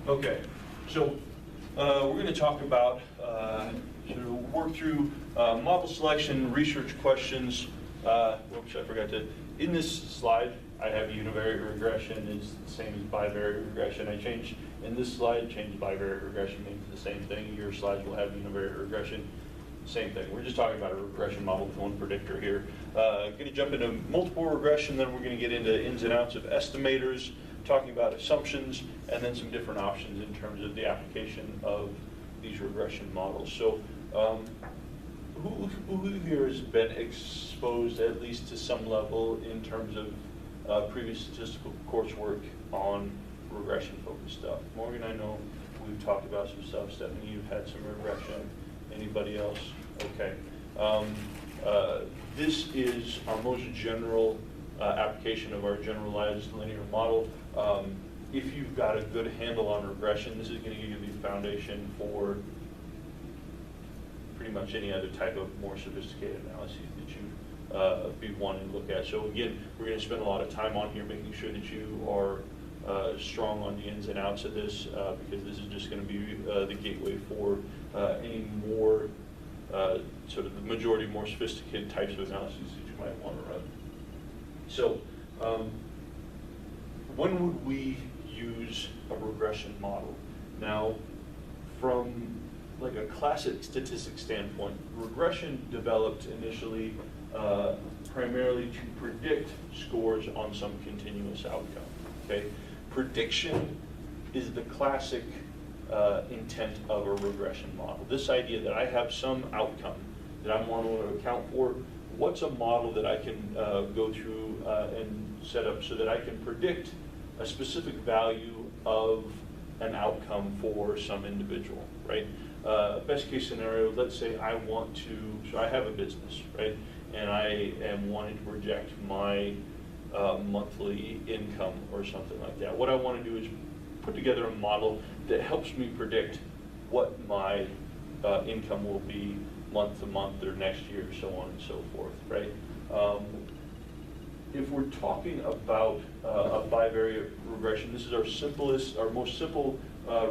Okay, so we're going to talk about, sort of work through model selection, research questions. Whoops, I forgot to, in this slide, I have univariate regression is the same as bivariate regression. I changed, in this slide, changed bivariate regression means the same thing. Your slides will have univariate regression, same thing. We're just talking about a regression model with one predictor here. Going to jump into multiple regression, then we're going to get into ins and outs of estimators, talking about assumptions, and then some different options in terms of the application of these regression models. So who here has been exposed at least to some level in terms of previous statistical coursework on regression-focused stuff? Morgan, I know we've talked about some stuff. Stephanie, you've had some regression. Anybody else? Okay. This is our most general application of our generalized linear model. If you've got a good handle on regression, this is going to give you the foundation for pretty much any other type of more sophisticated analyses that you be wanting to look at. So again, we're going to spend a lot of time on here making sure that you are strong on the ins and outs of this, because this is just going to be the gateway for any more sort of the majority more sophisticated types of analyses that you might want to run. So when would we use a regression model? Now, from like a classic statistics standpoint, regression developed initially primarily to predict scores on some continuous outcome. Okay, prediction is the classic intent of a regression model. This idea that I have some outcome that I want to account for. What's a model that I can go through and set up so that I can predict a specific value of an outcome for some individual, right? Best case scenario, let's say I want to, so I have a business, right? And I am wanting to project my monthly income or something like that. What I want to do is put together a model that helps me predict what my income will be month to month or next year, so on and so forth, right? If we're talking about a bivariate regression, this is our simplest, our most simple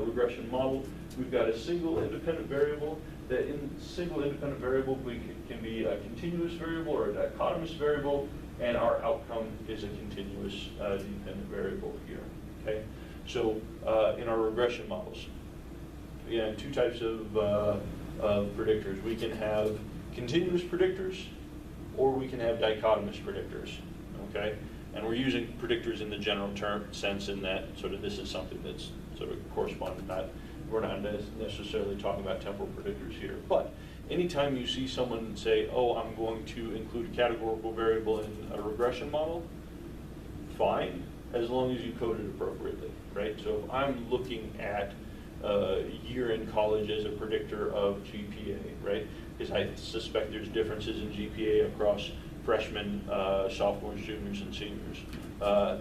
regression model. We've got a single independent variable. That in single independent variable can be a continuous variable or a dichotomous variable, and our outcome is a continuous dependent variable here. Okay, so in our regression models, again, two types of predictors. We can have continuous predictors, or we can have dichotomous predictors. Okay, and we're using predictors in the general term sense in that sort of this is something that's sort of corresponding. We're not necessarily talking about temporal predictors here, but anytime you see someone say, "Oh, I'm going to include a categorical variable in a regression model," fine, as long as you code it appropriately, right? So if I'm looking at year in college as a predictor of GPA, right? Because I suspect there's differences in GPA across freshmen, sophomores, juniors, and seniors.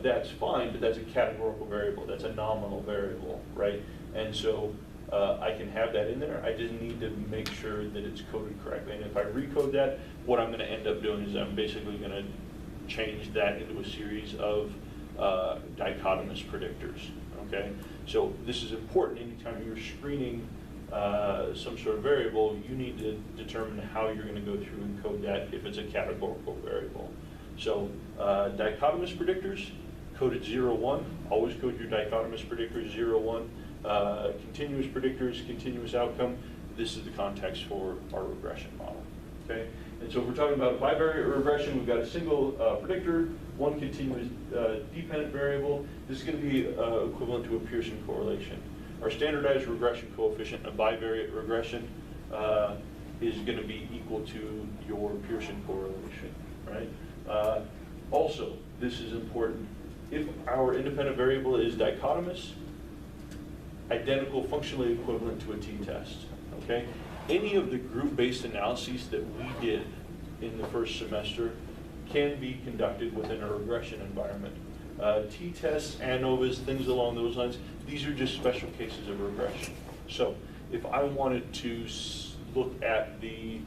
That's fine, but that's a categorical variable. That's a nominal variable, right? And so I can have that in there. I just need to make sure that it's coded correctly. And if I recode that, what I'm going to end up doing is I'm basically going to change that into a series of dichotomous predictors, okay? So this is important anytime you're screening some sort of variable. You need to determine how you're going to go through and code that if it's a categorical variable. So dichotomous predictors, coded 0, 1. Always code your dichotomous predictors 0, 1. Continuous predictors, continuous outcome. This is the context for our regression model. Okay, and so if we're talking about a bivariate regression, we've got a single predictor, one continuous dependent variable. This is going to be equivalent to a Pearson correlation. Our standardized regression coefficient in a bivariate regression is going to be equal to your Pearson correlation, right? Also, this is important. If our independent variable is dichotomous, identical, functionally equivalent to a t-test, okay? Any of the group-based analyses that we did in the first semester can be conducted within a regression environment. T-tests, ANOVAs, things along those lines, these are just special cases of regression. So if I wanted to look at the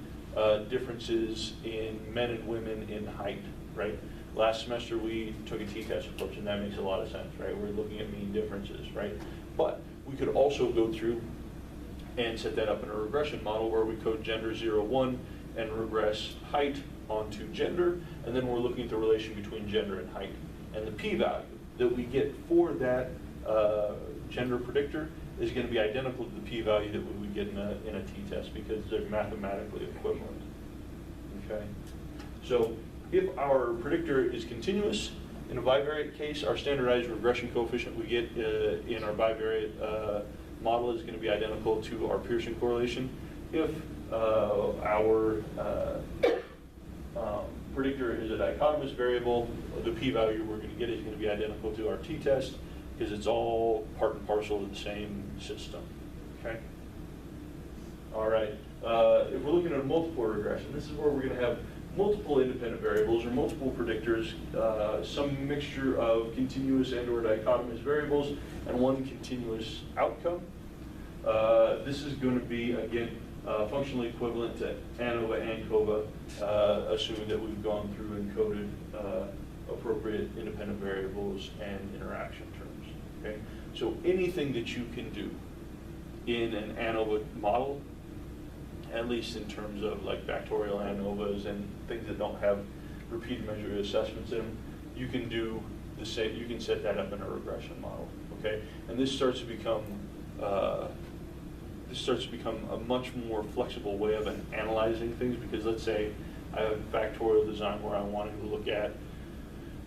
differences in men and women in height, right? Last semester we took a t-test approach, and that makes a lot of sense, right? We're looking at mean differences, right? But we could also go through and set that up in a regression model where we code gender 0, 1 and regress height onto gender, and then we're looking at the relation between gender and height. And the p-value that we get for that gender predictor is going to be identical to the p-value that we would get in a t-test because they're mathematically equivalent. Okay? So if our predictor is continuous, in a bivariate case, our standardized regression coefficient we get in our bivariate model is going to be identical to our Pearson correlation. If our predictor is a dichotomous variable, the p-value we're going to get is going to be identical to our t-test because it's all part and parcel of the same system. Okay? All right. If we're looking at a multiple regression, this is where we're going to have multiple independent variables or multiple predictors, some mixture of continuous and or dichotomous variables, and one continuous outcome. This is going to be, again, functionally equivalent to ANOVA and COVA, assuming that we've gone through and coded appropriate independent variables and interaction terms. Okay? So anything that you can do in an ANOVA model, at least in terms of like factorial ANOVAs and things that don't have repeated measure assessments in them, you can do the same. You can set that up in a regression model. Okay, and this starts to become a much more flexible way of analyzing things, because let's say I have a factorial design where I wanted to look at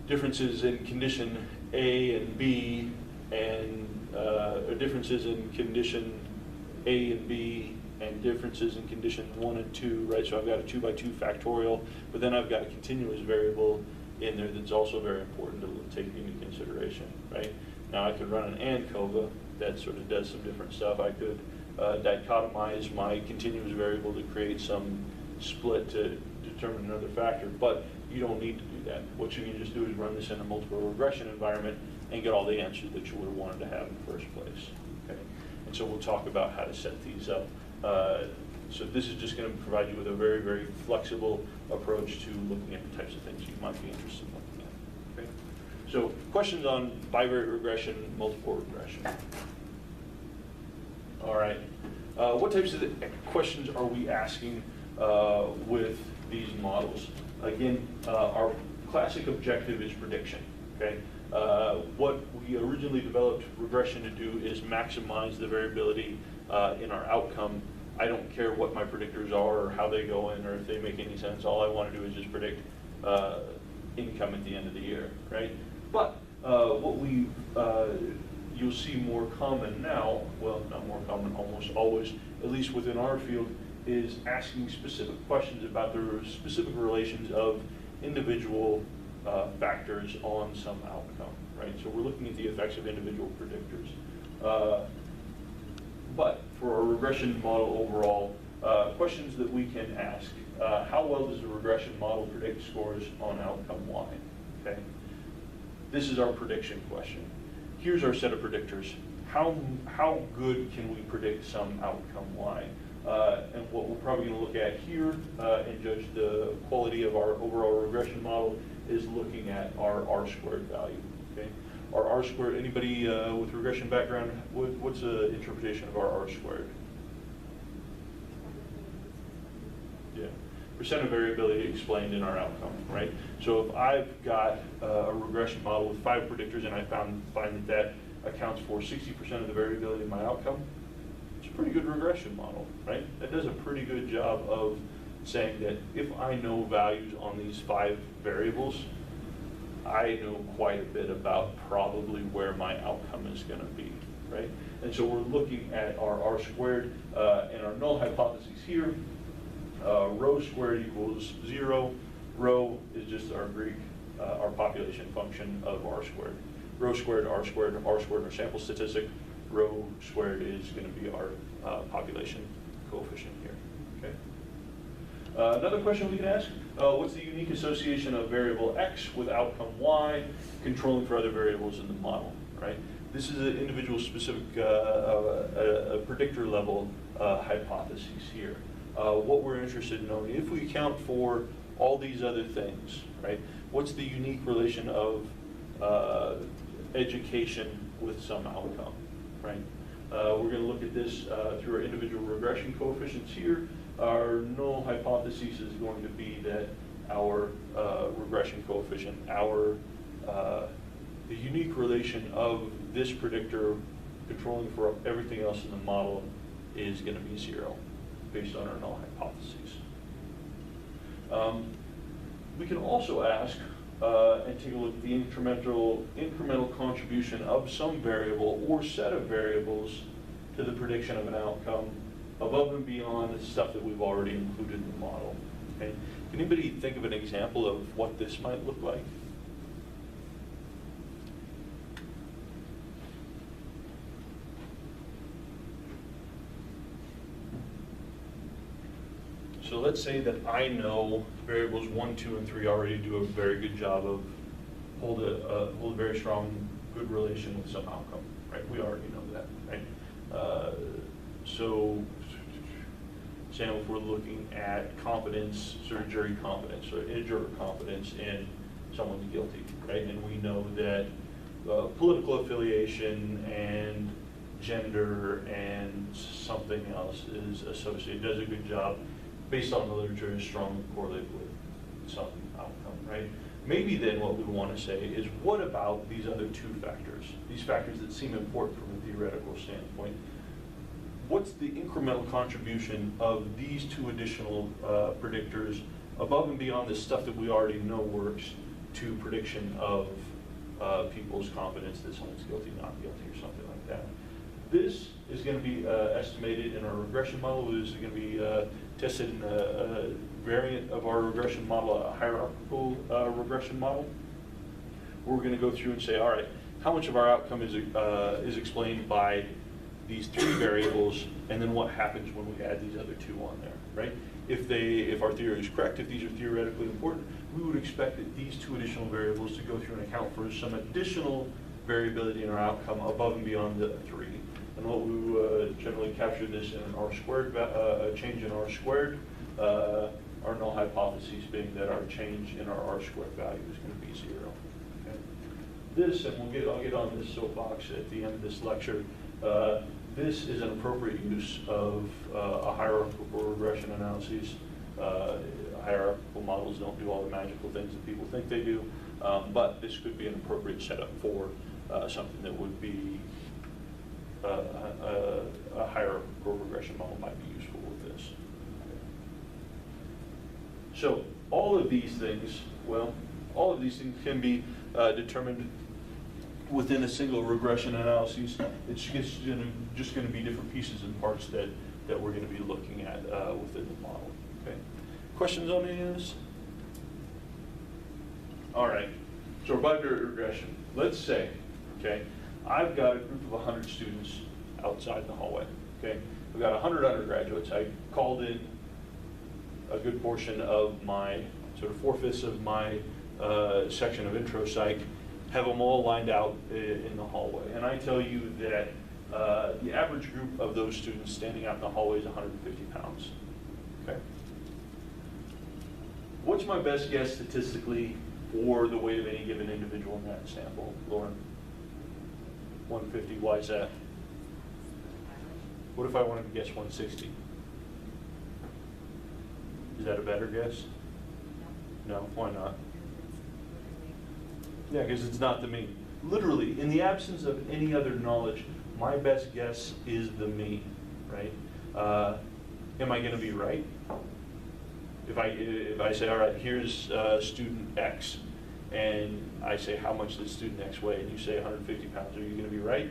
differences in condition A and B, and differences in condition A and B, and differences in condition 1 and 2, right? So I've got a 2 by 2 factorial, but then I've got a continuous variable in there that's also very important to take into consideration, right? Now I could run an ANCOVA that sort of does some different stuff. I could dichotomize my continuous variable to create some split to determine another factor, but you don't need to do that. What you can just do is run this in a multiple regression environment and get all the answers that you would have wanted to have in the first place, okay? And so we'll talk about how to set these up. So this is just going to provide you with a very, very flexible approach to looking at the types of things you might be interested in looking at. Okay? So questions on bivariate regression, multiple regression. All right. What types of questions are we asking with these models? Again, our classic objective is prediction. Okay. What we originally developed regression to do is maximize the variability in our outcome. I don't care what my predictors are or how they go in or if they make any sense. All I want to do is just predict income at the end of the year, right? But what you'll see more common now, well, not more common, almost always, at least within our field, is asking specific questions about the specific relations of individual factors on some outcome, right? So we're looking at the effects of individual predictors. But for a regression model overall, questions that we can ask, how well does the regression model predict scores on outcome Y? Okay, this is our prediction question. Here's our set of predictors. How good can we predict some outcome Y? And what we're probably going to look at here and judge the quality of our overall regression model is looking at our R-squared value. Okay, our R-squared. Anybody with regression background? What's the interpretation of our R-squared? Yeah, percent of variability explained in our outcome, right? So if I've got a regression model with 5 predictors and I find that accounts for 60% of the variability in my outcome, it's a pretty good regression model, right? That does a pretty good job of saying that if I know values on these 5 variables, I know quite a bit about probably where my outcome is going to be, right? And so we're looking at our R-squared and our null hypotheses here. Rho squared equals 0. Rho is just our Greek, our population function of R-squared. Rho squared, R-squared are sample statistic. Rho squared is going to be our population coefficient here. Okay. Another question we can ask, what's the unique association of variable X with outcome Y controlling for other variables in the model, right? This is an individual specific a predictor level hypothesis here. What we're interested in knowing, if we account for all these other things, right? What's the unique relation of education with some outcome, right? We're going to look at this through our individual regression coefficients here. Our null hypothesis is going to be that our regression coefficient, the unique relation of this predictor controlling for everything else in the model is going to be 0 based on our null hypotheses. We can also ask and take a look at the incremental contribution of some variable or set of variables to the prediction of an outcome above and beyond the stuff that we've already included in the model. Okay? Can anybody think of an example of what this might look like? So let's say that I know variables 1, 2, and 3 already do a very good job of hold a very strong, good relation with some outcome, right? We already know that, right? So, Sam, if we're looking at competence, sort of jury competence, or juror competence in someone's guilty, right? And we know that political affiliation and gender and something else is associated, does a good job based on the literature, is strongly correlated with some outcome, right? Maybe then what we want to say is, what about these other 2 factors? These factors that seem important from a theoretical standpoint. What's the incremental contribution of these 2 additional predictors above and beyond the stuff that we already know works to prediction of people's confidence that someone's guilty, not guilty, or something like that? This is going to be estimated in our regression model. This is going to be tested in a variant of our regression model, a hierarchical regression model. We're going to go through and say, all right, how much of our outcome is explained by these 3 variables, and then what happens when we add these other 2 on there, right? If our theory is correct, if these are theoretically important, we would expect that these 2 additional variables to go through and account for some additional variability in our outcome above and beyond the 3. And what we generally capture this in an R squared, change in R squared, our null hypothesis being that our change in our R squared value is going to be 0. Okay? This, and I'll get on this soapbox at the end of this lecture, this is an appropriate use of a hierarchical regression analysis. Hierarchical models don't do all the magical things that people think they do, but this could be an appropriate setup for something that would be a hierarchical regression model might be useful with this. So all of these things, can be determined within a single regression analysis. It's just going to be different pieces and parts that we're going to be looking at within the model. Okay. Questions on any of this? All right. So bivariate regression. Let's say, okay, I've got a group of 100 students outside the hallway. Okay, we've got 100 undergraduates. I called in a good portion of my, sort of 4/5 of my section of intro psych, have them all lined out in the hallway. And I tell you that the average group of those students standing out in the hallway is 150 pounds. Okay. What's my best guess statistically for the weight of any given individual in that sample, Lauren? 150, why is that? What if I wanted to guess 160? Is that a better guess? No, why not? Yeah, because it's not the mean. Literally, in the absence of any other knowledge, my best guess is the mean, right? Am I going to be right? If I say, all right, here's student X, and I say, how much does student X weigh? And you say 150 pounds, are you going to be right?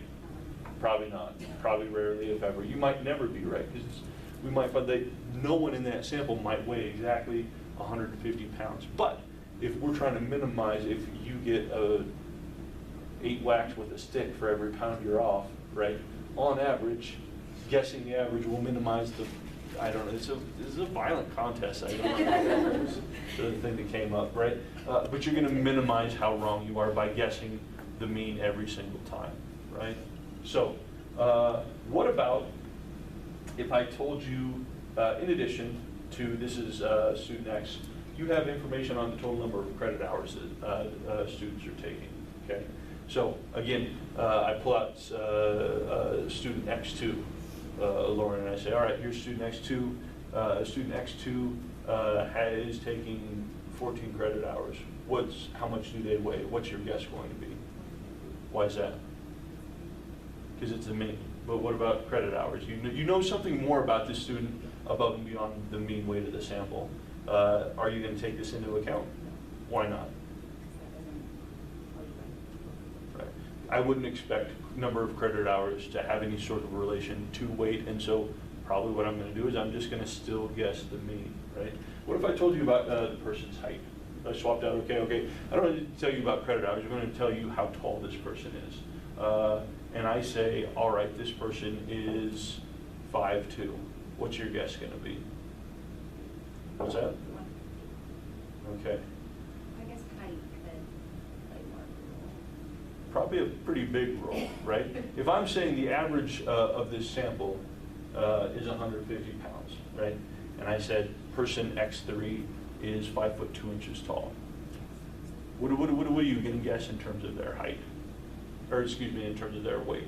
Probably not. Probably rarely, if ever. You might never be right, because we might find that no one in that sample might weigh exactly 150 pounds. But if we're trying to minimize, if you get 8 whacks with a stick for every pound you're off, right? On average, guessing the average will minimize the, I don't know, this is a violent contest. I don't know the thing that came up, right? But you're going to minimize how wrong you are by guessing the mean every single time, right? So what about if I told you, in addition to this is student X, you have information on the total number of credit hours that students are taking, okay? So again, I pull out student X2, Lauren, and I say, all right, here's student X2. Student X2 is taking 14 credit hours. How much do they weigh? What's your guess going to be? Why is that? Because it's the mean. But what about credit hours? You know something more about this student above and beyond the mean weight of the sample. Are you going to take this into account? Why not? Right. I wouldn't expect number of credit hours to have any sort of relation to weight, and so probably what I'm going to do is I'm just going to still guess the mean, right? What if I told you about the person's height? I swapped out, okay. I don't need to tell you about credit hours. I'm going to tell you how tall this person is. And I say, all right, this person is 5'2". What's your guess going to be? What's that? Okay. I guess height could play more. Probably a pretty big role, right? If I'm saying the average of this sample is 150 pounds, right? And I said person X3 is 5'2" tall. What are you going to guess in terms of their height? Or excuse me, in terms of their weight?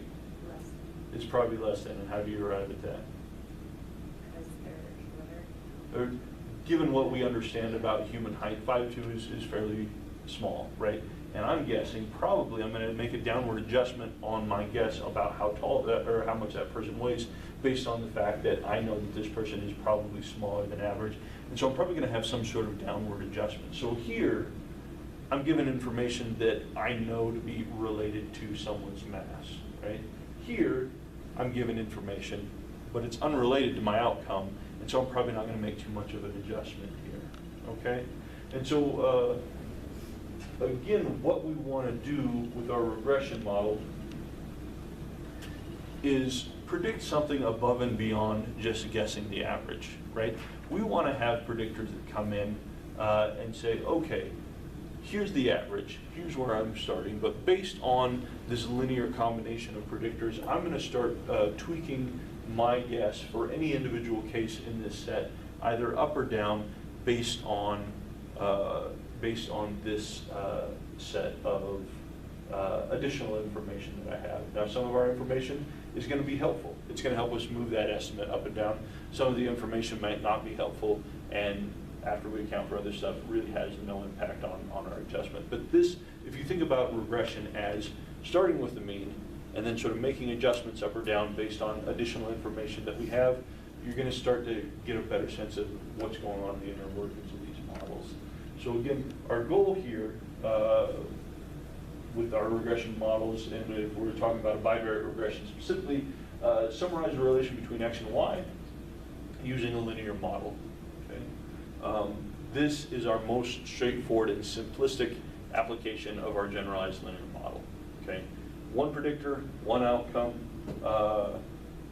Less. It's probably less than, and how do you arrive at that? Because they're shorter. Given what we understand about human height, 5'2" is fairly small, right? And I'm guessing probably I'm going to make a downward adjustment on my guess about how tall that, or how much that person weighs, based on the fact that I know that this person is probably smaller than average. And so I'm probably going to have some sort of downward adjustment. So here, I'm given information that I know to be related to someone's mass, right? Here, I'm given information, but it's unrelated to my outcome, and so I'm probably not going to make too much of an adjustment here, okay? And so, again, what we want to do with our regression model is predict something above and beyond just guessing the average, right? We want to have predictors that come in and say, okay, here's the average, here's where I'm starting, but based on this linear combination of predictors, I'm going to start tweaking my guess for any individual case in this set, either up or down, based on this set of additional information that I have. Now, some of our information is going to be helpful. It's going to help us move that estimate up and down. Some of the information might not be helpful, and after we account for other stuff, really has no impact on our adjustment. But this, if you think about regression as starting with the mean and then sort of making adjustments up or down based on additional information that we have, you're going to start to get a better sense of what's going on in the inner workings of these models. So again, our goal here with our regression models, and if we're talking about a bivariate regression specifically, summarize the relation between X and Y using a linear model. This is our most straightforward and simplistic application of our generalized linear model. Okay, one predictor, one outcome,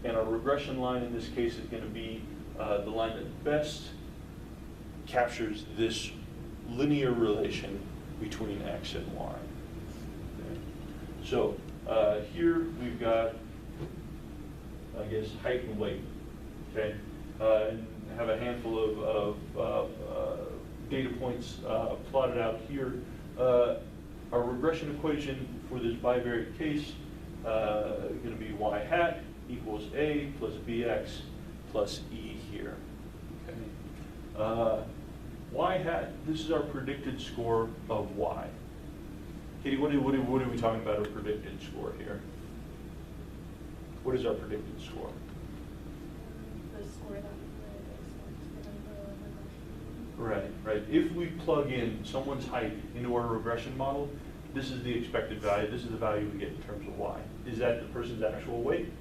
and our regression line in this case is going to be the line that best captures this linear relation between X and Y. Okay. So here we've got, I guess, height and weight. Okay. And have a handful of data points plotted out here. Our regression equation for this bivariate case is going to be y hat equals a plus bx plus e here. Okay. Y hat, this is our predicted score of y. Katie, what are we talking about, our predicted score here? What is our predicted score? The score that Right. If we plug in someone's height into our regression model, this is the expected value. This is the value we get in terms of y. Is that the person's actual weight?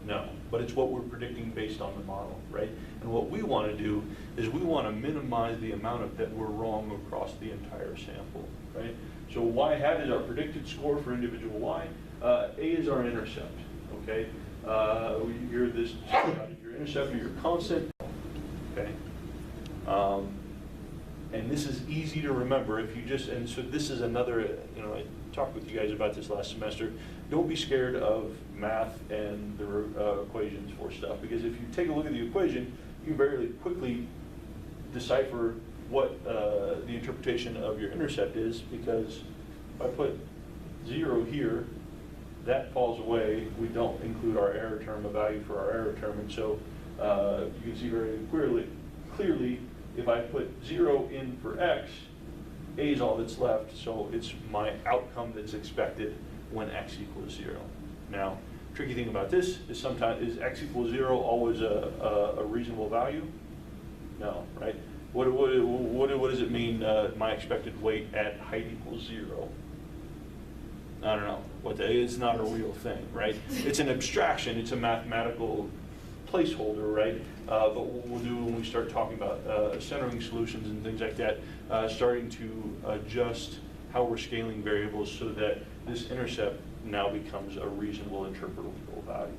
No, but it's what we're predicting based on the model, right? And what we want to do is we want to minimize the amount of that we're wrong across the entire sample, right? So y hat is our predicted score for individual y. A is our intercept, okay? You're this, your intercept or your constant, okay? And this is easy to remember if you just, and so this is another, I talked with you guys about this last semester. Don't be scared of math and the equations for stuff, because if you take a look at the equation, you can very quickly decipher what the interpretation of your intercept is, because if I put 0 here, that falls away. We don't include our error term, a value for our error term, and so you can see very clearly, if I put 0 in for x, a is all that's left, so it's my outcome that's expected when x equals 0. Now, tricky thing about this is sometimes, is x equals 0 always a reasonable value? No, right? What does it mean, my expected weight at height equals 0? I don't know. It's not a real thing, right? It's an abstraction, it's a mathematical placeholder, right? But what we'll do when we start talking about centering solutions and things like that, starting to adjust how we're scaling variables so that this intercept now becomes a reasonable interpretable value,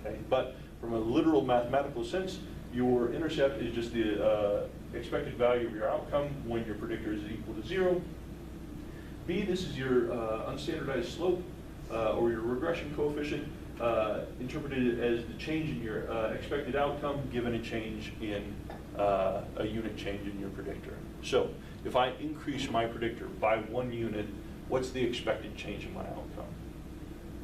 okay? But from a literal mathematical sense, your intercept is just the expected value of your outcome when your predictor is equal to 0. B, this is your unstandardized slope or your regression coefficient, interpreted as the change in your expected outcome given a change in a unit change in your predictor. So if I increase my predictor by 1 unit, what's the expected change in my outcome?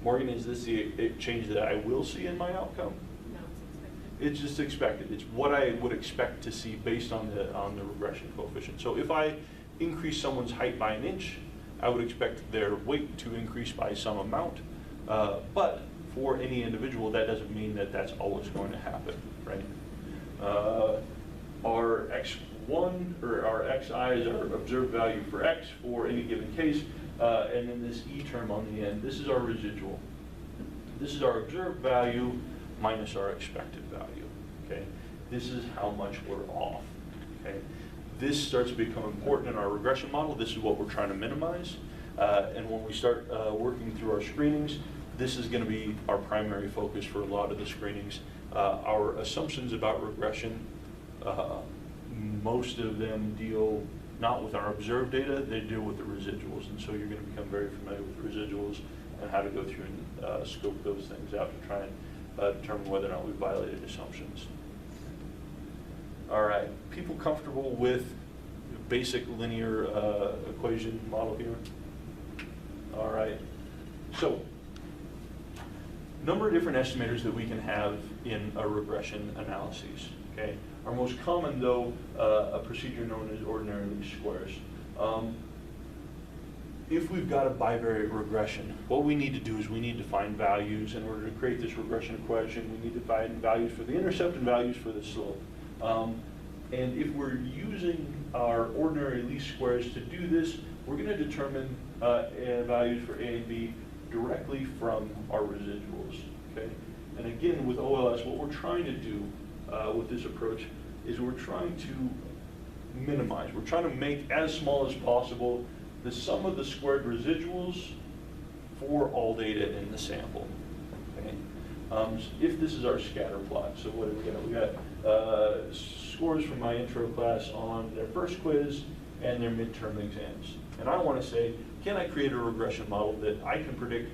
Morgan, is this the change that I will see in my outcome? No, it's expected. It's just expected. It's what I would expect to see based on the regression coefficient. So if I increase someone's height by 1 inch, I would expect their weight to increase by some amount. But for any individual, that doesn't mean that that's always going to happen, right? Our x1 or our xi is our observed value for x for any given case, and then this e term on the end, this is our residual. This is our observed value minus our expected value, okay? This is how much we're off, okay? This starts to become important in our regression model. This is what we're trying to minimize. And when we start working through our screenings, this is going to be our primary focus for a lot of the screenings. Our assumptions about regression, most of them deal not with our observed data, they deal with the residuals. And so you're going to become very familiar with residuals and how to go through and scope those things out to try and determine whether or not we violated assumptions. All right, people comfortable with basic linear equation model here? All right, so number of different estimators that we can have in a regression analyses, okay? Our most common, though, a procedure known as ordinary least squares. If we've got a bivariate regression, what we need to do is we need to find values in order to create this regression equation. We need to find values for the intercept and values for the slope. And if we're using our ordinary least squares to do this, we're going to determine values for A and B directly from our residuals, okay? And again, with OLS, what we're trying to do with this approach is we're trying to minimize. We're trying to make as small as possible the sum of the squared residuals for all data in the sample, okay? If this is our scatter plot, so what do we got? We got scores from my intro class on their first quiz and their midterm exams. And I want to say, can I create a regression model that I can predict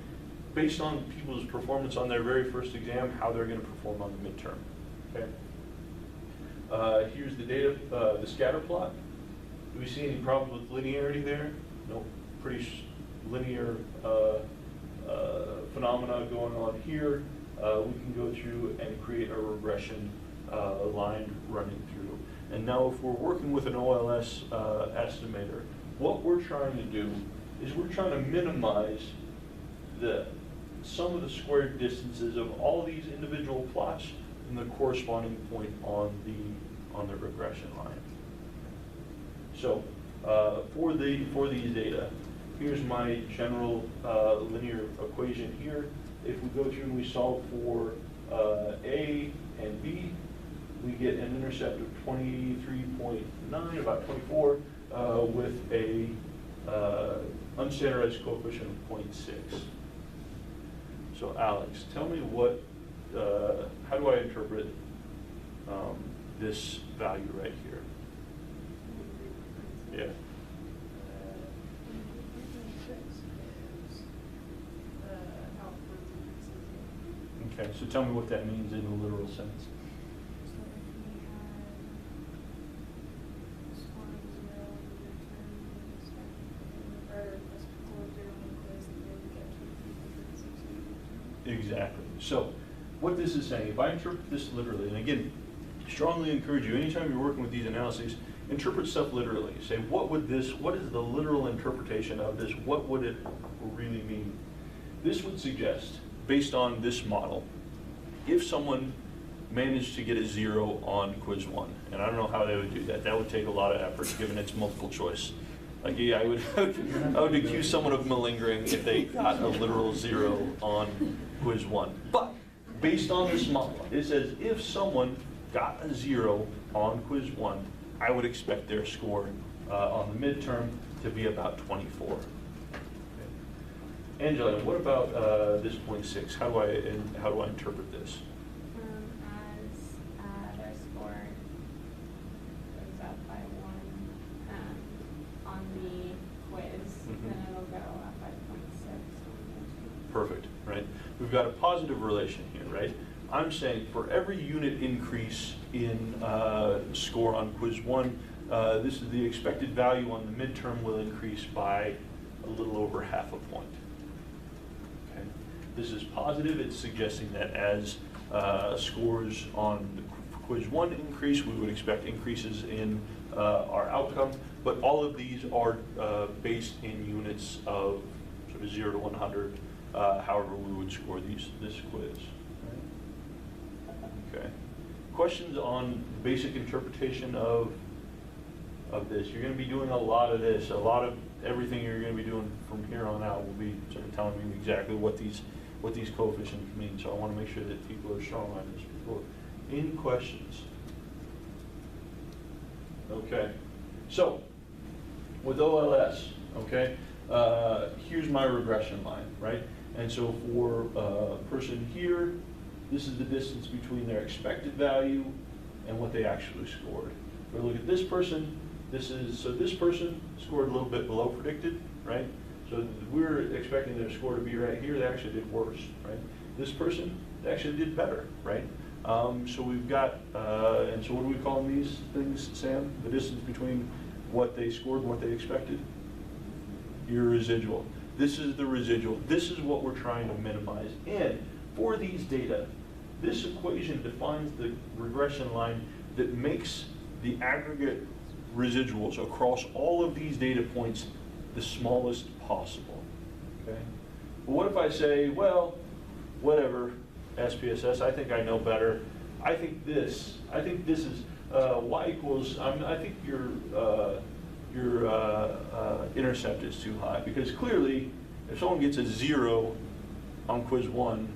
based on people's performance on their very first exam, how they're going to perform on the midterm, okay? Here's the data, the scatter plot. Do we see any problems with linearity there? Nope, pretty linear phenomena going on here. We can go through and create a regression line running through. And now if we're working with an OLS estimator, what we're trying to do is we're trying to minimize the sum of the squared distances of all these individual plots and the corresponding point on the regression line. So for these data, here's my general linear equation here. If we go through and we solve for A and B, we get an intercept of 23.9, about 24, with a unstandardized coefficient of 0.6. So Alex, tell me what, how do I interpret this value right here? Yeah. Okay, so tell me what that means in a literal sense. Exactly. So what this is saying, if I interpret this literally, and again, strongly encourage you, anytime you're working with these analyses, interpret stuff literally. Say, what is the literal interpretation of this? What would it really mean? This would suggest, based on this model, if someone managed to get a 0 on quiz 1, and I don't know how they would do that. That would take a lot of effort, given it's multiple choice. Like, yeah, I would accuse someone of malingering if they got a literal 0 on quiz 1. But based on this model, it says if someone got a 0 on quiz 1, I would expect their score on the midterm to be about 24. Okay. Angela, what about this 0.6? How do I interpret this? As their score goes up by 1 on the quiz, then it'll go up by 0.6 on the Perfect, right? We've got a positive relation here, right? I'm saying for every unit increase in score on quiz 1, this is the expected value on the midterm will increase by a little over half a point. Okay. This is positive. It's suggesting that as scores on the quiz 1 increase, we would expect increases in our outcome. But all of these are based in units of sort of 0 to 100, however we would score this quiz. Okay. Questions on basic interpretation of this? You're going to be doing a lot of this. A lot of everything you're going to be doing from here on out will be sort of telling you exactly what these coefficients mean. So I want to make sure that people are strong on this before. Any questions? Okay. So with OLS, okay, here's my regression line, right? And so for a person here, this is the distance between their expected value and what they actually scored. If we look at this person, so this person scored a little bit below predicted, right? So we're expecting their score to be right here. They actually did worse, right? This person, they actually did better, right? So we've got, and so what do we call these things, Sam? The distance between what they scored and what they expected? Your residual. This is the residual. This is what we're trying to minimize. And for these data, this equation defines the regression line that makes the aggregate residuals across all of these data points the smallest possible. Okay? Well, what if I say, well, whatever, SPSS, I think I know better. I think this is y equals, I think your intercept is too high, because clearly if someone gets a 0 on quiz 1,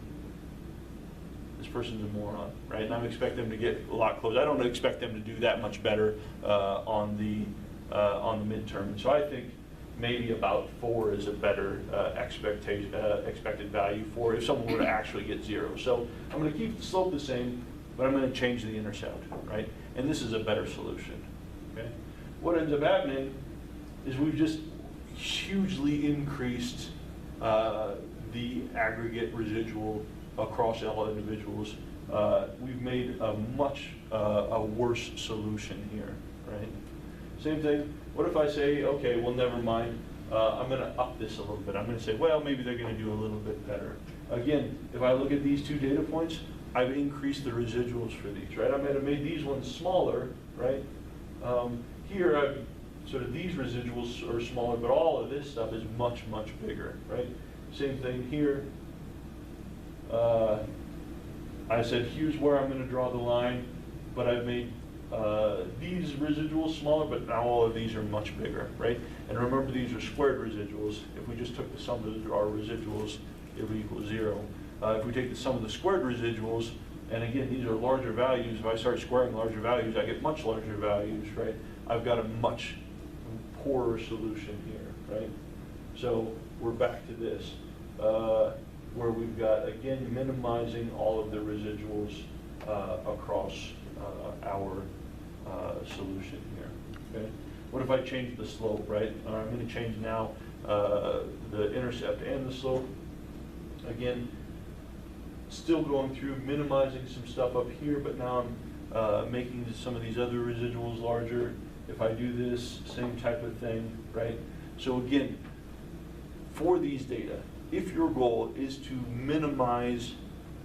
this person's a moron, right? And I expect them to get a lot closer. I don't expect them to do that much better on the midterm. And so I think maybe about 4 is a better expected value for if someone were to actually get 0. So I'm going to keep the slope the same, but I'm going to change the intercept, right? And this is a better solution. Okay. What ends up happening is we've just hugely increased the aggregate residual across all individuals. We've made a much worse solution here, right? Same thing. What if I say, okay, well, never mind. I'm going to up this a little bit. I'm going to say, well, maybe they're going to do a little bit better. Again, if I look at these two data points, I've increased the residuals for these, right? I might have made these ones smaller, right? Here, I've sort of these residuals are smaller, but all of this stuff is much, much bigger, right? Same thing here. I said, here's where I'm going to draw the line, but I've made these residuals smaller, but now all of these are much bigger, right? And remember, these are squared residuals. If we just took the sum of our residuals, it would equal 0. If we take the sum of the squared residuals, and again, these are larger values. If I start squaring larger values, I get much larger values, right? I've got a much poorer solution here, right? So we're back to this, where we've got, again, minimizing all of the residuals across our solution here, okay? What if I change the slope, right? I'm going to change now the intercept and the slope. Again, still going through minimizing some stuff up here, but now I'm making some of these other residuals larger. If I do this, same type of thing, right? So again, for these data, if your goal is to minimize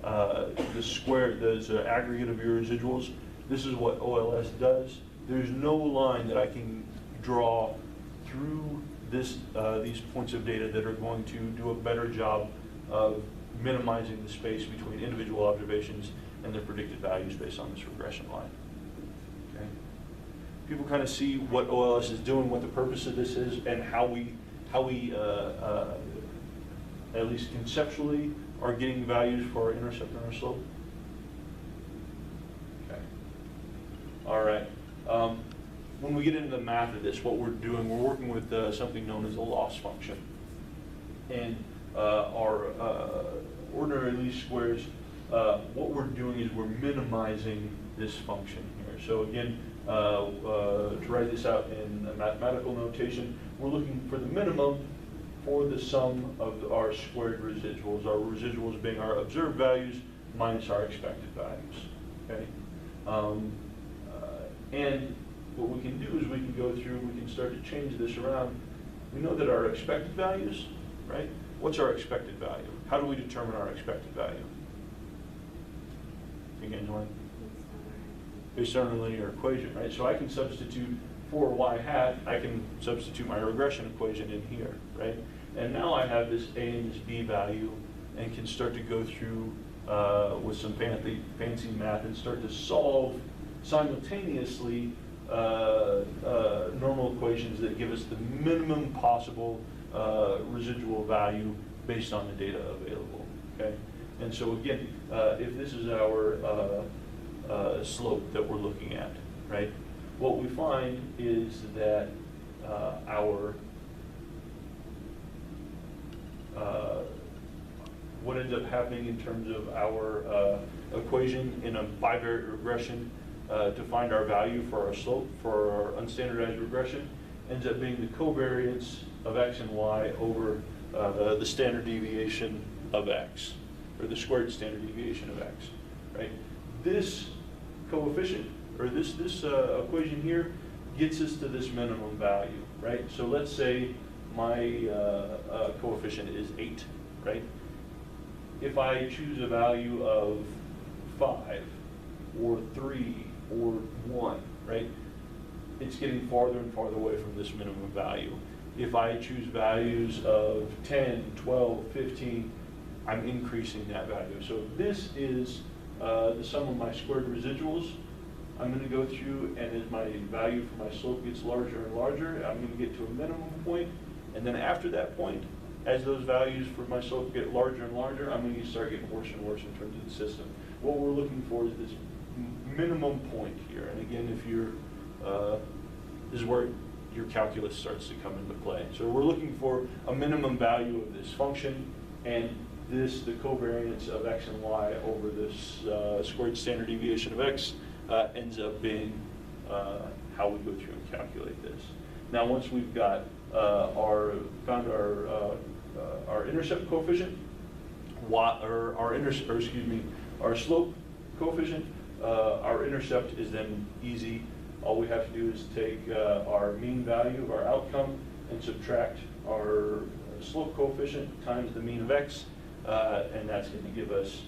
the square, the aggregate of your residuals, this is what OLS does. There's no line that I can draw through this, these points of data that are going to do a better job of minimizing the space between individual observations and their predicted values based on this regression line. Okay? People kind of see what OLS is doing, what the purpose of this is, and how we at least conceptually are getting values for our intercept and our slope. Okay. All right. When we get into the math of this, what we're doing, we're working with something known as a loss function. And our ordinary least squares, what we're doing is we're minimizing this function here. So again, to write this out in mathematical notation, we're looking for the minimum for the sum of our squared residuals, our residuals being our observed values minus our expected values, okay? And what we can do is we can go through, we can start to change this around. We know that our expected values, right? What's our expected value? How do we determine our expected value? Again, Joanne? Based on a linear equation, right? So I can substitute for y hat, I can substitute my regression equation in here, right? And now I have this a and this b value and can start to go through with some fancy math and start to solve simultaneously normal equations that give us the minimum possible residual value based on the data available, okay? And so again, if this is our slope that we're looking at, right? What we find is that what ends up happening in terms of our equation in a bivariate regression to find our value for our slope for our unstandardized regression ends up being the covariance of x and y over the standard deviation of x, or the squared standard deviation of x, right? This coefficient, or this equation here, gets us to this minimum value, right? So let's say my coefficient is 8, right? If I choose a value of 5 or 3 or 1, right? It's getting farther and farther away from this minimum value. If I choose values of 10, 12, 15, I'm increasing that value. So if this is the sum of my squared residuals, I'm going to go through, and as my value for my slope gets larger and larger, I'm going to get to a minimum point. And then after that point, as those values for my slope get larger and larger, I'm going to start getting worse and worse in terms of the system. What we're looking for is this minimum point here. And again, if you're, this is where your calculus starts to come into play. So we're looking for a minimum value of this function, and this, the covariance of x and y over this squared standard deviation of x, ends up being how we go through and calculate this. Now, once we've got found our intercept coefficient, our slope coefficient, our intercept is then easy. All we have to do is take our mean value of our outcome and subtract our slope coefficient times the mean of x, and that's going to give us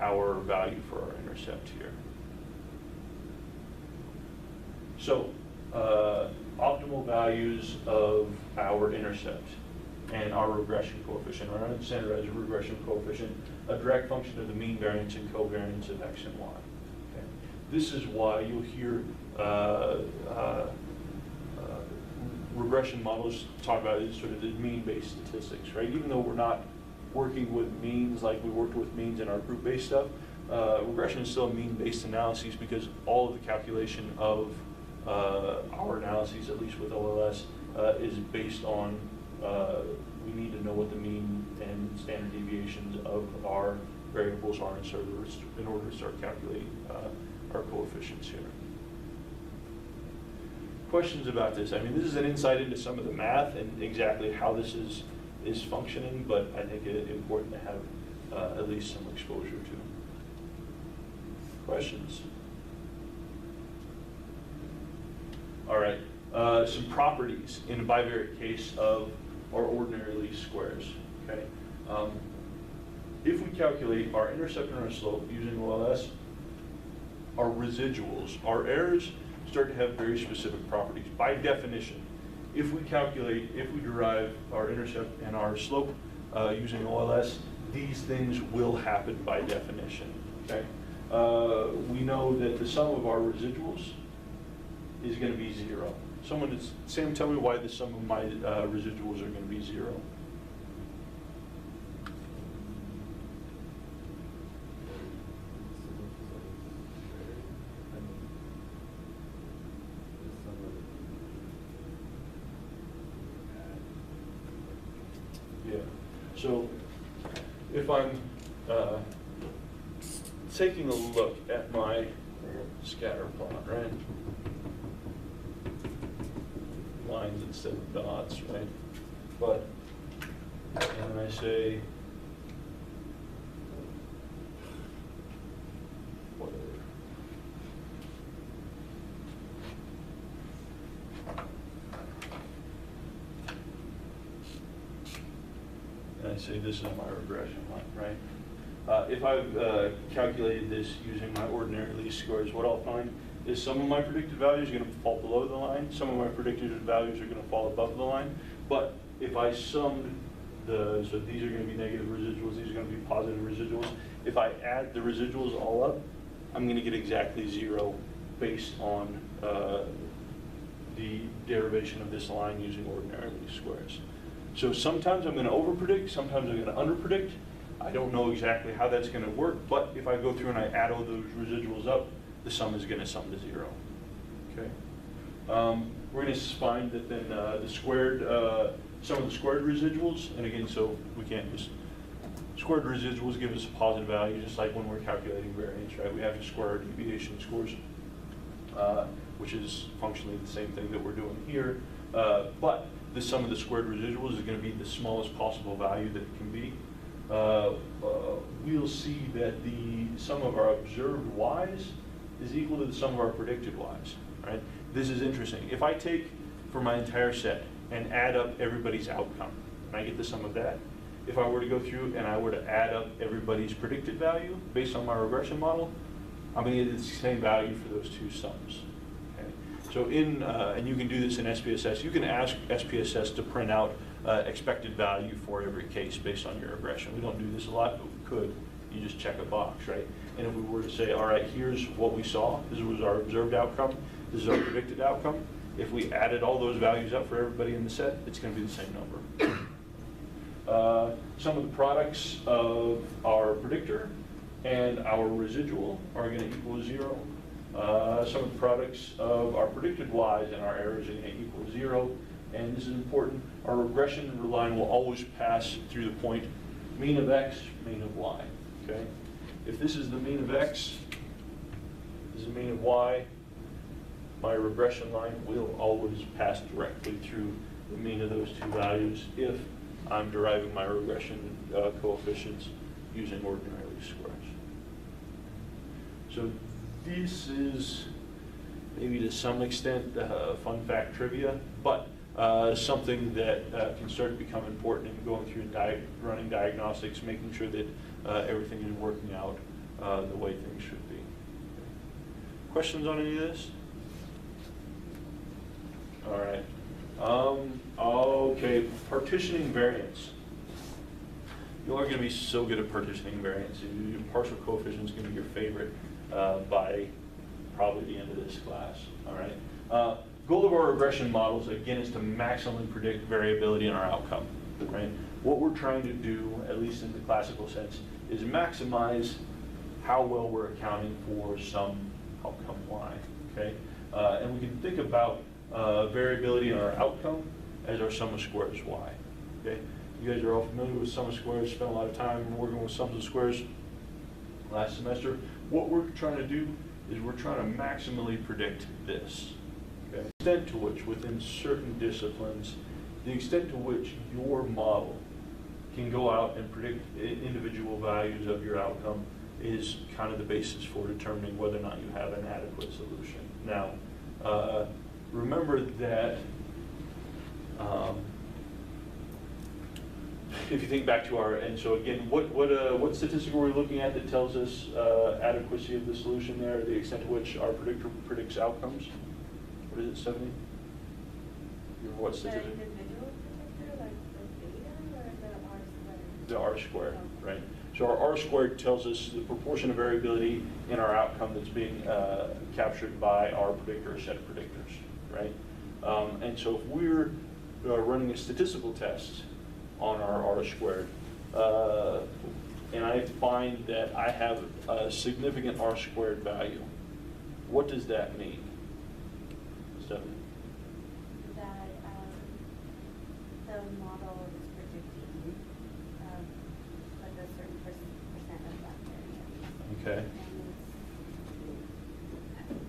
our value for our intercept here. So, optimal values of our intercept and our regression coefficient, our unstandardized regression coefficient, a direct function of the mean variance and covariance of x and y. Okay. This is why you'll hear regression models talk about it as sort of the mean-based statistics, right? Even though we're not working with means like we worked with means in our group-based stuff, regression is still a mean-based analysis because all of the calculation of our analyses, at least with OLS, is based on we need to know what the mean and standard deviations of our variables are in order to start calculating our coefficients here. Questions about this? I mean, this is an insight into some of the math and exactly how this is functioning, but I think it's important to have at least some exposure to. Questions? All right, some properties in a bivariate case of our ordinary least squares, okay? If we calculate our intercept and our slope using OLS, our residuals, our errors start to have very specific properties. By definition, if we derive our intercept and our slope using OLS, these things will happen by definition, okay? We know that the sum of our residuals is going to be 0. Sam, tell me why the sum of my residuals are going to be 0. Yeah. So if I'm taking a look at my scatter plot, right? Lines instead of dots, right? But, and I say, whatever. And I say this is my regression line, right? If I've calculated this using my ordinary least squares, what I'll find is some of my predicted values are going to fall below the line, some of my predicted values are going to fall above the line. But if I summed so these are going to be negative residuals, these are going to be positive residuals. If I add the residuals all up, I'm going to get exactly 0 based on the derivation of this line using ordinary least squares. So sometimes I'm going to overpredict, sometimes I'm going to underpredict. I don't know exactly how that's going to work, but if I go through and I add all those residuals up, the sum is going to sum to 0. Okay. We're going to find that then the squared, some of the squared residuals, and again, so we can't just, squared residuals give us a positive value, just like when we're calculating variance, right? We have to square our deviation scores, which is functionally the same thing that we're doing here. But the sum of the squared residuals is going to be the smallest possible value that it can be. We'll see that the sum of our observed y's is equal to the sum of our predicted y's, right? This is interesting. If I take for my entire set and add up everybody's outcome, and I get the sum of that, if I were to go through and I were to add up everybody's predicted value based on my regression model, I'm going to get the same value for those two sums. Okay? So and you can do this in SPSS. You can ask SPSS to print out expected value for every case based on your regression. We don't do this a lot, but we could. You just check a box, right? And if we were to say, all right, here's what we saw, this was our observed outcome, this is our predicted outcome, if we added all those values up for everybody in the set, it's going to be the same number. Some of the products of our predictor and our residual are going to equal 0. Some of the products of our predicted y's and our errors are going to equal 0. And this is important, our regression line will always pass through the point mean of x, mean of y, okay? If this is the mean of x, this is the mean of y, my regression line will always pass directly through the mean of those two values if I'm deriving my regression coefficients using ordinary least squares. So this is maybe to some extent fun fact trivia, but something that can start to become important in going through running diagnostics, making sure that everything is working out the way things should be. Questions on any of this? All right. Okay, partitioning variance. You are going to be so good at partitioning variance. Your partial coefficient is going to be your favorite by probably the end of this class. All right. Goal of our regression models, again, is to maximally predict variability in our outcome. Right. What we're trying to do, at least in the classical sense, is maximize how well we're accounting for some outcome y. Okay. And we can think about variability in our outcome as our sum of squares y. Okay, you guys are all familiar with sum of squares. Spent a lot of time working with sums of squares last semester. What we're trying to do is we're trying to maximally predict this. Okay, the extent to which within certain disciplines, the extent to which your model can go out and predict individual values of your outcome is kind of the basis for determining whether or not you have an adequate solution. Now, remember that if you think back to our, and so again, what statistic were we looking at that tells us adequacy of the solution there, the extent to which our predictor predicts outcomes? What is it, 70? What The statistic? individual predictor, like the beta, or the R squared? The R squared, right? So our R squared tells us the proportion of variability in our outcome that's being captured by our predictor set of predictors, right? And so if we're running a statistical test on our R squared, and I find that I have a significant R squared value, what does that mean? Stephanie? That the model is predicting like a certain percent of that variance. Okay. And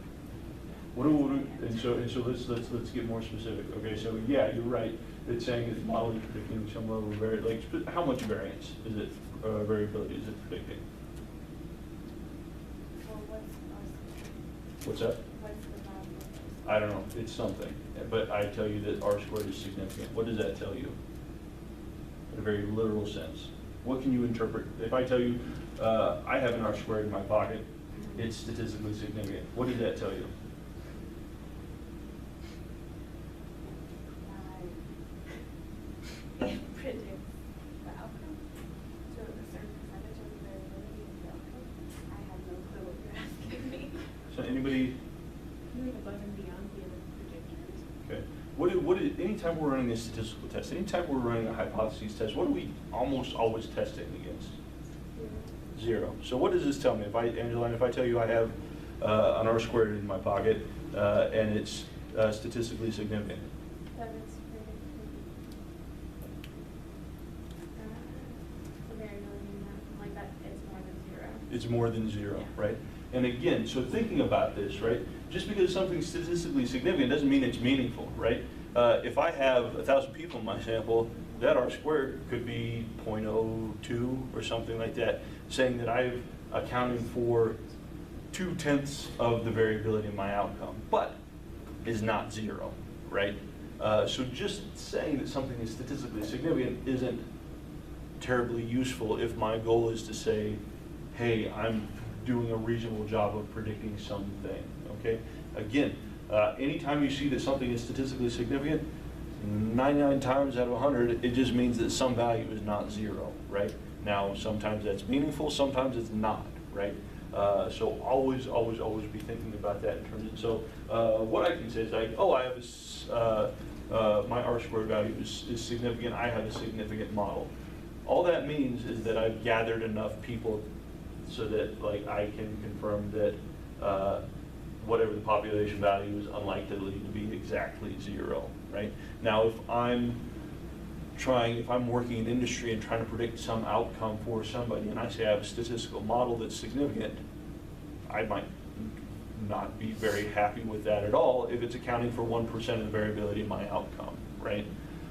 What do we, and so let's get more specific. Okay, so yeah, you're right. It's saying it's modeling predicting some level of variance. Like, how much variance is it? Variability is it predicting? well, what's What's that? what's the value of those? I don't know. It's something, but I tell you that R squared is significant. What does that tell you? In a very literal sense. What can you interpret? If I tell you I have an R squared in my pocket, it's statistically significant. What does that tell you? It predicts the outcome, so a certain percentage of the variability of the outcome. I have no clue what you're asking me. So anybody? Moving above and beyond the other predictors. Okay. Anytime we're running a statistical test, anytime we're running a hypothesis test, what are we almost always testing against? Zero. So what does this tell me? Angeline, if I tell you I have an R squared in my pocket and it's statistically significant, That it's predicted. The variability in that, like that, it's more than zero. it's more than zero, Yeah. right? And again, so thinking about this, right? Just because something's statistically significant doesn't mean it's meaningful, right? If I have 1,000 people in my sample, that R squared could be 0.02 or something like that, saying that I've accounted for 2/10 of the variability in my outcome, but is not zero, right? So just saying that something is statistically significant isn't terribly useful if my goal is to say, hey, I'm doing a reasonable job of predicting something, okay? Again, anytime you see that something is statistically significant, 99 times out of 100, it just means that some value is not zero, right? Now, sometimes that's meaningful, sometimes it's not, right? So always be thinking about that in terms of, so what I can say is like, oh, I have this, my R squared value is significant, I have a significant model. All that means is that I've gathered enough people so that like I can confirm that whatever the population value is unlikely to be exactly zero, right? Now, if I'm working in industry and trying to predict some outcome for somebody, and I say I have a statistical model that's significant, I might not be very happy with that at all if it's accounting for 1% of the variability in my outcome, right?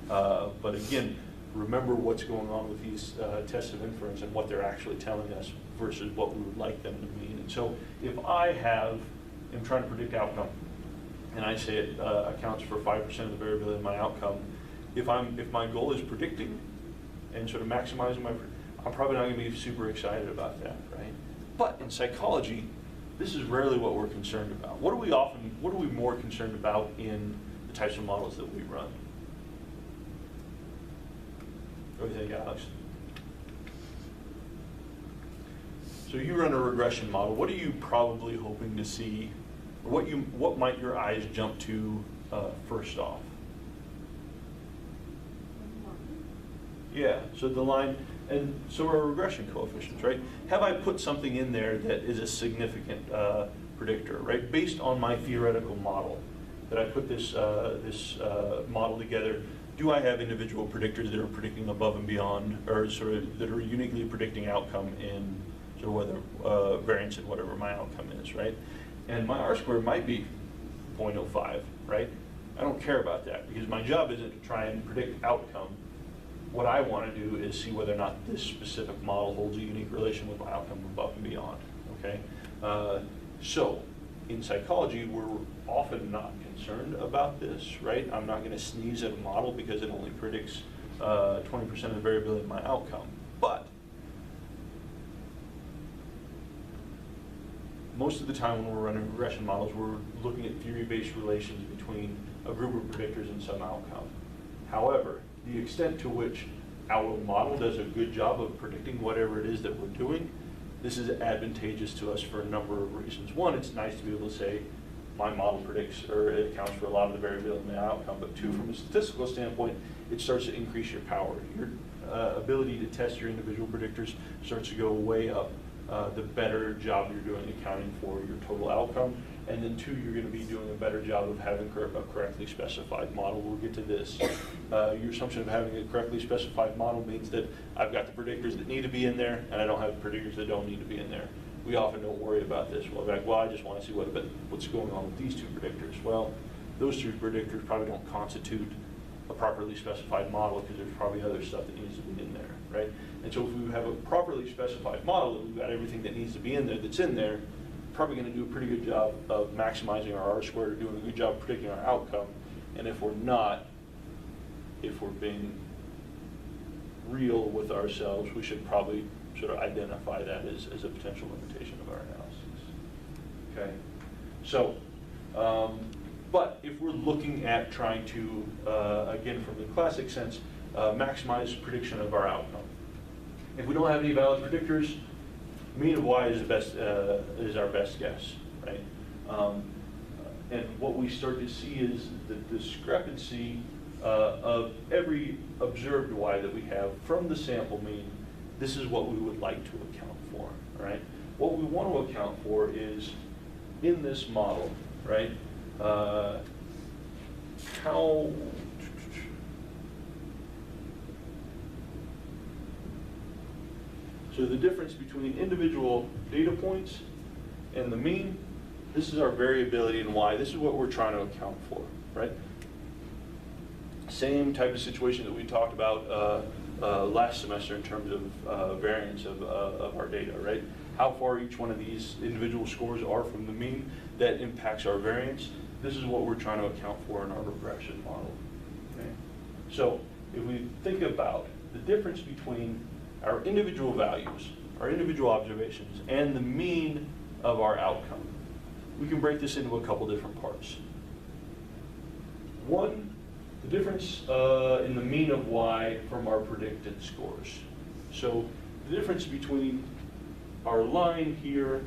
But again, remember what's going on with these tests of inference and what they're actually telling us versus what we would like them to mean. And so if I am trying to predict outcome, and I say it accounts for 5% of the variability in my outcome, if my goal is predicting and sort of maximizing I'm probably not going to be super excited about that, right? But in psychology, this is rarely what we're concerned about. What are we more concerned about in the types of models that we run? What do you think, Alex? So you run a regression model. What are you probably hoping to see, or what might your eyes jump to first off? Yeah, so the line, and so are regression coefficients, right? Have I put something in there that is a significant predictor, right? Based on my theoretical model, that I put this model together, do I have individual predictors that are predicting above and beyond, or sort of that are uniquely predicting outcome in sort of whether variance in whatever my outcome is, right? And my R squared might be 0.05, right? I don't care about that because my job isn't to try and predict outcome. What I want to do is see whether or not this specific model holds a unique relation with my outcome above and beyond, okay? So in psychology, we're often not concerned about this, right? I'm not going to sneeze at a model because it only predicts 20% of the variability in my outcome. But most of the time when we're running regression models, we're looking at theory-based relations between a group of predictors and some outcome. However, the extent to which our model does a good job of predicting whatever it is that we're doing, this is advantageous to us for a number of reasons. One, it's nice to be able to say, my model predicts, or it accounts for a lot of the variability in the outcome. But two, from a statistical standpoint, it starts to increase your power. Your ability to test your individual predictors starts to go way up. The better job you're doing accounting for your total outcome. And then two, you're going to be doing a better job of having a correctly specified model. We'll get to this. Your assumption of having a correctly specified model means that I've got the predictors that need to be in there, and I don't have the predictors that don't need to be in there. We often don't worry about this. We'll be like, well, I just want to see what's going on with these two predictors. Well, those two predictors probably don't constitute a properly specified model because there's probably other stuff that needs to be in there, right? And so if we have a properly specified model, that we've got everything that needs to be in there that's in there, probably going to do a pretty good job of maximizing our R-squared, or doing a good job of predicting our outcome. And if we're not, if we're being real with ourselves, we should probably sort of identify that as a potential limitation of our analysis. Okay, so, but if we're looking at trying to, again, from the classic sense, maximize prediction of our outcome. If we don't have any valid predictors, mean of y is our best guess, right? And what we start to see is the discrepancy of every observed y that we have from the sample mean. This is what we would like to account for, right? What we want to account for is, in this model, right, so the difference between individual data points and the mean, this is our variability in y. This is what we're trying to account for, right? Same type of situation that we talked about last semester in terms of variance of our data, right? How far each one of these individual scores are from the mean, that impacts our variance. This is what we're trying to account for in our regression model. Okay? So if we think about the difference between our individual values, our individual observations, and the mean of our outcome, we can break this into a couple different parts. One, the difference in the mean of y from our predicted scores. So the difference between our line here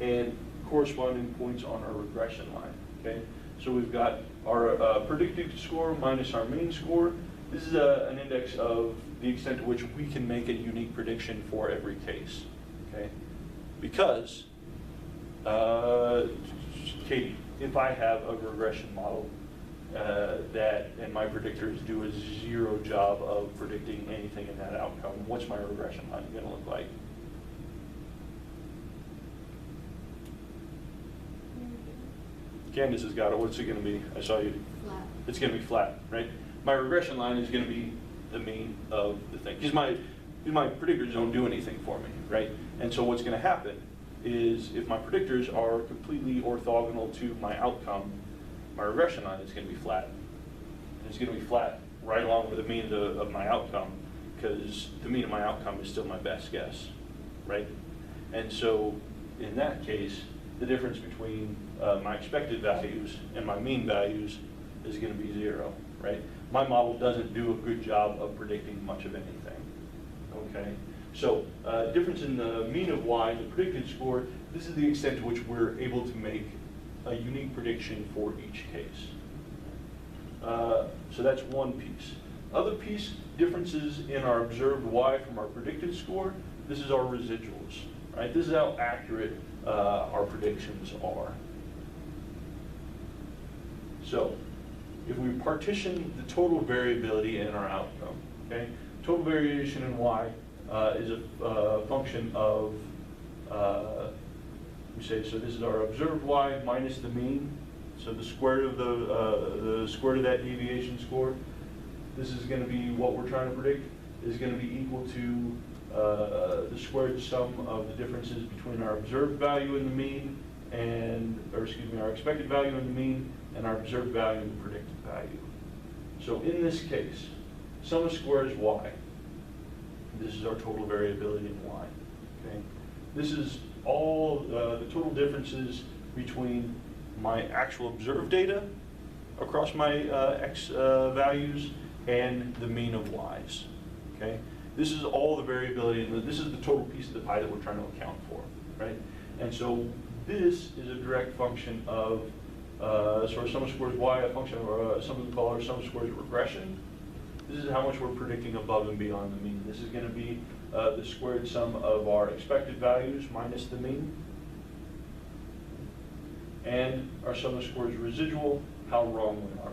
and corresponding points on our regression line, okay? So we've got our predicted score minus our mean score. This is an index of the extent to which we can make a unique prediction for every case, okay? Because, Katie, if I have a regression model and my predictors do a zero job of predicting anything in that outcome, what's my regression line going to look like? Candace has got it. What's it going to be? I saw you. Flat. It's going to be flat, right? My regression line is going to be the mean of the thing. Because my predictors don't do anything for me, right? And so what's going to happen is if my predictors are completely orthogonal to my outcome, my regression line is going to be flat. And it's going to be flat right along with the mean of my outcome, because the mean of my outcome is still my best guess, right? And so in that case, the difference between my expected values and my mean values is going to be zero, right? My model doesn't do a good job of predicting much of anything, okay? So difference in the mean of y and the predicted score, this is the extent to which we're able to make a unique prediction for each case. So that's one piece. Other piece, differences in our observed y from our predicted score, this is our residuals, right? This is how accurate our predictions are. So if we partition the total variability in our outcome, okay? Total variation in y is a function of, we say, so this is our observed y minus the mean. So the square root of the square root of that deviation score. This is going to be what we're trying to predict is going to be equal to the squared sum of the differences between our observed value and the mean, our expected value and the mean, and our observed value and the predicted value. So in this case, sum of squares y. This is our total variability in y. Okay? This is all the total differences between my actual observed data across my x values and the mean of y's. Okay? This is all the variability, and this is the total piece of the pie that we're trying to account for, right? And so this is a direct function of sort of sum of squares y, a function of something we call our sum of squares regression. This is how much we're predicting above and beyond the mean. This is going to be the squared sum of our expected values minus the mean, and our sum of squares residual, how wrong we are.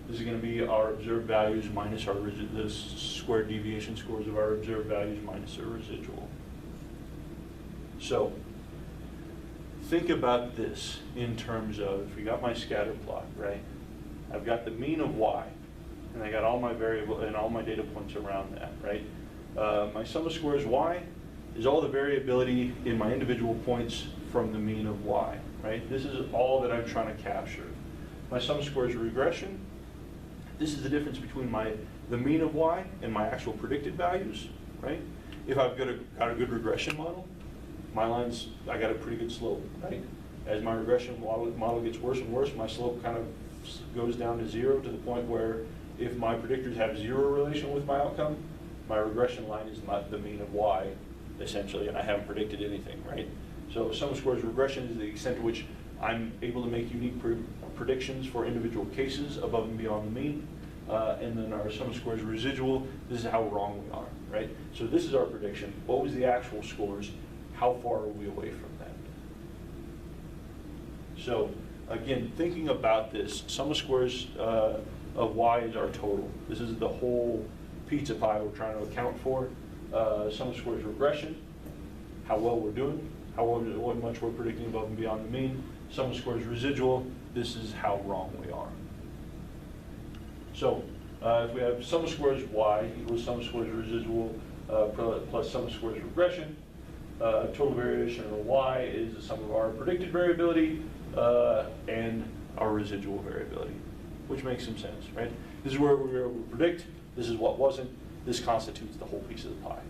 This is going to be our observed values minus the squared deviation scores of our observed values minus our residual. So think about this in terms of, if we got my scatter plot, right? I've got the mean of y, and I got all my variable and all my data points around that, right? My sum of squares y is all the variability in my individual points from the mean of y, right? This is all that I'm trying to capture. My sum of squares regression, this is the difference between the mean of y and my actual predicted values, right? If I've got a good regression model, my lines, I got a pretty good slope, right? As my regression model gets worse and worse, my slope kind of goes down to 0, to the point where if my predictors have 0 relation with my outcome, my regression line is not the mean of y, essentially, and I haven't predicted anything, right? So sum of squares regression is the extent to which I'm able to make unique predictions for individual cases above and beyond the mean. And then our sum of squares residual, this is how wrong we are, right? So this is our prediction. What was the actual scores? How far are we away from that? So again, thinking about this, sum of squares of y is our total. This is the whole pizza pie we're trying to account for. Sum of squares regression, how well we're doing, what much we're predicting above and beyond the mean. Sum of squares residual, this is how wrong we are. So if we have sum of squares y equals sum of squares residual plus sum of squares regression, total variation of y is the sum of our predicted variability and our residual variability, which makes some sense, right? This is where we were able to predict, this is what wasn't, this constitutes the whole piece of the pie.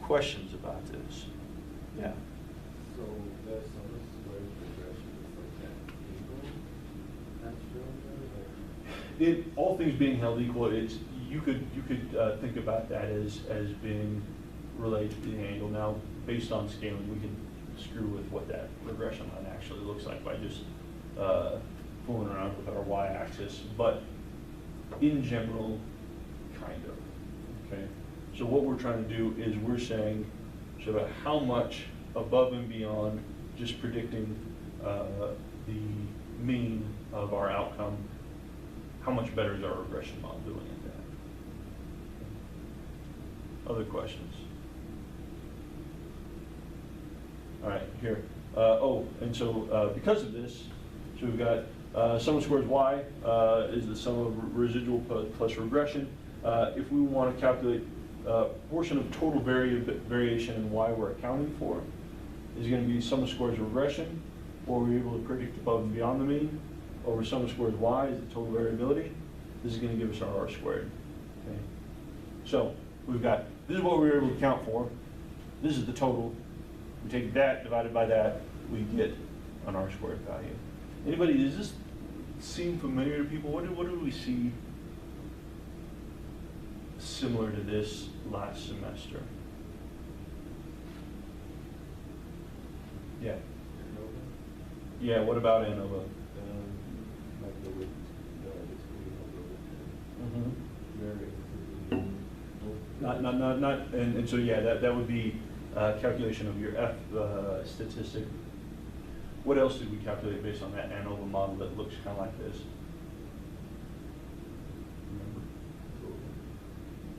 Questions about this? Yeah. So that sum of squares regression is like that equal? That's All things being held equal, you could think about that as being related to the angle. Now, based on scaling, we can screw with what that regression line actually looks like by just fooling around with our y-axis. But in general, kind of. Okay. So what we're trying to do is we're saying sort of how much above and beyond just predicting the mean of our outcome, how much better is our regression model doing at that? Other questions? All right, here. And so because of this, so we've got sum of squares y is the sum of residual plus regression. If we want to calculate portion of total variation in y we're accounting for, is going to be sum of squares regression, or we're able to predict above and beyond the mean, over sum of squares y is the total variability. This is going to give us our r squared. Okay. So we've got, this is what we were able to account for. This is the total. We take that divided by that, we get an r squared value. Anybody, does this seem familiar to people? What did we see similar to this last semester? Yeah. Yeah, what about ANOVA? Like the width between And so yeah, that would be calculation of your F statistic. What else did we calculate based on that ANOVA model that looks kind of like this?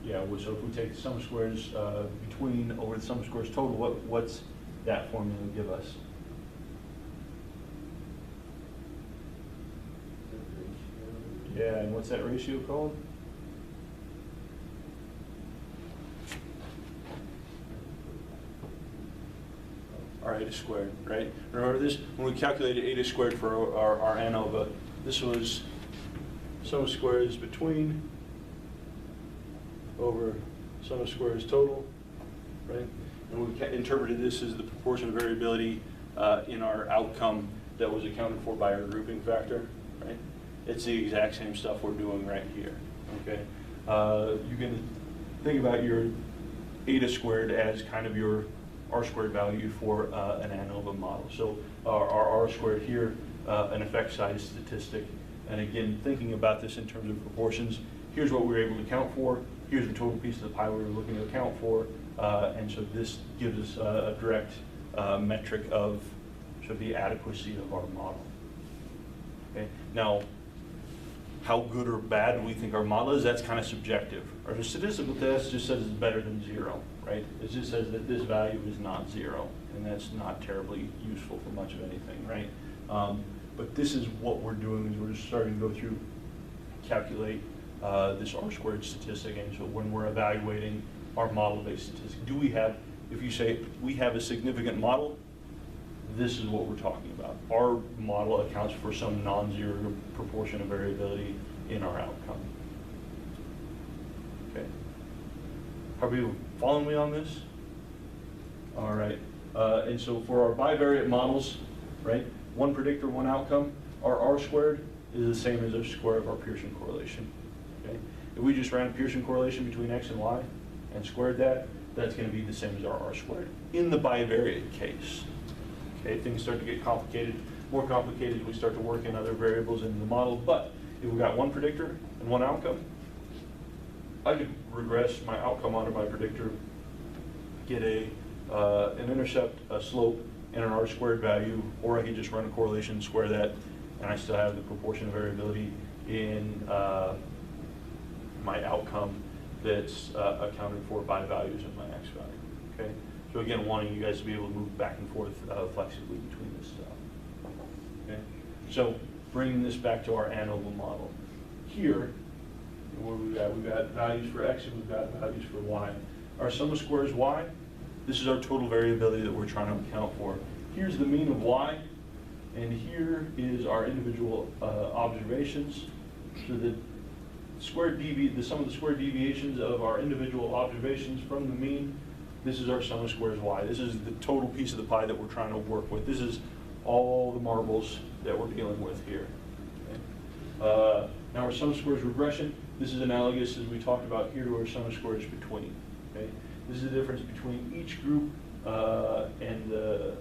Yeah, so if we take the sum of squares between over the sum of squares total, what's that formula give us? Yeah, and what's that ratio called? Our eta squared, right? Remember this? When we calculated eta squared for our ANOVA, this was sum of squares between over sum of squares total, right? And we interpreted this as the proportion of variability in our outcome that was accounted for by our grouping factor, right? It's the exact same stuff we're doing right here, okay? You can think about your eta squared as kind of your R squared value for an ANOVA model. So our R squared here, an effect size statistic. And again, thinking about this in terms of proportions, here's what we were able to account for, here's the total piece of the pie we were looking to account for, and so this gives us a direct metric of sort of the adequacy of our model. Okay. Now, how good or bad we think our model is, that's kind of subjective. Our statistical test just says it's better than 0, right? It just says that this value is not 0, and that's not terribly useful for much of anything, right? But this is what we're doing, is we're just starting to go through, calculate this R squared statistic, and so when we're evaluating our model-based statistic, do we have, if you say we have a significant model, this is what we're talking about. Our model accounts for some non-zero proportion of variability in our outcome. Okay. Are people following me on this? All right. And so for our bivariate models, right, one predictor, one outcome, our R squared is the same as the square of our Pearson correlation. Okay. If we just ran a Pearson correlation between X and Y and squared that, that's going to be the same as our R squared in the bivariate case. Okay, things start to get complicated, more complicated as we start to work in other variables in the model. But if we've got one predictor and one outcome, I could regress my outcome onto my predictor, get an intercept, a slope, and an R squared value, or I could just run a correlation, square that, and I still have the proportion of variability in my outcome that's accounted for by values in my X value. Okay. So again, wanting you guys to be able to move back and forth flexibly between this stuff. Okay. So bringing this back to our ANOVA model. Here, what we've got values for X and we've got values for Y. Our sum of squares Y, this is our total variability that we're trying to account for. Here's the mean of Y, and here is our individual observations. So the sum of the squared deviations of our individual observations from the mean, this is our sum of squares Y. This is the total piece of the pie that we're trying to work with. This is all the marbles that we're dealing with here. Okay. Now our sum of squares regression, this is analogous, as we talked about here, to our sum of squares between. Okay. This is the difference between each group and the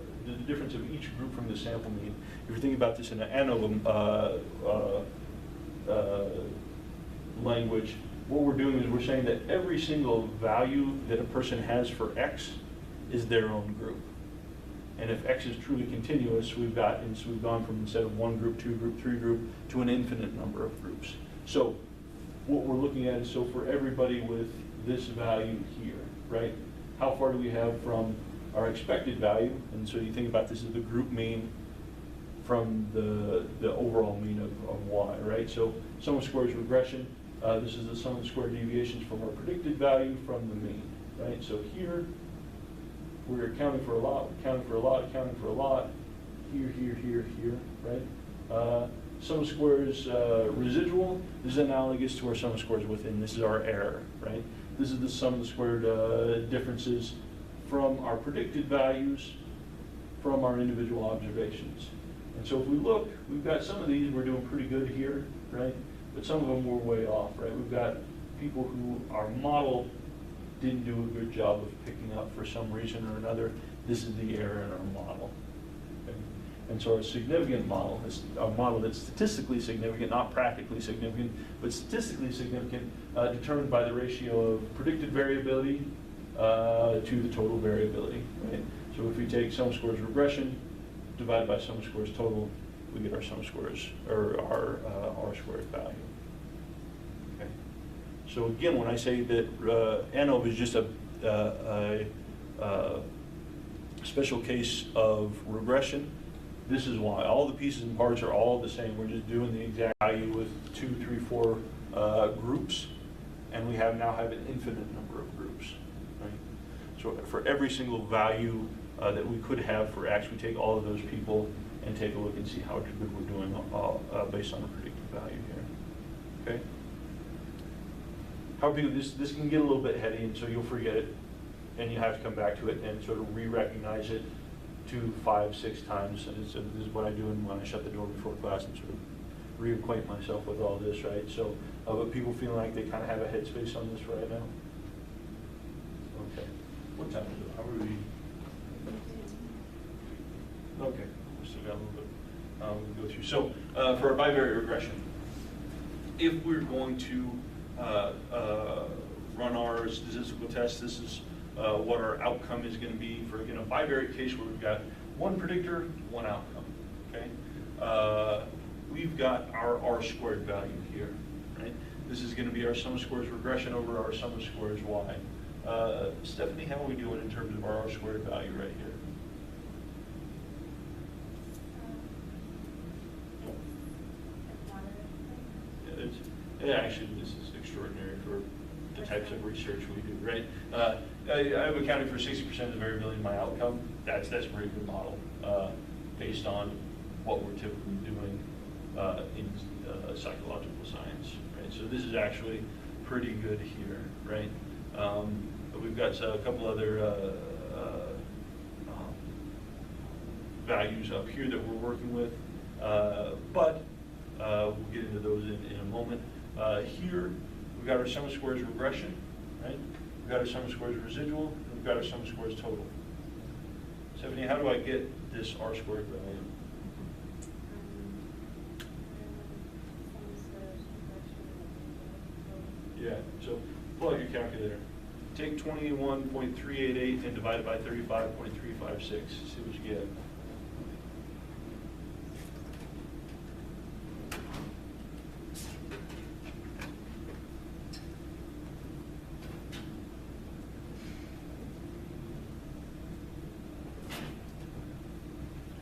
difference of each group from the sample mean. If you're thinking about this in an ANOVA language, what we're doing is we're saying that every single value that a person has for X is their own group. And if X is truly continuous, we've gone from, instead of one group, two group, three group, to an infinite number of groups. So what we're looking at is, so for everybody with this value here, right, how far do we have from our expected value? And so you think about this as the group mean from the overall mean of Y, right? So sum of squares regression, this is the sum of the square deviations from our predicted value from the mean, right? So here, we're accounting for a lot, accounting for a lot, accounting for a lot, here, here, here, here, right? Sum of squares residual, this is analogous to our sum of squares within. This is our error, right? This is the sum of the squared differences from our predicted values from our individual observations. And so if we look, we've got some of these, we're doing pretty good here, right? But some of them were way off, right? We've got people who our model didn't do a good job of picking up for some reason or another. This is the error in our model. Okay? And so our significant model is a model that's statistically significant, not practically significant, but statistically significant, determined by the ratio of predicted variability to the total variability, right? So if we take sum of squares regression divided by sum of squares total, we get our sum of squares, or our R squared value. Okay. So again, when I say that ANOVA is just a special case of regression, this is why. All the pieces and parts are all the same. We're just doing the exact value with 2, 3, 4 groups, and we now have an infinite number of groups. Right? So for every single value that we could have for X, we take all of those people and take a look and see how good we're doing based on the predicted value here. Okay. However, this can get a little bit heady, and so you'll forget it, and you have to come back to it and sort of re-recognize it 2, 5, 6 times. And this is what I do when I shut the door before class and sort of reacquaint myself with all this, right? So, but people feeling like they kind of have a headspace on this right now? Okay. What time is it? How are we? Okay, we still got a little bit we can go through. So, for our bivariate regression, if we're going to run our statistical test, this is what our outcome is going to be for, again, a bivariate case where we've got one predictor, one outcome, okay? We've got our R-squared value here, right? This is going to be our sum of squares regression over our sum of squares y. Stephanie, how are we doing in terms of our R-squared value right here? Actually, this is extraordinary for the types of research we do, right? I'm accounting for 60% of the variability in my outcome. That's a very good model based on what we're typically doing in psychological science, right? So this is actually pretty good here, right? But we've got a couple other values up here that we're working with, but we'll get into those in a moment. Here, we've got our sum of squares regression, right? We've got our sum of squares residual, and we've got our sum of squares total. Stephanie, how do I get this R squared value? Yeah, so pull out your calculator. Take 21.388 and divide it by 35.356. See what you get.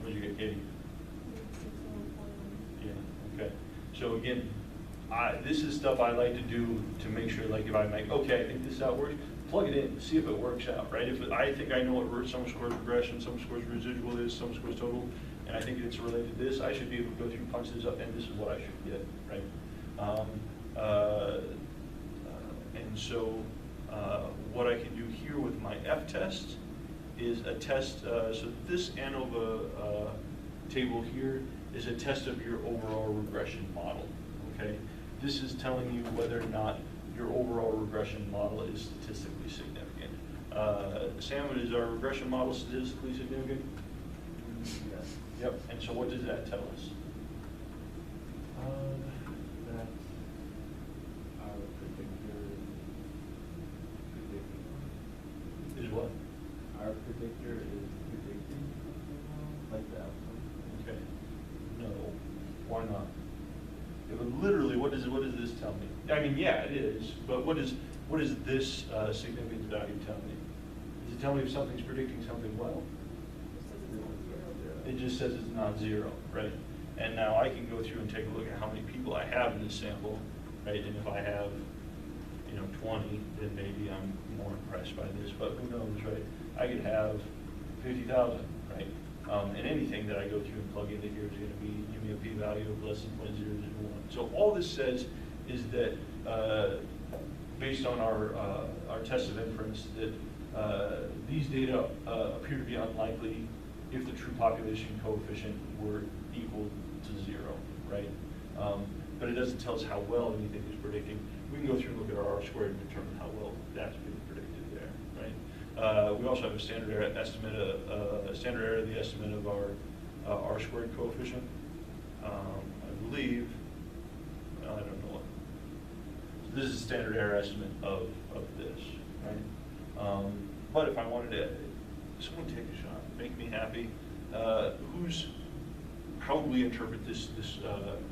What did you get, Katie? Yeah, okay. So again, this is stuff I like to do to make sure, like, if I make, okay, I think this is how it works, plug it in, see if it works out, right? If I think I know what sum of squares regression, sum of squares residual is, sum of squares total, and I think it's related to this, I should be able to go through, punch this up, and this is what I should get, right? And so what I can do here with my F test is a test, so this ANOVA table here is a test of your overall regression model, okay? This is telling you whether or not your overall regression model is statistically significant. Sam, is our regression model statistically significant? Yes. Yep, and so what does that tell us? That our predictor Is what? our predictor is predicting like the outcome. Okay. No, why not? Yeah, but literally, what does this tell me? I mean, yeah, it is, but what does this significance value tell me? Does it tell me if something's predicting something well? It just says it's not zero, right? And now I can go through and take a look at how many people I have in this sample, right? And if I have, 20, then maybe I'm more impressed by this, but who knows, right? I could have 50,000, right? And anything that I go through and plug into here is going to be, give me a p-value of less than 0.001. So all this says is that based on our test of inference, that these data appear to be unlikely if the true population coefficient were equal to 0, right? But it doesn't tell us how well anything is predicting. We can go through and look at our R-squared and determine how well that's being predicted there, right? We also have a standard error estimate, standard error of the estimate of our R-squared coefficient. I believe, I don't know what. So this is a standard error estimate of this, right? But if I wanted to, someone take a shot, make me happy. How would we interpret this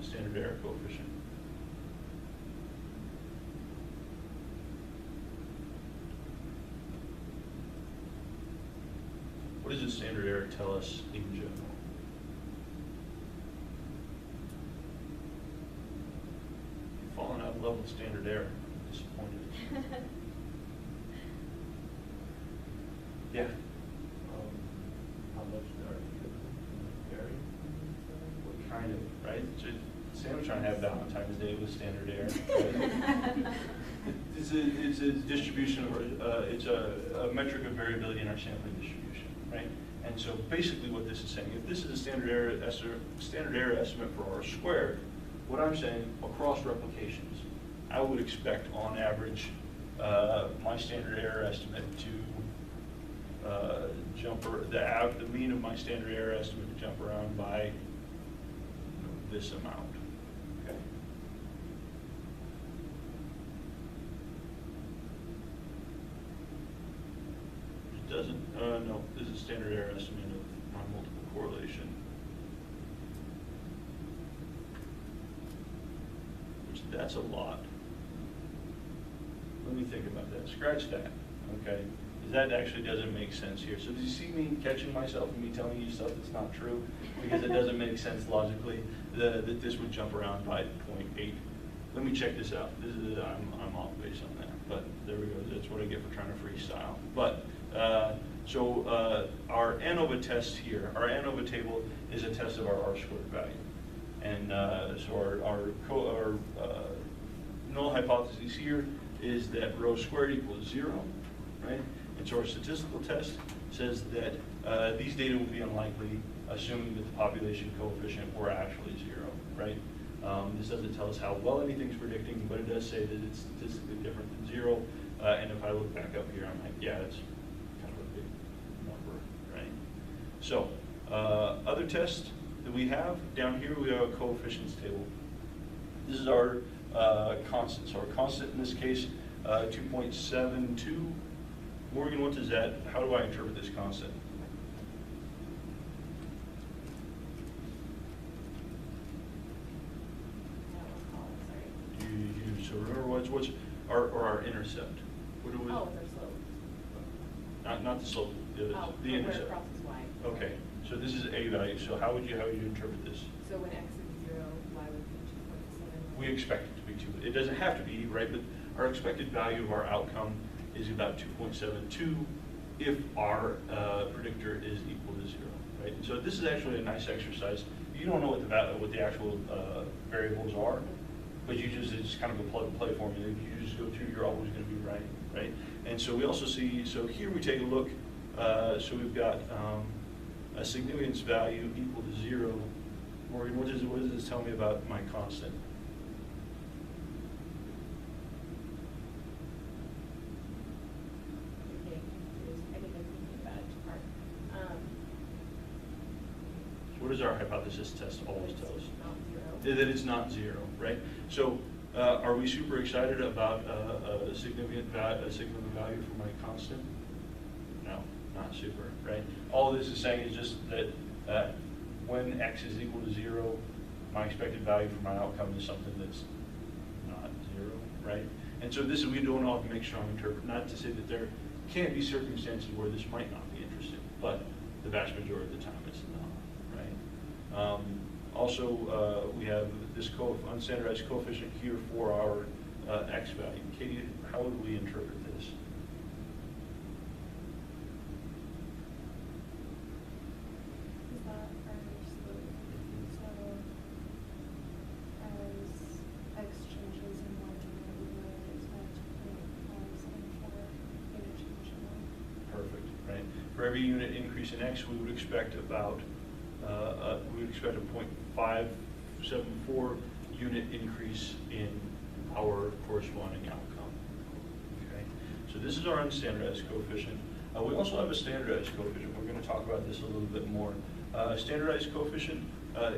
standard error coefficient? What does the standard error tell us in general? You've fallen out of love with standard error. Disappointed. Yeah. How much are you vary? What kind of, right? So Sam was trying trying to have Valentine's Day with standard error. It's a distribution, or it's a metric of variability in our sampling distribution, right? And so basically what this is saying, if this is a standard error estimate for R squared, what I'm saying, across replications, I would expect on average my standard error estimate to the mean of my standard error estimate to jump around by this amount. Okay. It doesn't. No. This is standard error estimate of non-multiple correlation, which that's a lot. Let me think about that. Scratch that. Okay. That actually doesn't make sense here. So do you see me catching myself and me telling you stuff that's not true? Because it doesn't make sense logically that this would jump around by 0.8. Let me check this out. This is I'm off base on that, but there we go. That's what I get for trying to freestyle. But our ANOVA test here, our ANOVA table is a test of our R squared value, and so our null hypothesis here is that rho squared equals 0, right? And so our statistical test says that these data would be unlikely, assuming that the population coefficient were actually 0, right? This doesn't tell us how well anything's predicting, but it does say that it's statistically different than 0. And if I look back up here, I'm like, yeah, it's kind of a big number, right? So other tests that we have, down here we have a coefficients table. This is our constant. So our constant in this case, 2.72. Morgan, what does that, how do I interpret this constant? So remember what's our intercept? What do we? Oh, it's our slope. Not the slope, the intercept. Where it crosses y. Okay, so this is a value. So how would you interpret this? So when x is 0, y would be 2.7. We expect it to be 2. It doesn't have to be, right? But our expected value of our outcome is about 2.72 if our predictor is equal to 0, right? So this is actually a nice exercise. You don't know what the actual variables are, but it's kind of a plug and play formula. You just go through, you're always going to be right? And so we also see, so here we take a look, so we've got a significance value equal to 0. Morgan, what does this tell me about my constant? What does our hypothesis test always tell us? That it's not 0, right? So are we super excited about a significant value for my constant? No, not super, right? All this is saying is just that when x is equal to 0, my expected value for my outcome is something that's not 0, right? And so we don't all have to make strong interpret, not to say that there can't be circumstances where this might not be interesting, but the vast majority of the time it's not, right? Also, we have this unstandardized coefficient here for our x value. Katie, how would we interpret this? Is that our slope? So as x changes in y, we would expect 0.574 interchangeable. Perfect, right? For every unit increase in x, we would expect about a 0.574 unit increase in our corresponding outcome. Okay, so this is our unstandardized coefficient. We also have a standardized coefficient. We're going to talk about this a little bit more. Standardized coefficient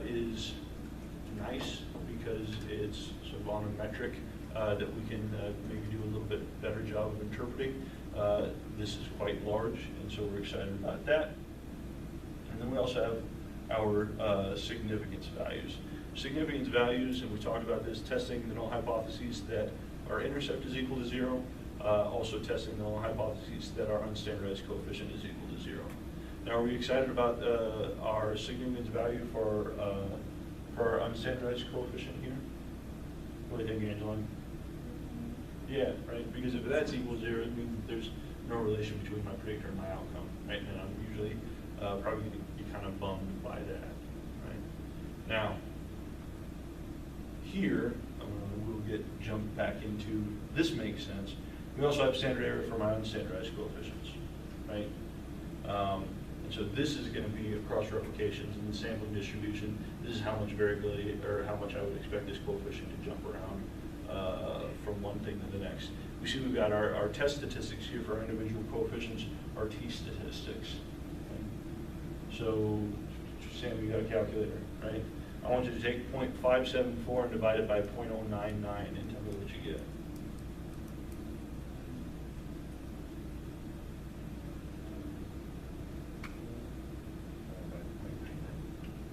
is nice because it's sort of on a metric that we can maybe do a little bit better job of interpreting. This is quite large, and so we're excited about that. And then we also have our significance values. Significance values, and we talked about this, testing the null hypotheses that our intercept is equal to 0, also testing the null hypotheses that our unstandardized coefficient is equal to 0. Now, are we excited about our significance value for our unstandardized coefficient here? What do you think, Angela? Yeah, right, because if that's equal to 0, it means there's no relation between my predictor and my outcome, right? And I'm usually probably going to be kind of bummed by that, right? Now, to, this makes sense. We also have standard error for my unstandardized coefficients, right? And so this is going to be across replications in the sampling distribution. This is how much variability, or how much I would expect this coefficient to jump around from one thing to the next. We see we've got our test statistics here for our individual coefficients, our t statistics. Okay? So, Sam, you got a calculator, right? I want you to take 0.574 and divide it by 0.099 and tell me what you get.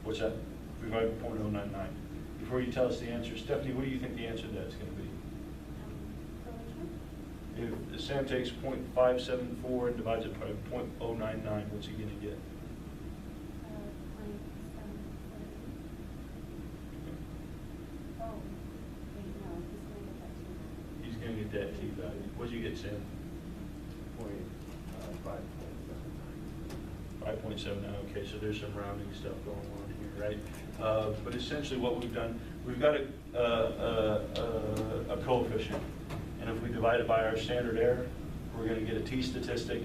What's that? Divide by 0.099. Before you tell us the answer, Stephanie, what do you think the answer to that's going to be? If Sam takes 0.574 and divides it by 0.099, what's he going to get? He's going to get that t value. What'd you get, Sam? 5.79. Okay, so there's some rounding stuff going on here, right? But essentially what we've done, we've got a coefficient. And if we divide it by our standard error, we're going to get a t statistic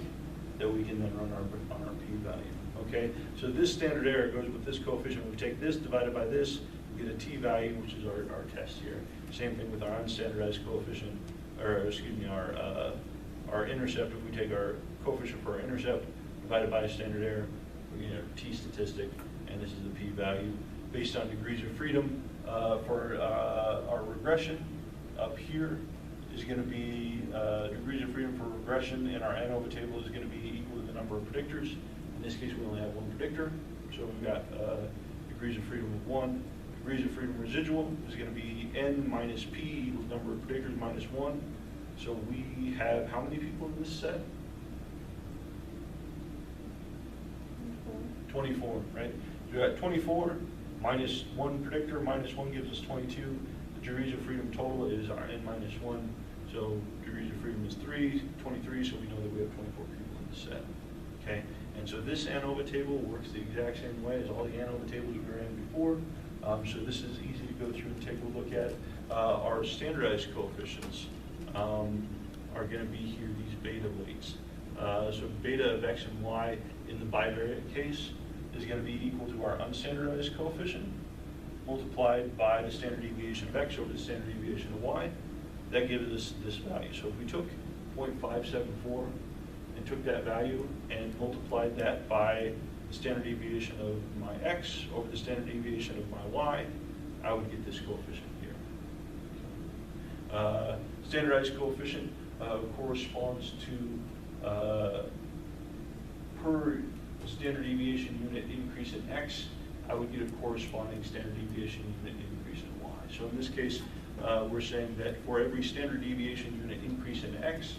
that we can then run on our p-value. Okay, so this standard error goes with this coefficient. We take this divided by this, we get a t-value, which is our test here. Same thing with our unstandardized coefficient, or excuse me, our intercept. If we take our coefficient for our intercept divided by a standard error, we get a t statistic, and this is the p-value based on degrees of freedom for our regression. Up here is going to be degrees of freedom for regression, and our ANOVA table is going to be equal to the number of predictors. In this case, we only have one predictor, so we've got degrees of freedom of 1. Degrees of freedom residual is going to be n minus p equals number of predictors minus 1. So we have how many people in this set? 24, right? So we got 24 minus 1 predictor minus 1 gives us 22. The degrees of freedom total is our n minus 1. So degrees of freedom is 23, so we know that we have 24 people in the set. Okay, and so this ANOVA table works the exact same way as all the ANOVA tables we were in before. So this is easy to go through and take a look at. Our standardized coefficients are going to be here, these beta weights. So beta of x and y in the bivariate case is going to be equal to our unstandardized coefficient multiplied by the standard deviation of x over the standard deviation of y. That gives us this value. So if we took 0.574 and took that value and multiplied that by the standard deviation of my x over the standard deviation of my y, I would get this coefficient here. Standardized coefficient corresponds to per standard deviation unit increase in x, I would get a corresponding standard deviation unit increase in y. So in this case, we're saying that for every standard deviation unit increase in x,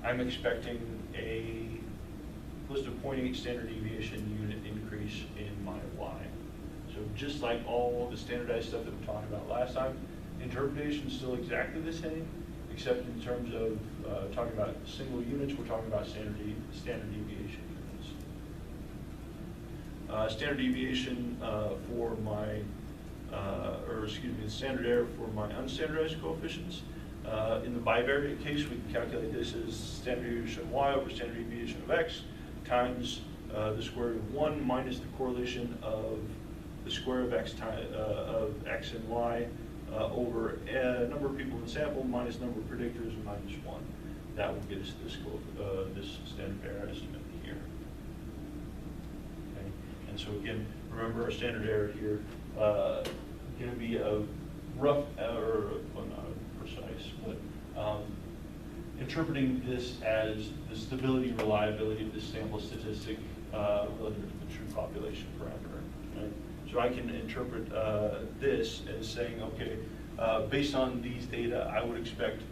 I'm expecting a close to 0.8 standard deviation unit increase in my y. So just like all the standardized stuff that we talked about last time, interpretation is still exactly the same, except in terms of talking about single units, we're talking about standard deviation units. Standard deviation for my, the standard error for my unstandardized coefficients. In the bivariate case, we can calculate this as standard deviation of y over standard deviation of x times the square root of 1 minus the correlation of the square of x and y over a number of people in the sample minus number of predictors minus 1. That will get us this standard error estimate here. Okay. And so again, remember our standard error here going to be a rough, or well, not precise, but interpreting this as the stability and reliability of the sample statistic relative to the true population parameter. Right? So I can interpret this as saying, okay, based on these data, I would expect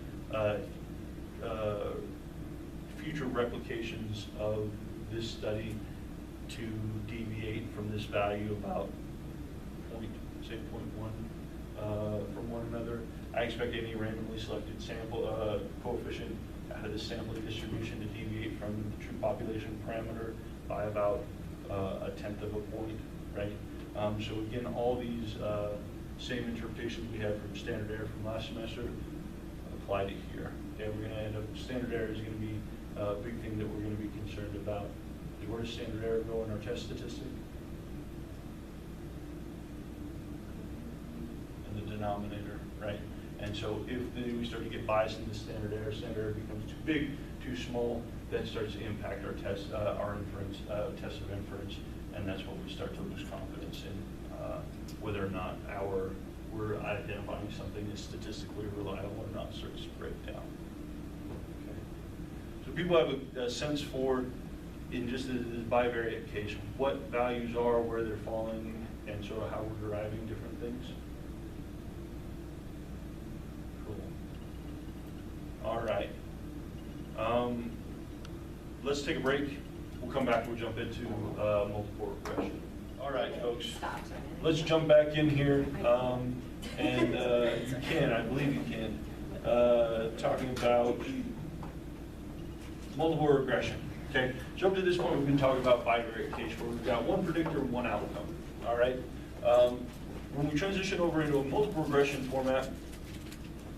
future replications of this study to deviate from this value about 0.1 from one another. I expect any randomly selected sample coefficient out of the sampling distribution to deviate from the true population parameter by about 1/10 of a point, right? So again, all these same interpretations we had from standard error from last semester apply to here. Okay, we're gonna end up, standard error is gonna be a big thing that we're gonna be concerned about. Where does standard error go in our test statistic? In the denominator, right? And so if we start to get biased in the standard error becomes too big, too small, that starts to impact our test, our inference, test of inference, and that's when we start to lose confidence in whether or not we're identifying something as statistically reliable or not, starts to break down. Okay. So people have a sense for, in just this bivariate case, what values are, where they're falling, and sort of how we're deriving different things. Cool. All right. Let's take a break. We'll come back and we'll jump into multiple regression. All right, folks. Let's jump back in here. And you can, I believe you can, talking about multiple regression. Okay, so up to this point, we've been talking about bivariate case where we've got one predictor and one outcome. All right. When we transition over into a multiple regression format,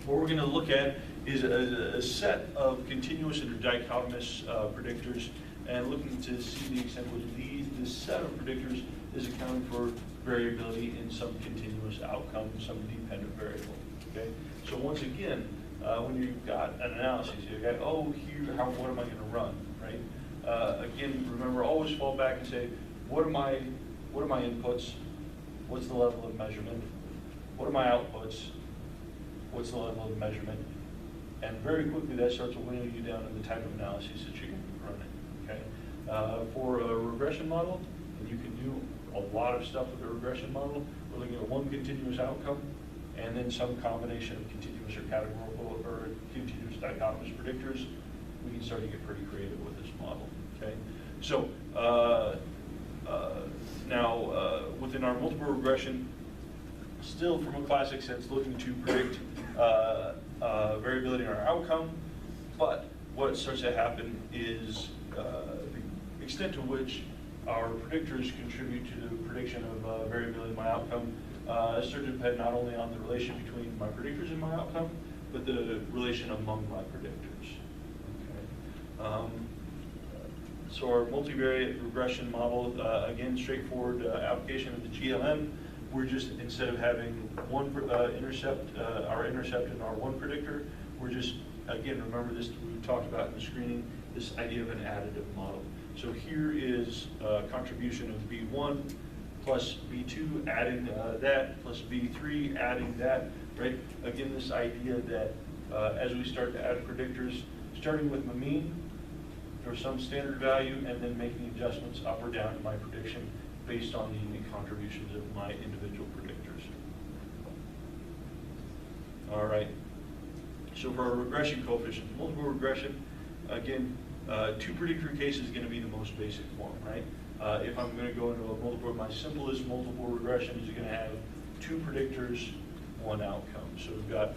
what we're going to look at is a set of continuous and dichotomous predictors, and looking to see the extent to which this set of predictors is accounting for variability in some continuous outcome, some dependent variable. Okay, so once again, when you've got an analysis, you've got, oh, here, what am I going to run, right? Again, remember, always fall back and say, what are my inputs? What's the level of measurement? What are my outputs? What's the level of measurement? And very quickly, that starts to winnow you down to the type of analysis that you can be running. Okay, for a regression model, and you can do a lot of stuff with a regression model. We're looking at one continuous outcome, and then some combination of continuous or categorical or continuous dichotomous predictors. We can start to get pretty creative with this model. Okay, so now within our multiple regression, still from a classic sense, looking to predict variability in our outcome, but what starts to happen is the extent to which our predictors contribute to the prediction of variability in my outcome starts to depend not only on the relation between my predictors and my outcome, but the relation among my predictors. Okay. So our multivariate regression model, again, straightforward application of the GLM. We're just, instead of having one intercept, our intercept and our one predictor, we're just, again, remember this, we talked about in the screening, this idea of an additive model. So here is a contribution of B1 plus B2, adding that, plus B3, adding that, right? Again, this idea that as we start to add predictors, starting with my mean for some standard value, and then making adjustments up or down to my prediction based on the unique contributions of my individual predictors. All right. So for our regression coefficients, multiple regression, again, two predictor case is going to be the most basic form, right? If I'm going to go into a multiple, my simplest multiple regression is going to have two predictors, one outcome. So we've got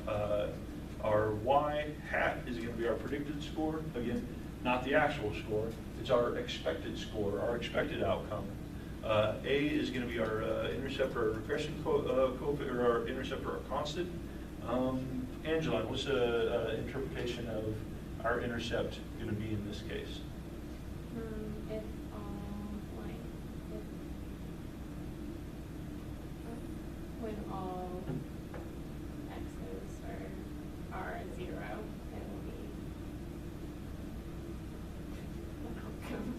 our y hat is going to be our predicted score. Again, not the actual score. It's our expected score, our expected outcome. A is going to be our intercept or regression coefficient, or our intercept or our constant. Angela, what's the interpretation of our intercept going to be in this case? If when all x's are 0, it will be an outcome.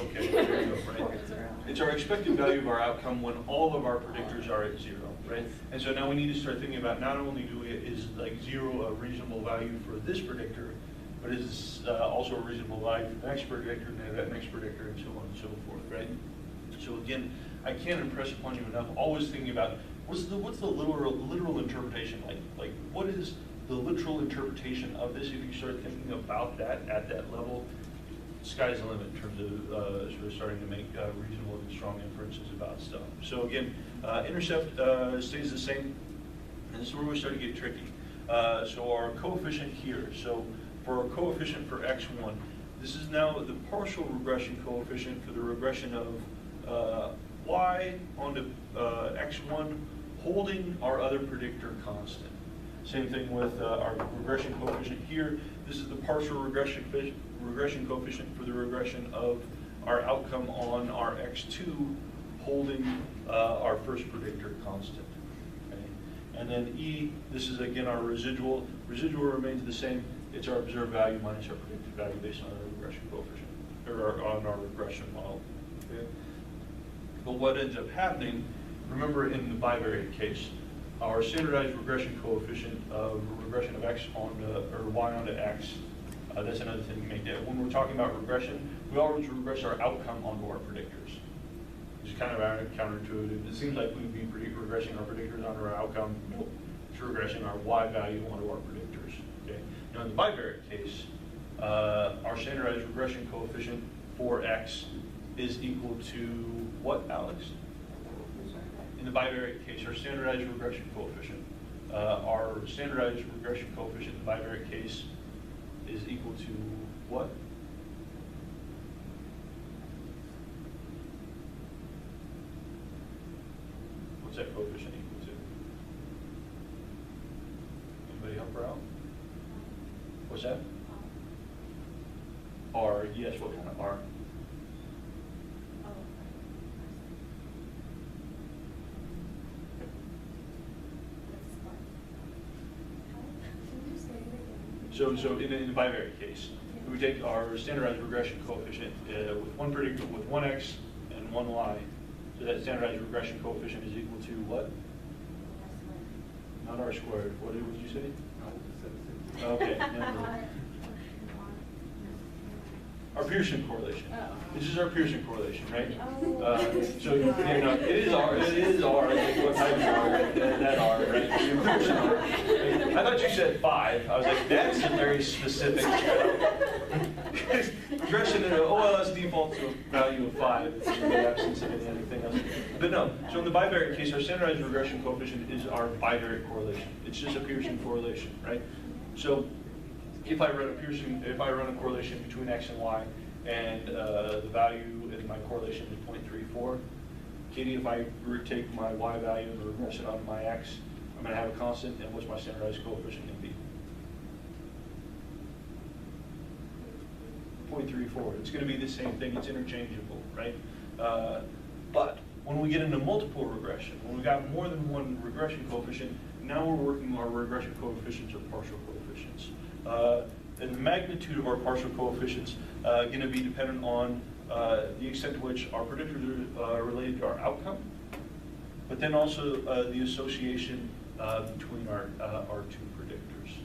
Okay, there you go, right? It's our expected value of our outcome when all of our predictors are at 0, right? And so now we need to start thinking about, not only is like 0 a reasonable value for this predictor, but is also a reasonable value for the next predictor, and that next predictor, and so on and so forth, right? So again, I can't impress upon you enough, always thinking about what's the literal interpretation like? Like, what is the literal interpretation of this? If you start thinking about that at that level, sky's the limit in terms of sort of starting to make reasonable and strong inferences about stuff. So again, intercept stays the same, and this is where we start to get tricky. So our coefficient here, so for our coefficient for x1, this is now the partial regression coefficient for the regression of y onto x1, holding our other predictor constant. Same thing with our regression coefficient here. This is the partial regression coefficient for the regression of our outcome on our x2 holding our first predictor constant. Okay? And then E, this is again our residual. Residual remains the same. It's our observed value minus our predicted value based on our regression coefficient, or on our regression model. Okay? But what ends up happening, remember in the bivariate case, our standardized regression coefficient of regression of x onto, or y onto x, that's another thing to make that. When we're talking about regression, we always regress our outcome onto our predictors. It's kind of counterintuitive. It seems like we'd be regressing our predictors onto our outcome. Nope. It's regressing our y value onto our predictors. Okay. Now in the bivariate case, our standardized regression coefficient for x is equal to what, Alex? In the bivariate case, our standardized regression coefficient in the bivariate case is equal to what? What's that coefficient equal to? Anybody help her out? What's that? R, yes, what kind of R? So in the bivariate case, we take our standardized regression coefficient with one predictor, with one x and one y. So that standardized regression coefficient is equal to what? Not r squared. What did you say? Okay. Our Pearson correlation. This is our Pearson correlation, right? So you know, it is R. Like what type of R? That R, right? Your Pearson R. I thought you said 5. I was like, that's a very specific. Regression in an OLS defaults to a value of 5 in the absence of anything else. But no. So in the bivariate case, our standardized regression coefficient is our bivariate correlation. It's just a Pearson correlation, right? So if I run a correlation between x and y, and the value in my correlation is 0.34, Katie, if I take my y value and regress it onto my x, I'm going to have a constant, and what's my standardized coefficient going to be? 0.34. It's going to be the same thing. It's interchangeable, right? But when we get into multiple regression, when we got more than one regression coefficient, now we're working our regression coefficients or partial coefficients. And the magnitude of our partial coefficients going to be dependent on the extent to which our predictors are related to our outcome, but then also the association between our two predictors.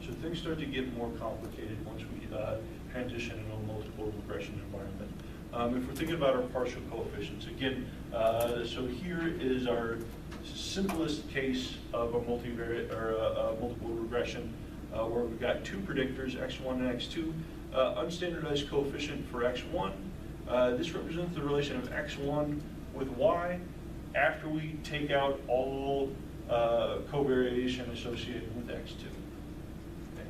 So things start to get more complicated once we transition into a multiple regression environment. If we're thinking about our partial coefficients, again, so here is our simplest case of a multivariate or a multiple regression. Where we've got two predictors, x1 and x2, unstandardized coefficient for x1. This represents the relation of x1 with y after we take out all covariation associated with x2. Okay.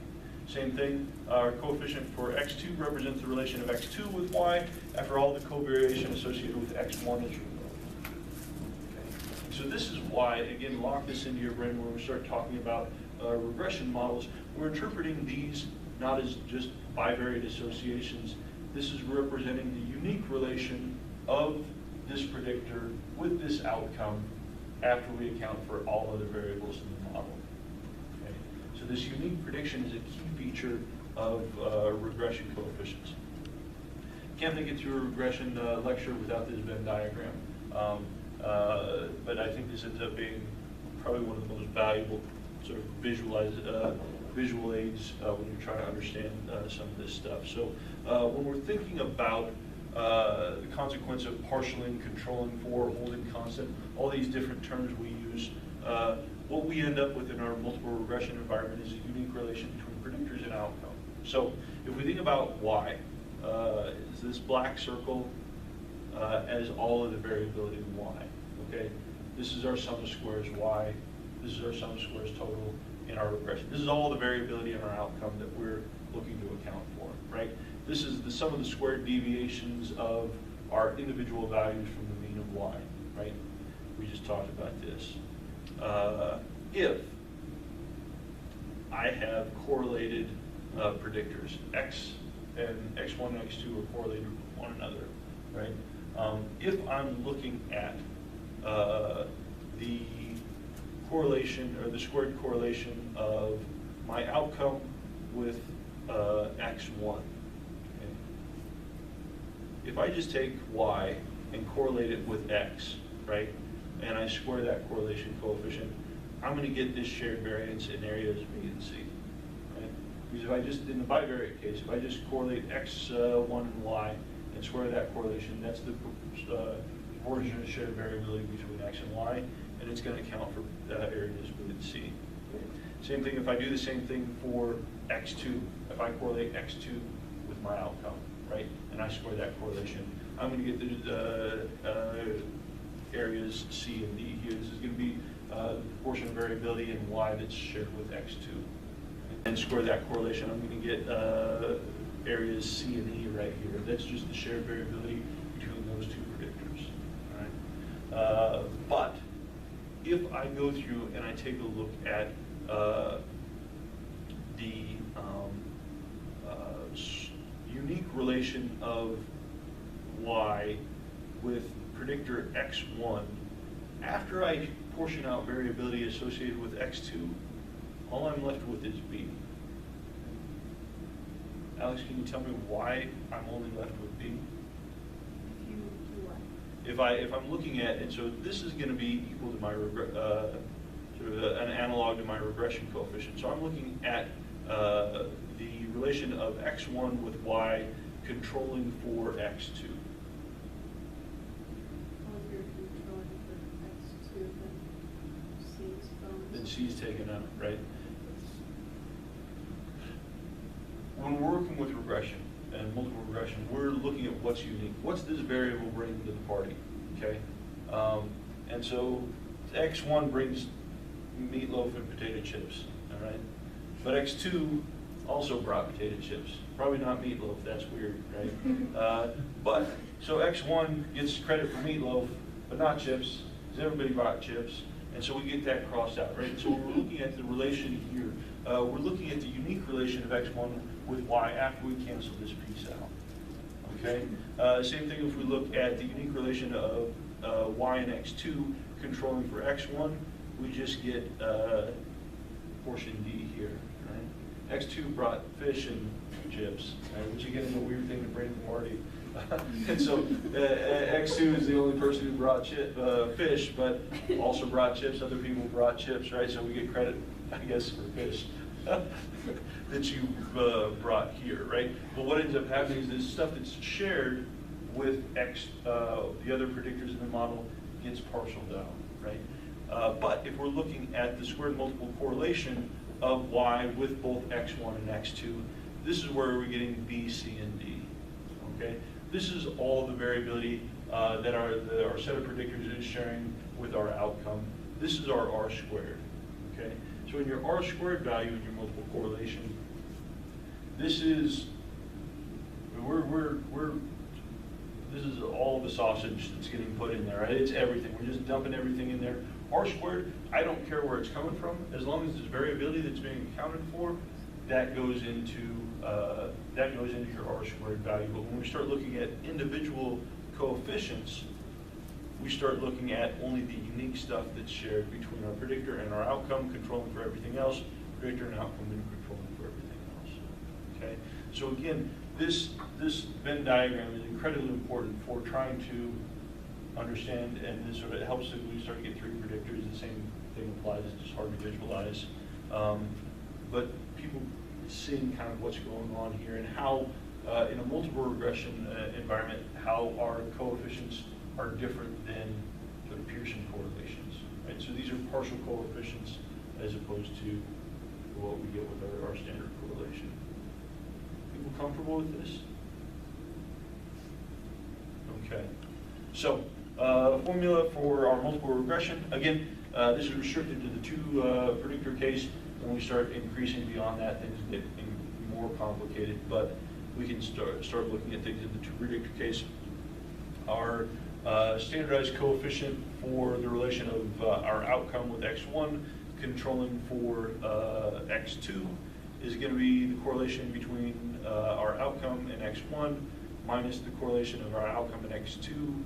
Same thing, our coefficient for x2 represents the relation of x2 with y after all the covariation associated with x1 is removed. Okay. So this is why, again, lock this into your brain when we start talking about regression models. We're interpreting these not as just bivariate associations. This is representing the unique relation of this predictor with this outcome after we account for all other variables in the model. Okay. So this unique prediction is a key feature of regression coefficients. Can't make it through a regression lecture without this Venn diagram, but I think this ends up being probably one of the most valuable sort of visual aids when you're trying to understand some of this stuff. So when we're thinking about the consequence of partialing, controlling for, holding constant, all these different terms we use, what we end up with in our multiple regression environment is a unique relation between predictors and outcome. So if we think about y, is this black circle as all of the variability of y, okay? This is our sum of squares y. This is our sum of squares total in our regression. This is all the variability in our outcome that we're looking to account for, right? This is the sum of the squared deviations of our individual values from the mean of y, right? We just talked about this. If I have correlated predictors. X and X1 and X2 are correlated with one another, right? If I'm looking at the correlation or the squared correlation of my outcome with X1, okay? If I just take Y and correlate it with X, right, and I square that correlation coefficient, I'm going to get this shared variance in areas B and C. Right? Because if I just, in the bivariate case, if I just correlate X1 and Y and square that correlation, that's the proportionate shared variability between X and Y, and it's going to account for areas B and C. Okay? Same thing if I do the same thing for X2. If I correlate X2 with my outcome, right, and I square that correlation, I'm going to get the areas C and D here. This is going to be the proportion of variability in Y that's shared with X2. And square that correlation, I'm going to get areas C and E right here. That's just the shared variability between those two predictors. All right? But if I go through and I take a look at the unique relation of Y with predictor X1, after I portion out variability associated with X2, all I'm left with is B. Alex, can you tell me why I'm only left with B? If you do what? If I'm looking at, and so this is going to be equal to my sort of an analog to my regression coefficient. So I'm looking at the relation of X1 with Y controlling for X2. Then C is taken out, right? When we're working with regression and multiple regression, we're looking at what's unique. What's this variable bring to the party, okay? And so X1 brings meatloaf and potato chips, all right? But X2 also brought potato chips. Probably not meatloaf, that's weird, right? But, so X1 gets credit for meatloaf, but not chips, because everybody bought chips. And so we get that crossed out, right? So we're looking at the relation here. We're looking at the unique relation of X1 with Y after we cancel this piece out, okay? Same thing if we look at the unique relation of Y and X2 controlling for X1, we just get portion D here, right? X2 brought fish and chips, right? Which again is a weird thing to bring to the party. And so X2 is the only person who brought fish, but also brought chips. Other people brought chips, right? So we get credit, I guess, for fish that you brought here, right? But what ends up happening is this stuff that's shared with the other predictors in the model gets parceled out, right? But if we're looking at the squared multiple correlation of Y with both X1 and X2, this is where we're getting B, C, and D, okay? This is all the variability that our set of predictors is sharing with our outcome. This is our R squared, okay? So in your R squared value in your multiple correlation, this is, this is all the sausage that's getting put in there, right? It's everything. We're just dumping everything in there. R squared, I don't care where it's coming from, as long as there's variability that's being accounted for, that goes into your R squared value. But when we start looking at individual coefficients, we start looking at only the unique stuff that's shared between our predictor and our outcome, controlling for everything else, predictor and outcome and controlling for everything else. Okay? So again, this Venn diagram is incredibly important for trying to understand, and this sort of helps if we start to get three predictors. The same thing applies, it's just hard to visualize. But people seeing kind of what's going on here and how in a multiple regression environment, how our coefficients are different than sort of Pearson correlations, right? So these are partial coefficients as opposed to what we get with our standard correlation. People comfortable with this? Okay. So formula for our multiple regression, again, this is restricted to the two predictor case. When we start increasing beyond that, things get more complicated, but we can start looking at things in the two predictor case. Our standardized coefficient for the relation of our outcome with X1 controlling for x2 is going to be the correlation between our outcome and x1 minus the correlation of our outcome and x2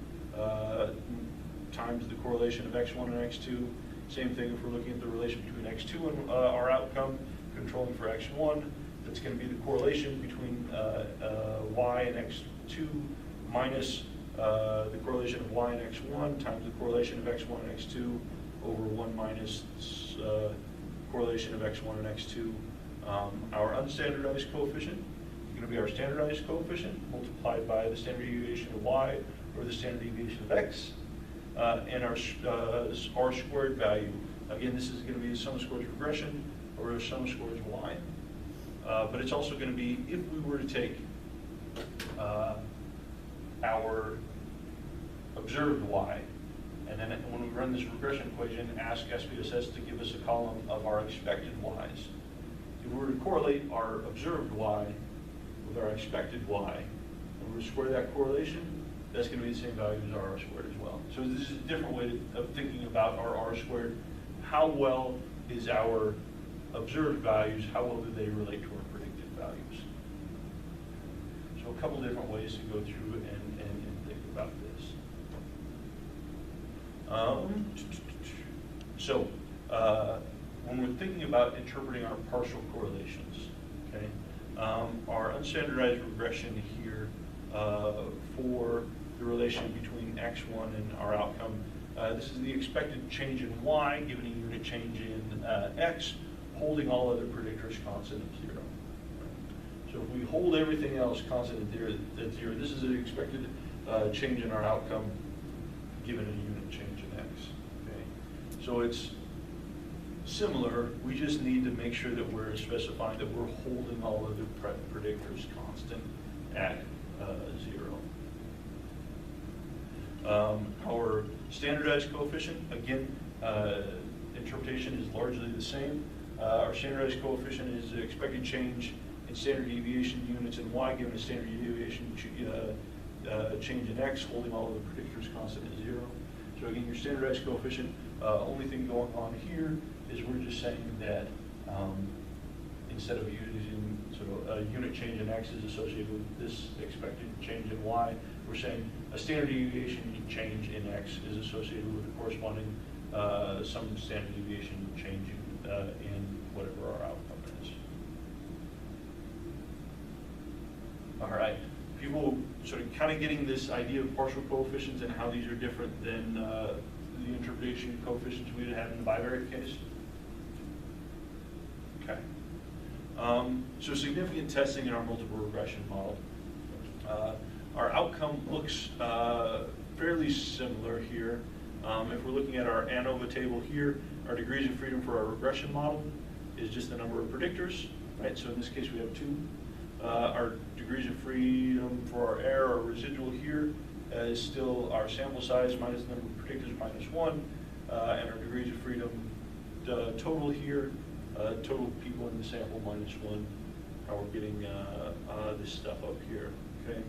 times the correlation of x1 and x2. Same thing if we're looking at the relation between x2 and our outcome, controlling for x1. That's going to be the correlation between y and x2 minus the correlation of y and x1 times the correlation of x1 and x2 over 1 minus correlation of x1 and x2. Our unstandardized coefficient is going to be our standardized coefficient multiplied by the standard deviation of y or the standard deviation of x. And our R squared value, again, this is going to be the sum of squares regression or the sum of squares y. But it's also going to be if we were to take our observed y, and then when we run this regression equation, ask SPSS to give us a column of our expected y's. If we were to correlate our observed y with our expected y, and we were to square that correlation, that's going to be the same value as our R squared as well. So this is a different way of thinking about our R squared. How well is our observed values, how well do they relate to our predicted values? So a couple different ways to go through and think about this. When we're thinking about interpreting our partial correlations, okay, our unstandardized regression here for the relation between x1 and our outcome, this is the expected change in y given a unit change in x, holding all other predictors constant at 0. So if we hold everything else constant at 0, this is an expected change in our outcome given a unit change in x. Okay? So it's similar, we just need to make sure that we're specifying that we're holding all other predictors constant at 0. Our standardized coefficient, again, interpretation is largely the same. Our standardized coefficient is the expected change in standard deviation units in y given a standard deviation change in x, holding all of the predictors constant at 0. So again, your standardized coefficient, only thing going on here is we're just saying that instead of using sort of a unit change in x is associated with this expected change in y, we're saying a standard deviation change in x is associated with the corresponding some standard deviation change in whatever our outcome is. All right, people sort of kind of getting this idea of partial coefficients and how these are different than the interpretation coefficients we would have in the bivariate case. Okay. So significant testing in our multiple regression model. Our outcome looks fairly similar here. If we're looking at our ANOVA table here, our degrees of freedom for our regression model is just the number of predictors, right? So in this case we have 2. Our degrees of freedom for our error or residual here is still our sample size minus the number of predictors minus 1, and our degrees of freedom total here, total people in the sample minus 1, how we're getting this stuff up here, okay?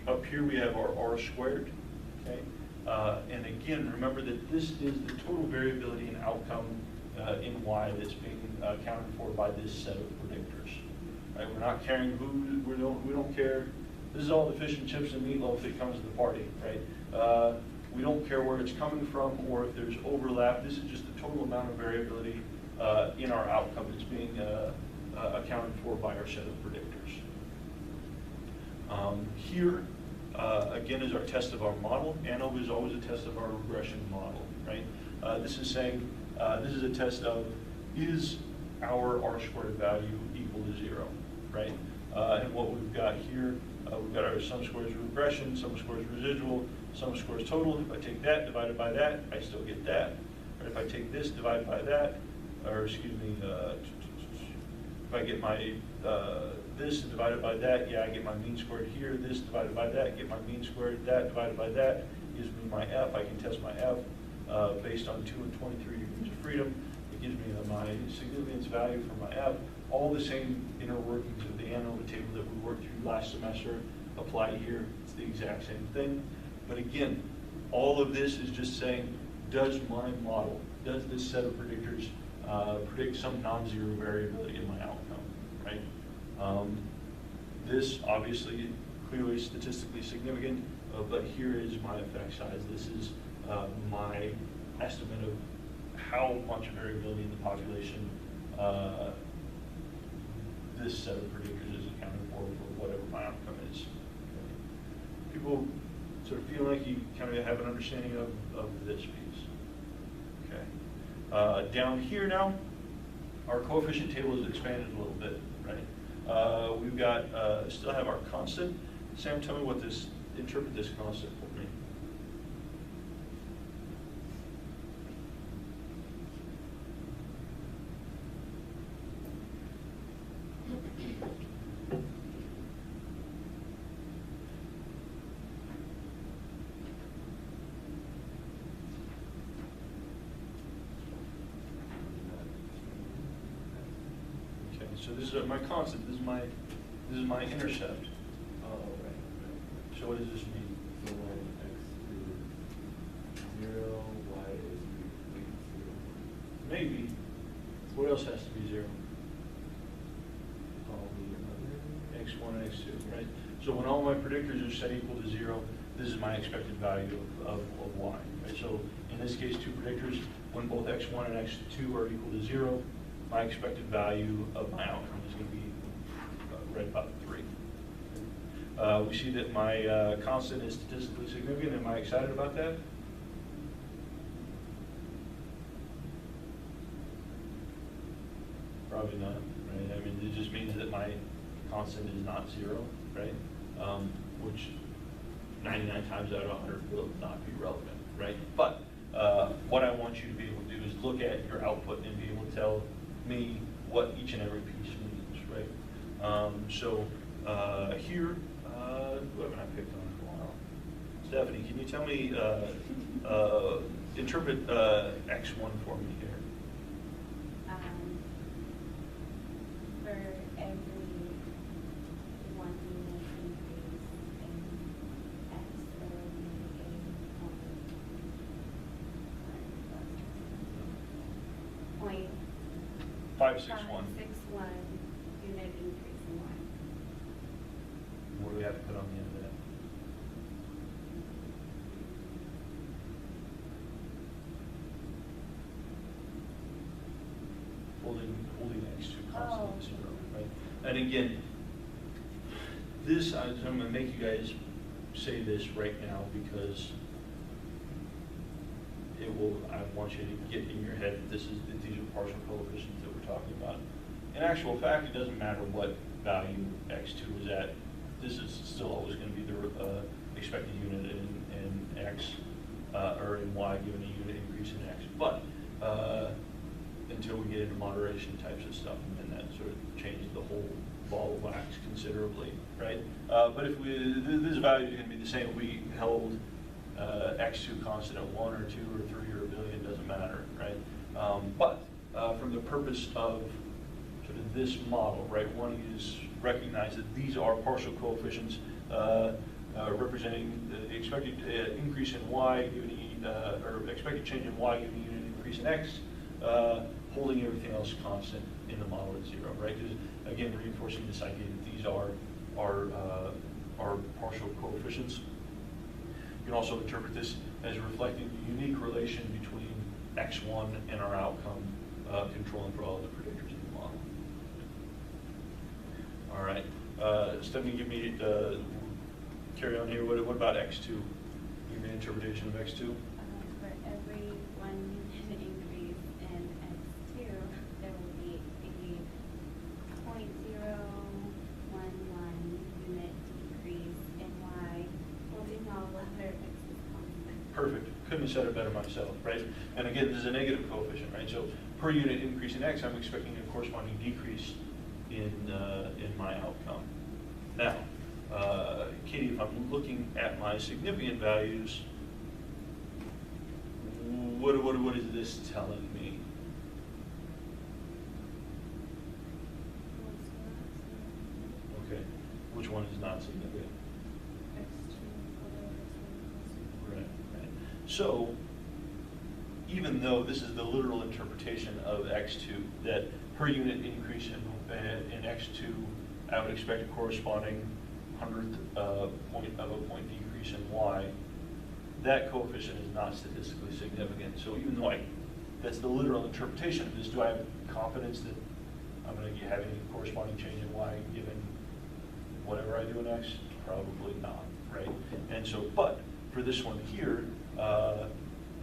Up here we have our R squared, okay? And again, remember that this is the total variability in outcome in Y that's being accounted for by this set of predictors. Right? We're not caring who, we don't care. This is all the fish and chips and meatloaf that comes to the party, right? We don't care where it's coming from or if there's overlap. This is just the total amount of variability in our outcome that's being accounted for by our set of predictors. Here, again, is our test of our model. ANOVA is always a test of our regression model, right? This is saying, this is a test of, is our R squared value equal to 0, right? And what we've got here, we've got our sum squares regression, sum squares residual, sum squares total. If I take that divided by that, I still get that. But if I take this divided by that, or excuse me, if I get my this divided by that, yeah, I get my mean squared here. This divided by that, get my mean squared. That divided by that gives me my F. I can test my F based on 2 and 23 degrees of freedom. It gives me my significance value for my F. All the same inner workings of the ANOVA table that we worked through last semester apply here. It's the exact same thing. But again, all of this is just saying, does my model, does this set of predictors predict some non-zero variability in my outcome, right? This obviously clearly statistically significant, but here is my effect size. This is my estimate of how much variability in the population this set of predictors is accounted for whatever my outcome is. Okay. People sort of feel like you kind of have an understanding of this piece. Okay. Down here now, our coefficient table is expanded a little bit, right? We've got, still have our constant. Sam, tell me what this, interpret this constant for me. Okay, so this is my constant. This is my intercept. Oh, right. So what does this mean? So when x is 0, y is -0. Maybe. What else has to be 0? All the other. X1 and X2, right? So when all my predictors are set equal to 0, this is my expected value of y, right? So in this case, two predictors, when both X1 and X2 are equal to 0, my expected value of my outcome is going to be right about 3. We see that my constant is statistically significant. Am I excited about that? Probably not, right? I mean, it just means that my constant is not 0, right? Which 99 times out of 100 will not be relevant, right? But what I want you to be able to do is look at your output and be able to tell me what each and every piece means, right? So here, who haven't I picked on for a while? Stephanie, can you tell me, interpret X1 for me here? For every 1 unit increase in X, there will be a point 561. 561 unit increase in Y. What do we have to put on the end of that? Holding X2 constant at 0, right? And again, this, I'm going to make you guys say this right now because it will, I want you to get in your head that these are partial coefficients that we're talking about. In actual fact, it doesn't matter what value X2 is at. This is still always going to be the expected unit in X, or in Y given a unit increase in X. But until we get into moderation types of stuff, and then that sort of changes the whole ball of wax considerably, right? But if this value is going to be the same, if we held X2 constant at 1 or 2 or 3 or a billion, doesn't matter, right? But from the purpose of sort of this model, right, one is recognize that these are partial coefficients representing the expected increase in Y given or expected change in Y given a unit increase in X, holding everything else constant in the model at 0, right? Because again, reinforcing this idea that these are partial coefficients. You can also interpret this as reflecting the unique relation between X1 and our outcome, controlling for all the predictors in the model. All right, Stephanie, give me carry on here. What about X2? Give me an interpretation of X2. For every 1 unit increase in X2, there will be a 0.011 unit decrease in Y, holding all other X's constant. Perfect. Couldn't have said it better myself, right? And again, this is a negative coefficient, right? So per unit increase in X, I'm expecting a corresponding decrease in my outcome. Now, Katie, if I'm looking at my significant values, what is this telling me? Okay, which one is not significant? Right, right. So, even though this is the literal interpretation of x2, that per unit increase in x2, I would expect a corresponding 100th point of a point decrease in y, that coefficient is not statistically significant. So even though that's the literal interpretation of this, do I have confidence that I'm going to have any corresponding change in y given whatever I do in x? Probably not, right? And so, but for this one here,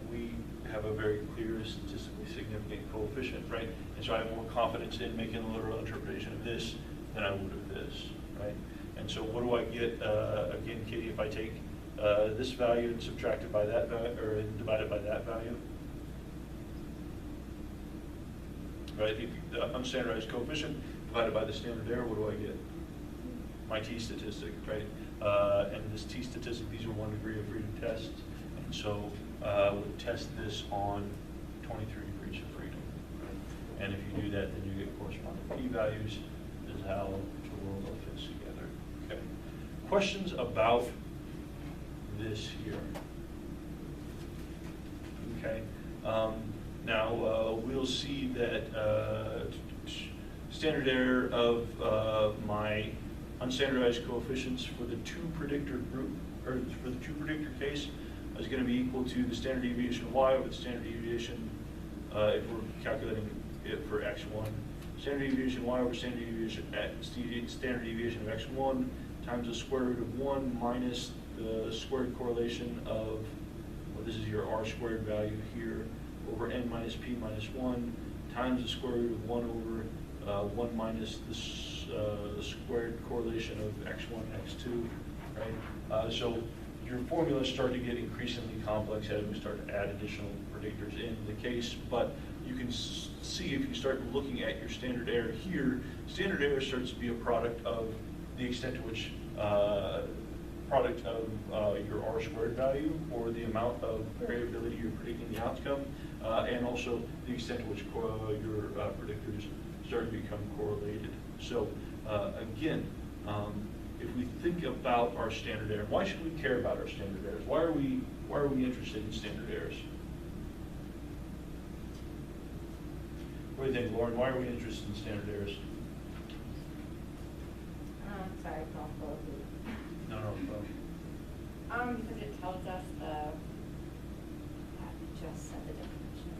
we have a very clear statistically significant coefficient, right? And so I have more confidence in making a literal interpretation of this than I would of this, right? And so what do I get, again, Katie, if I take this value and subtract it by that value, or divide it by that value? Right, if the unstandardized coefficient divided by the standard error, what do I get? My t-statistic, right? And this t-statistic, these are 1 degree of freedom tests. And so we'll test this on 23 degrees of freedom. Right? And if you do that, then you get corresponding p-values. This is how the world all fits together. Okay. Questions about this here? Okay. Now we'll see that standard error of my unstandardized coefficients for the 2 predictor group, or for the 2 predictor case, is going to be equal to the standard deviation of y over the standard deviation, if we're calculating it for x1. Standard deviation y over standard deviation of x1 times the square root of 1 minus the squared correlation of, well, this is your r squared value here, over n minus p minus 1 times the square root of 1 over 1 minus the squared correlation of x1 and x2, right? So your formulas start to get increasingly complex as we start to add additional predictors in the case, but you can see if you start looking at your standard error here, standard error starts to be a product of the extent to which your r squared value, or the amount of variability you're predicting the outcome, and also the extent to which your predictors start to become correlated. So again, if we think about our standard error, why should we care about our standard errors? Why are we interested in standard errors? What do you think, Lauren? Why are we interested in standard errors? Sorry, Paul. No. Because it tells us you just said the definition.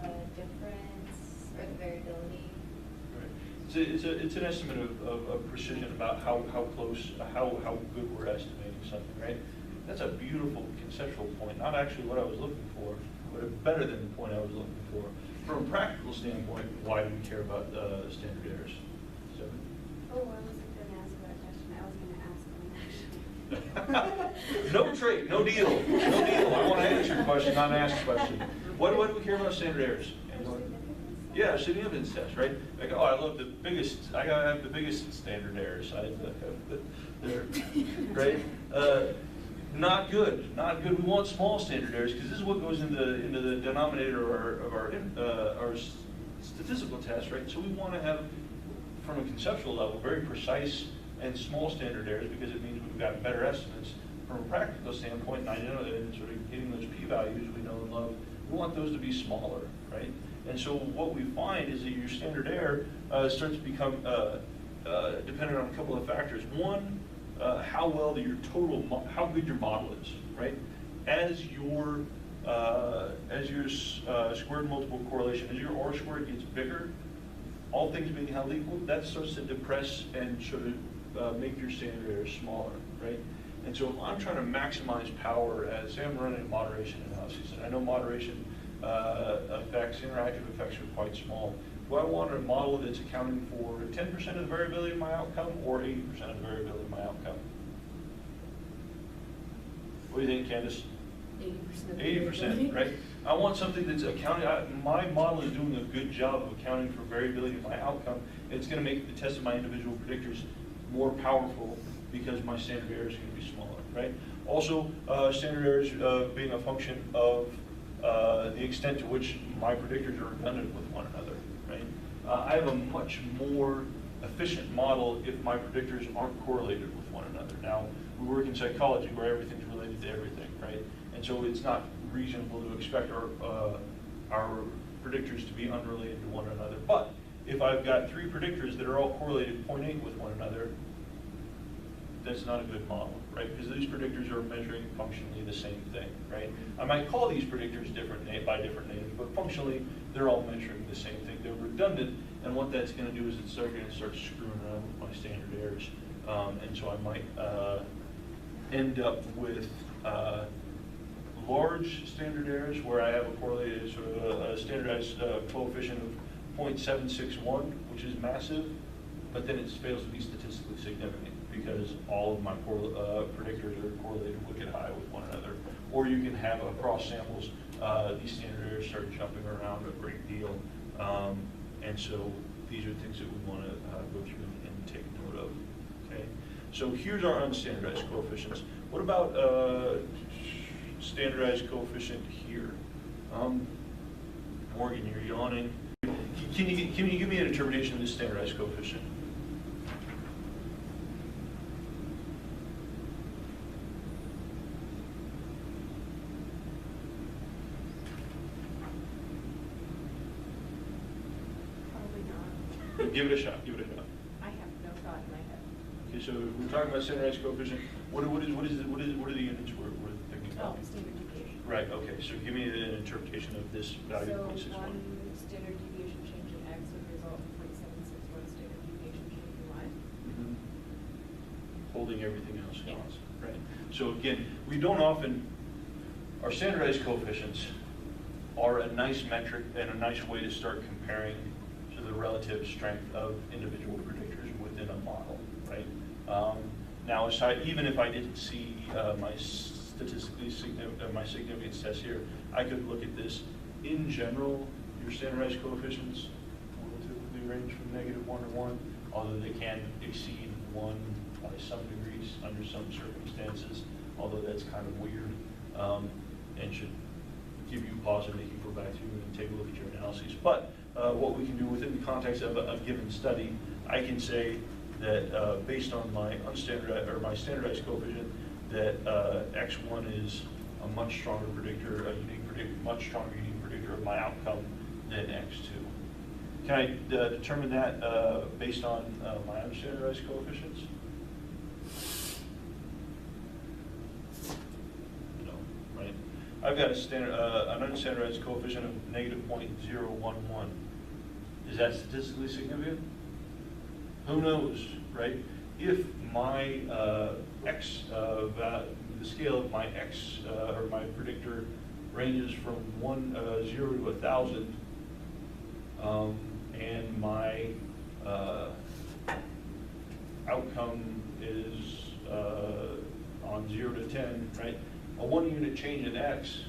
The difference or the variability. Right. It's an estimate of precision about how close, how good we're estimating something, right? That's a beautiful conceptual point. Not actually what I was looking for, but better than the point I was looking for. From a practical standpoint, why do we care about standard errors? So. Oh, I wasn't going to answer that question. I was going to ask one, actually. No trade, no deal, no deal. I want to answer your question, not ask a question. Why do we care about standard errors? Yeah, significance test, right? Like, oh, I love the biggest. I gotta have the biggest standard errors. Right? Not good. Not good. We want small standard errors because this is what goes into the denominator of our statistical test, right? So we want to have, from a conceptual level, very precise and small standard errors because it means we've got better estimates. From a practical standpoint, and I know that in sort of getting those p-values we know and love, we want those to be smaller, right? And so what we find is that your standard error starts to become dependent on a couple of factors. One, how well how good your model is, right? As your squared multiple correlation, as your R squared gets bigger, all things being held equal, that starts to depress and sort of make your standard error smaller, right? And so if I'm trying to maximize power, as say I'm running a moderation analysis, and I know moderation interactive effects are quite small. Do I want a model that's accounting for 10% of the variability of my outcome or 80% of the variability of my outcome? What do you think, Candace? 80%, right? I want something that's accounting, my model is doing a good job of accounting for variability of my outcome. It's going to make the test of my individual predictors more powerful because my standard error is going to be smaller, right? Also, standard errors being a function of the extent to which my predictors are redundant with one another, right? I have a much more efficient model if my predictors aren't correlated with one another. Now, we work in psychology where everything's related to everything, right? And so it's not reasonable to expect our predictors to be unrelated to one another. But if I've got three predictors that are all correlated 0.8 with one another, that's not a good model, right? Because these predictors are measuring functionally the same thing, right? I might call these predictors by different names, but functionally they're all measuring the same thing. They're redundant, and what that's going to do is it's going to start screwing around with my standard errors, and so I might end up with large standard errors where I have a correlated sort of a standardized coefficient of 0.761, which is massive, but then it fails to be statistically significant because all of my predictors are correlated wicked high with one another. Or you can have across samples, these standard errors start jumping around a great deal. And so these are things that we want to go through and take note of. Okay. So here's our unstandardized coefficients. What about standardized coefficient here? Morgan, you're yawning. Can you give me an interpretation of this standardized coefficient? Probably not. Give it a shot. Give it a shot. I have no thought in my head. Okay, so we're talking about standardized coefficient. What are the units we're thinking about? Oh, standard deviation. Right. Okay. So give me an interpretation of this value of 0.61. So one standard deviation change in X would result in 0.761 standard deviation change in Y. Mhm. Holding everything else Yeah. constant. Right. So again, we don't often. Our standardized coefficients are a nice metric and a nice way to start comparing to the relative strength of individual predictors within a model, right? Now, even if I didn't see my statistically significant, my significance test here, I could look at this. In general, your standardized coefficients will typically range from -1 to 1, although they can exceed 1 by some degrees under some circumstances, although that's kind of weird, and should give you pause and make you go back through and take a look at your analyses. But what we can do within the context of a given study, I can say that based on my unstandardized or my standardized coefficient, that X1 is a much stronger predictor, much stronger unique predictor of my outcome than X2. Can I determine that based on my unstandardized coefficients? No, right? I've got an unstandardized coefficient of -0.011. Is that statistically significant? Who knows, right? If my the scale of my X or my predictor ranges from 0 to 1,000, and my outcome is on 0 to 10, right? A 1 unit change in X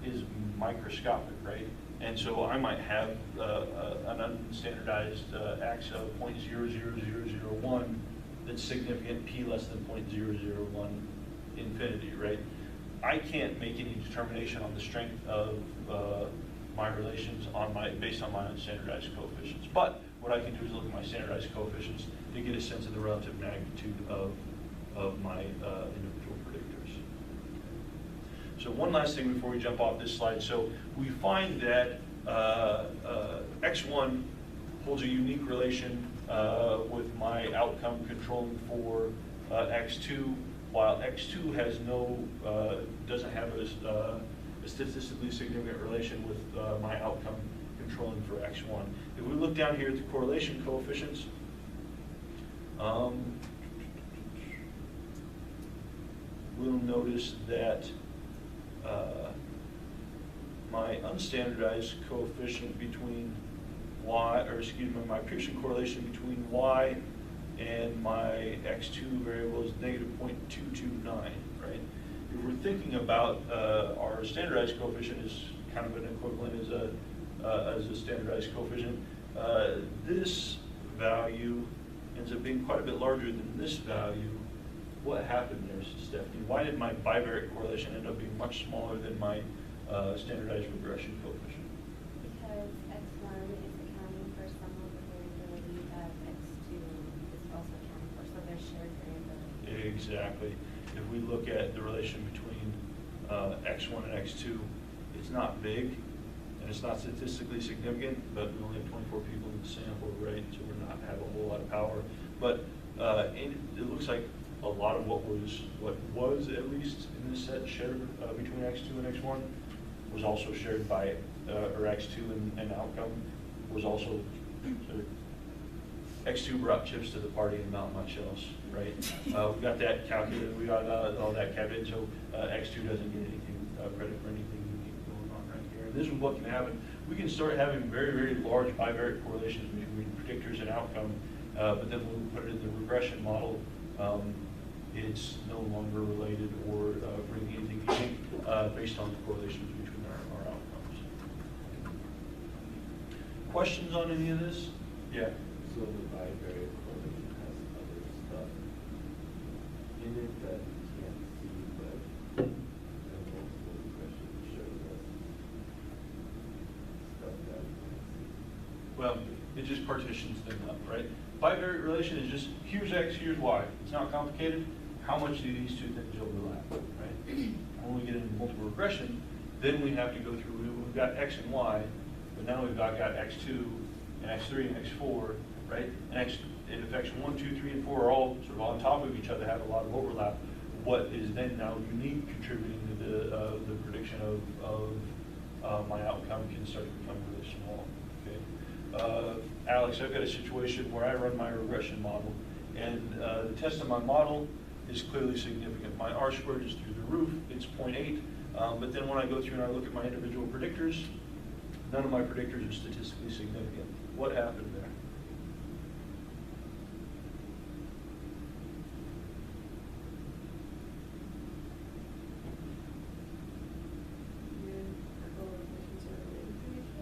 is microscopic, right? And so I might have an unstandardized X of 0.00001 that's significant, P less than 0.001 infinity, right? I can't make any determination on the strength of my relations based on my unstandardized coefficients. But what I can do is look at my standardized coefficients to get a sense of the relative magnitude of my individual predictors. So one last thing before we jump off this slide. So we find that X1 holds a unique relation with my outcome controlling for X2, while X2 has doesn't have a statistically significant relation with my outcome controlling for X1. If we look down here at the correlation coefficients, we'll notice that my unstandardized coefficient between my Pearson correlation between Y and my X2 variable is -0.229, right? If we're thinking about our standardized coefficient is kind of an equivalent as a standardized coefficient, this value ends up being quite a bit larger than this value. What happened there, Stephanie? Why did my bivariate correlation end up being much smaller than my standardized regression coefficient? Because X1 is accounting for some of the variability that X2 is also accounting for, so there's shared variability. Exactly. If we look at the relation between X1 and X2. It's not big, and it's not statistically significant, but we only have 24 people in the sample, right? So we're not have a whole lot of power. But it looks like a lot of what was at least in this set shared between X2 and X1 was also shared by, or X2 and outcome was also, X2 brought chips to the party and not much else, right? We got that calculated, we got all that calculated, so X2 doesn't get anything, credit for anything going on right here. And this is what can happen. We can start having very, very large bivariate correlations between predictors and outcome, but then when we put it in the regression model, it's no longer related or bringing anything unique based on the correlations between our outcomes. Questions on any of this? Yeah. So the bivariate correlation has other stuff in it that you can't see, but the multiple regression shows us stuff that we can see. Well, it just partitions them up, right? Bivariate relation is just, here's X, here's Y. It's not complicated. How much do these two things overlap, right? When we get into multiple regression, then we have to go through, we've got X and Y, but now we've got X2 and X3 and X4, right? And if X1, 2, 3, and 4 are all sort of on top of each other, have a lot of overlap, what is then now unique contributing to the prediction of my outcome can start to become really small, okay? Alex, I've got a situation where I run my regression model, and the test of my model is clearly significant. My R-squared is through the roof, it's 0.8, but then when I go through and I look at my individual predictors, none of my predictors are statistically significant. What happened there?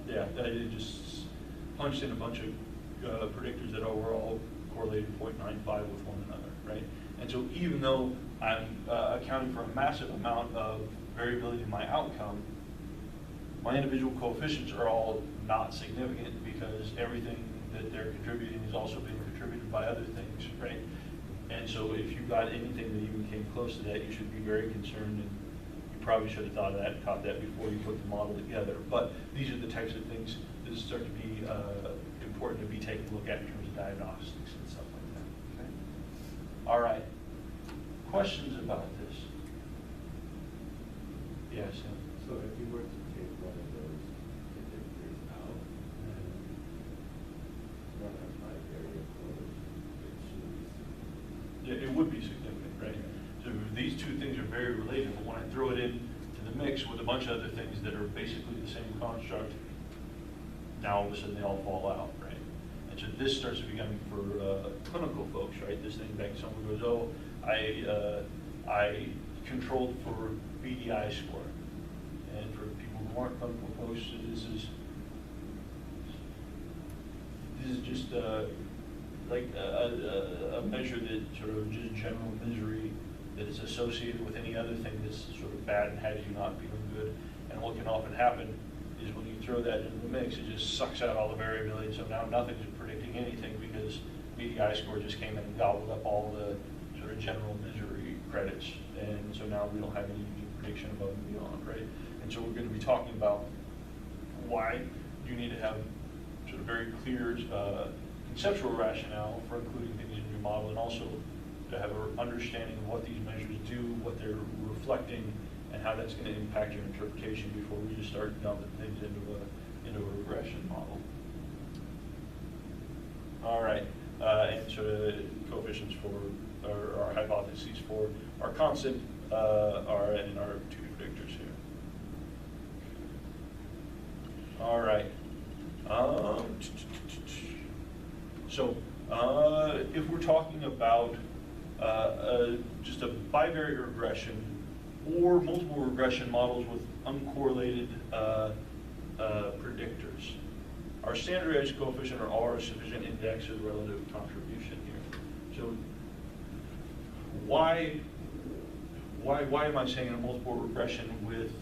Yeah, it just punched in a bunch of predictors that were all correlated 0.95 with one another, right? And so even though I'm accounting for a massive amount of variability in my outcome, my individual coefficients are all not significant because everything that they're contributing is also being contributed by other things, right? And so if you got anything that even came close to that, you should be very concerned, and you probably should have thought of that, caught that before you put the model together. But these are the types of things that start to be important to be taken a look at in terms of diagnostics and stuff like that. Okay. All right. Questions about this? Yes. So if you were to take one of those predictors out and run a bivariate correlation, it should be significant. Yeah, it would be significant, right? So these two things are very related, but when I throw it in to the mix with a bunch of other things that are basically the same construct, now all of a sudden they all fall out, right? And so this starts to become for clinical folks, right? This thing like someone goes, oh, I controlled for BDI score. And for people who aren't clinical folks, this is just like a measure that sort of just general misery that is associated with any other thing that's sort of bad and has you not feeling good. And what can often happen is when you throw that into the mix, it just sucks out all the variability. So now nothing's predicting anything because BDI score just came in and gobbled up all the sort of general misery credits. And so now we don't have any prediction above and beyond, right? And so we're going to be talking about why you need to have sort of very clear conceptual rationale for including things in your model, and also to have an understanding of what these measures do, what they're reflecting, and how that's going to impact your interpretation before we just start dumping things into a regression model. All right, and so the coefficients for, or our hypotheses for our constant are in our two predictors here. All right. So if we're talking about just a bivariate regression or multiple regression models with uncorrelated predictors, our standard edge coefficient, or R, is sufficient index of relative contribution here. So why am I saying a multiple regression with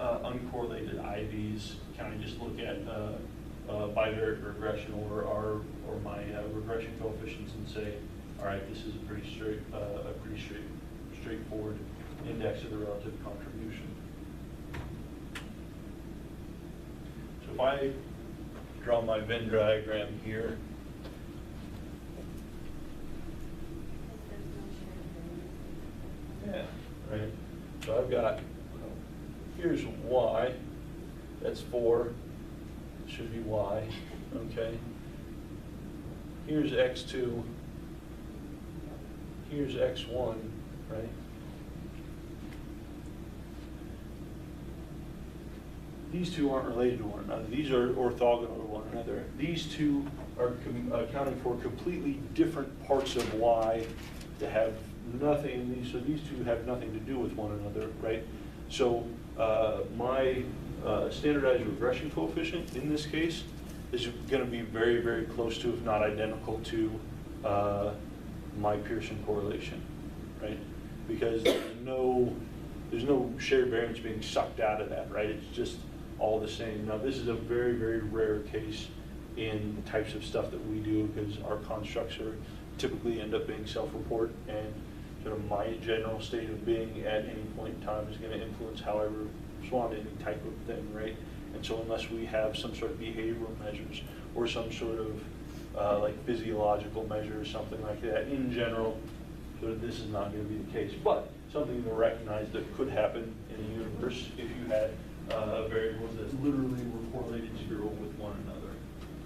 uncorrelated IVs? Can I just look at bivariate regression or my regression coefficients and say, all right, this is a pretty straightforward index of the relative contribution. So if I draw my Venn diagram here, yeah, right. So I've got, here's y, that's 4, it should be y, okay. Here's x2, here's x1, right? These two aren't related to one another. These are orthogonal to one another. These two are accounting for completely different parts of y that have nothing, so these two have nothing to do with one another, right? So my standardized regression coefficient in this case is going to be very, very close to, if not identical to, my Pearson correlation, right? Because there's no shared variance being sucked out of that, right? It's just all the same. Now this is a very, very rare case in the types of stuff that we do, because our constructs are typically end up being self-report, and sort of my general state of being at any point in time is going to influence how I respond to any type of thing, right? And so unless we have some sort of behavioral measures or some sort of like physiological measure or something like that, in general, sort of this is not going to be the case. But something to recognize that could happen in the universe if you had variables that literally were correlated 0 with one another.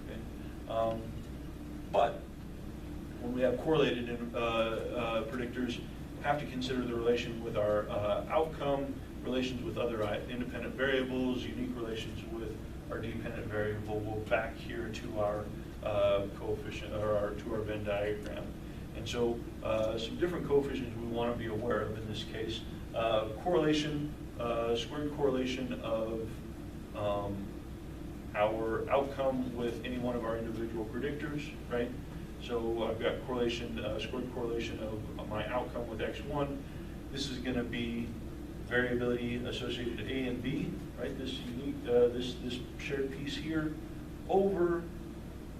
Okay? But when we have correlated predictors, we have to consider the relation with our outcome, relations with other independent variables, unique relations with our dependent variable. We'll back here to our coefficient, or to our Venn diagram. And so some different coefficients we want to be aware of in this case. Correlation, squared correlation of our outcome with any one of our individual predictors, right? So I've got correlation, squared correlation of my outcome with x1. This is going to be variability associated to A and B, right? This unique, this shared piece here over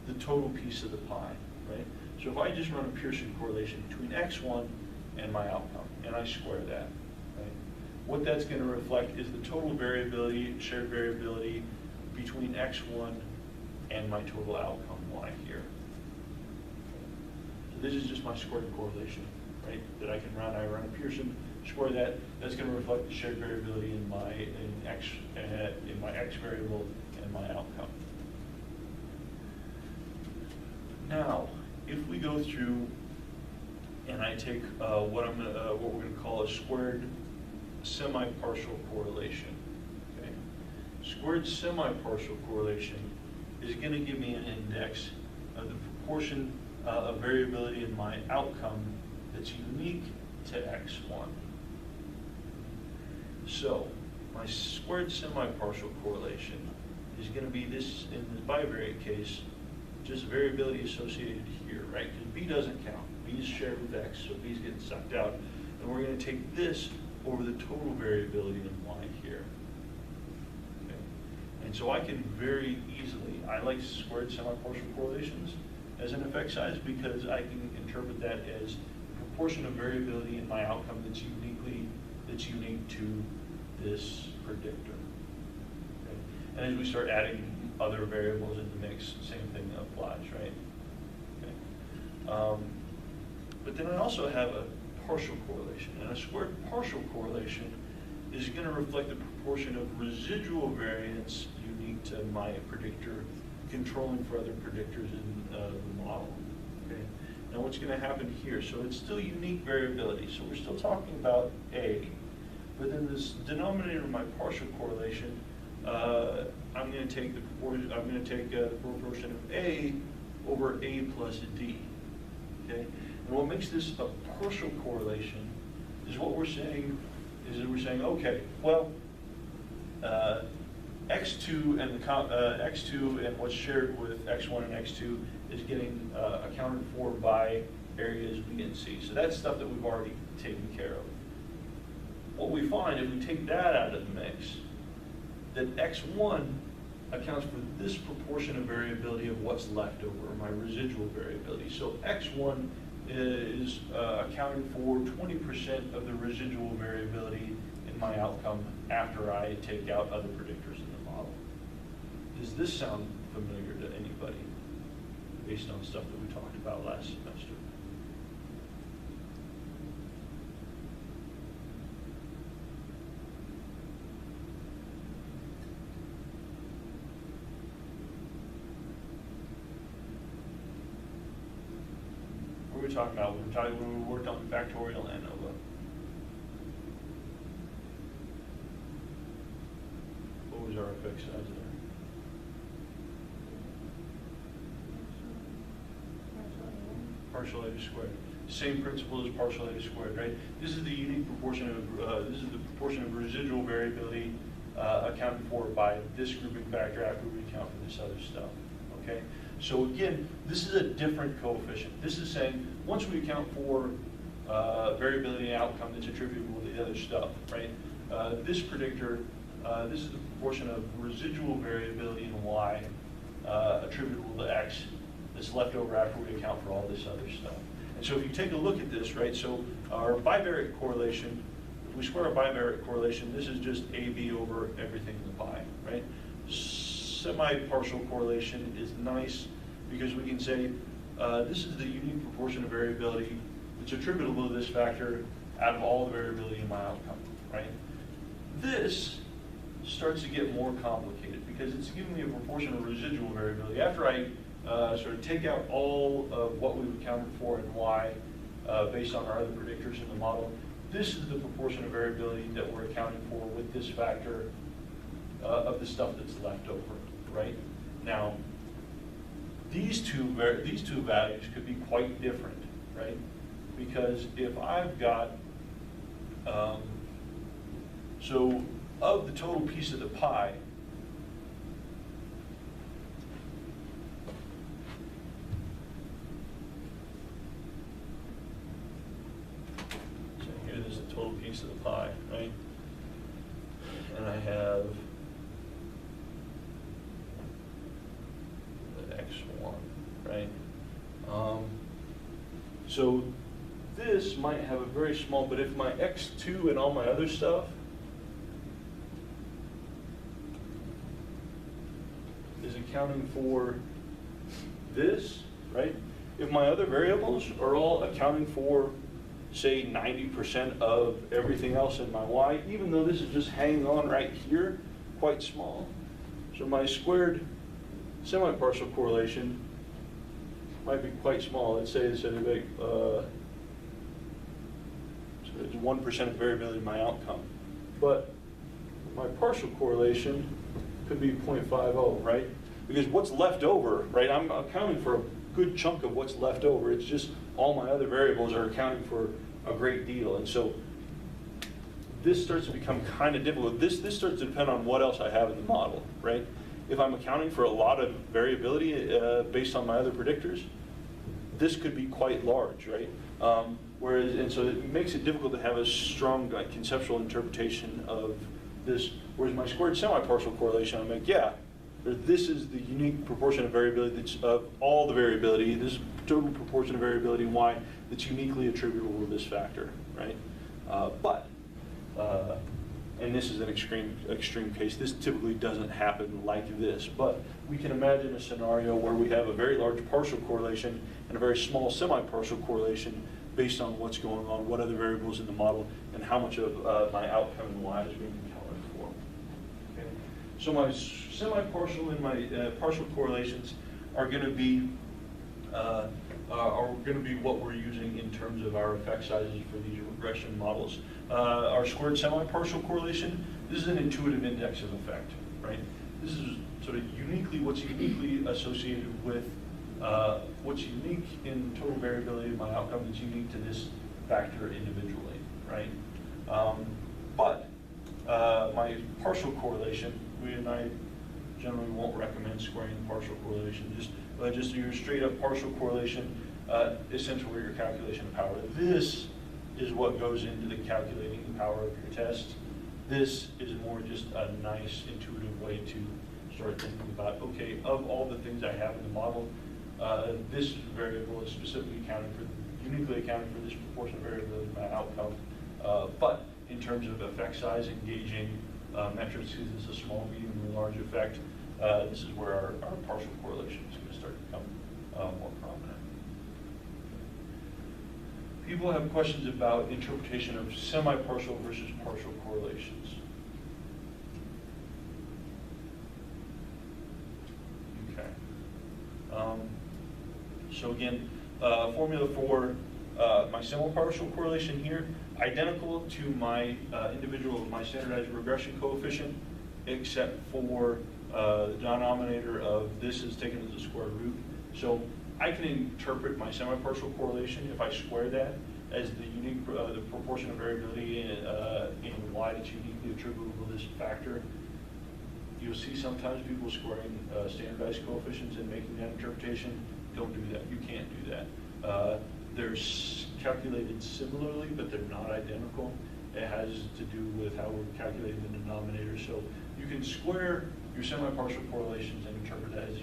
the total piece of the pie, right? So if I just run a Pearson correlation between x1 and my outcome, and I square that, right? What that's going to reflect is the total variability, shared variability between x1 and my total outcome y here. So this is just my squared correlation, right? That I can run. I run a Pearson, square that. That's going to reflect the shared variability in my x variable and my outcome. Now, if we go through and I take what we're going to call a squared semi-partial correlation. Okay? Squared semi-partial correlation is going to give me an index of the proportion of variability in my outcome that's unique to x1. So my squared semi-partial correlation is going to be this, in the bivariate case, just variability associated here, right? Because B doesn't count. B is shared with X, so B is getting sucked out. And we're going to take this over the total variability in Y here. Okay? And so I can very easily, I like squared semi-partial correlations as an effect size because I can interpret that as the proportion of variability in my outcome that's unique to this predictor. Okay? And as we start adding other variables in the mix, same thing applies, right? Okay. But then I also have a partial correlation, and a squared partial correlation is going to reflect the proportion of residual variance unique to my predictor, controlling for other predictors in the model. Okay. Now what's going to happen here? So it's still unique variability. So we're still talking about A, but then this denominator of my partial correlation, I'm going to take the proportion. I'm going to take the proportion of A over A plus D. Okay, and what makes this a partial correlation is what we're saying is that we're saying, okay, well, x2 and x2 and what's shared with x1 and x2 is getting accounted for by areas B and C. So that's stuff that we've already taken care of. What we find if we take that out of the mix, that x1 accounts for this proportion of variability of what's left over, my residual variability. So x1 is accounting for 20% of the residual variability in my outcome after I take out other predictors in the model. Does this sound familiar to anybody based on stuff that we talked about last semester? What were we talking about? We were talking when we worked on factorial and ANOVA. What was our effect size there? Partial A squared. Same principle as partial A squared, right? This is the unique proportion of this is the proportion of residual variability accounted for by this grouping factor after we account for this other stuff. Okay. So again, this is a different coefficient. This is saying once we account for variability and outcome that's attributable to the other stuff, right? This predictor, this is the proportion of residual variability in Y attributable to X that's left over after we account for all this other stuff. And so if you take a look at this, right, so our bivariate correlation, if we square a bivariate correlation, this is just AB over everything in the pi, right? Semi-partial correlation is nice because we can say this is the unique proportion of variability that's attributable to this factor out of all the variability in my outcome, right? This starts to get more complicated because it's giving me a proportion of residual variability. After I sort of take out all of what we've accounted for in Y based on our other predictors in the model, this is the proportion of variability that we're accounting for with this factor of the stuff that's left over, right? Now, these two values could be quite different, right? Because if I've got, so of the total piece of the pie, so here there's the total piece of the pie, right? And I have the X1, right? So this might have a very small, but if my X2 and all my other stuff is accounting for this, right? If my other variables are all accounting for, say, 90% of everything else in my Y, even though this is just hanging on right here, quite small. So my squared semi-partial correlation might be quite small. Let's say it's so it's 1% of variability in my outcome. But my partial correlation could be 0.50, right? Because what's left over, right? I'm accounting for a good chunk of what's left over. It's just all my other variables are accounting for a great deal. And so this starts to become kind of difficult. This starts to depend on what else I have in the model, right? If I'm accounting for a lot of variability based on my other predictors, this could be quite large, right? And so it makes it difficult to have a strong conceptual interpretation of this. Whereas my squared semi-partial correlation, I'm like, yeah, this is the unique proportion of variability that's of all the variability. This is total proportion of variability in Y that's uniquely attributable to this factor, right? And this is an extreme case. This typically doesn't happen like this, but we can imagine a scenario where we have a very large partial correlation and a very small semi-partial correlation based on what's going on, what other variables in the model, and how much of my outcome in Y is being accounted for. Okay. So my semi-partial and my partial correlations are going to be what we're using in terms of our effect sizes for these regression models. Our squared semi-partial correlation, this is an intuitive index of effect, right? This is sort of what's uniquely associated with what's unique in total variability of my outcome that's unique to this factor individually, right? But my partial correlation, we and I generally won't recommend squaring the partial correlation. Just your straight up partial correlation, essentially your calculation of power. This is what goes into the calculating the power of your test. This is more just a nice intuitive way to start thinking about, okay, of all the things I have in the model, this variable is specifically accounting for uniquely accounting for this proportion of variability in my outcome. But in terms of effect size, engaging metrics, because it's a small, medium, and large effect, this is where our partial correlation is going to start to become more prominent. People have questions about interpretation of semi-partial versus partial correlations. Okay. So again, formula for my semi-partial correlation here, identical to my my standardized regression coefficient, except for the denominator of this is taken as the square root. So I can interpret my semi-partial correlation if I square that as the unique, the proportion of variability in y that's uniquely attributable to this factor. You'll see sometimes people squaring standardized coefficients and making that interpretation. Don't do that. You can't do that. They're calculated similarly, but they're not identical. It has to do with how we're calculating the denominator. So you can square your semi-partial correlations and interpret that as a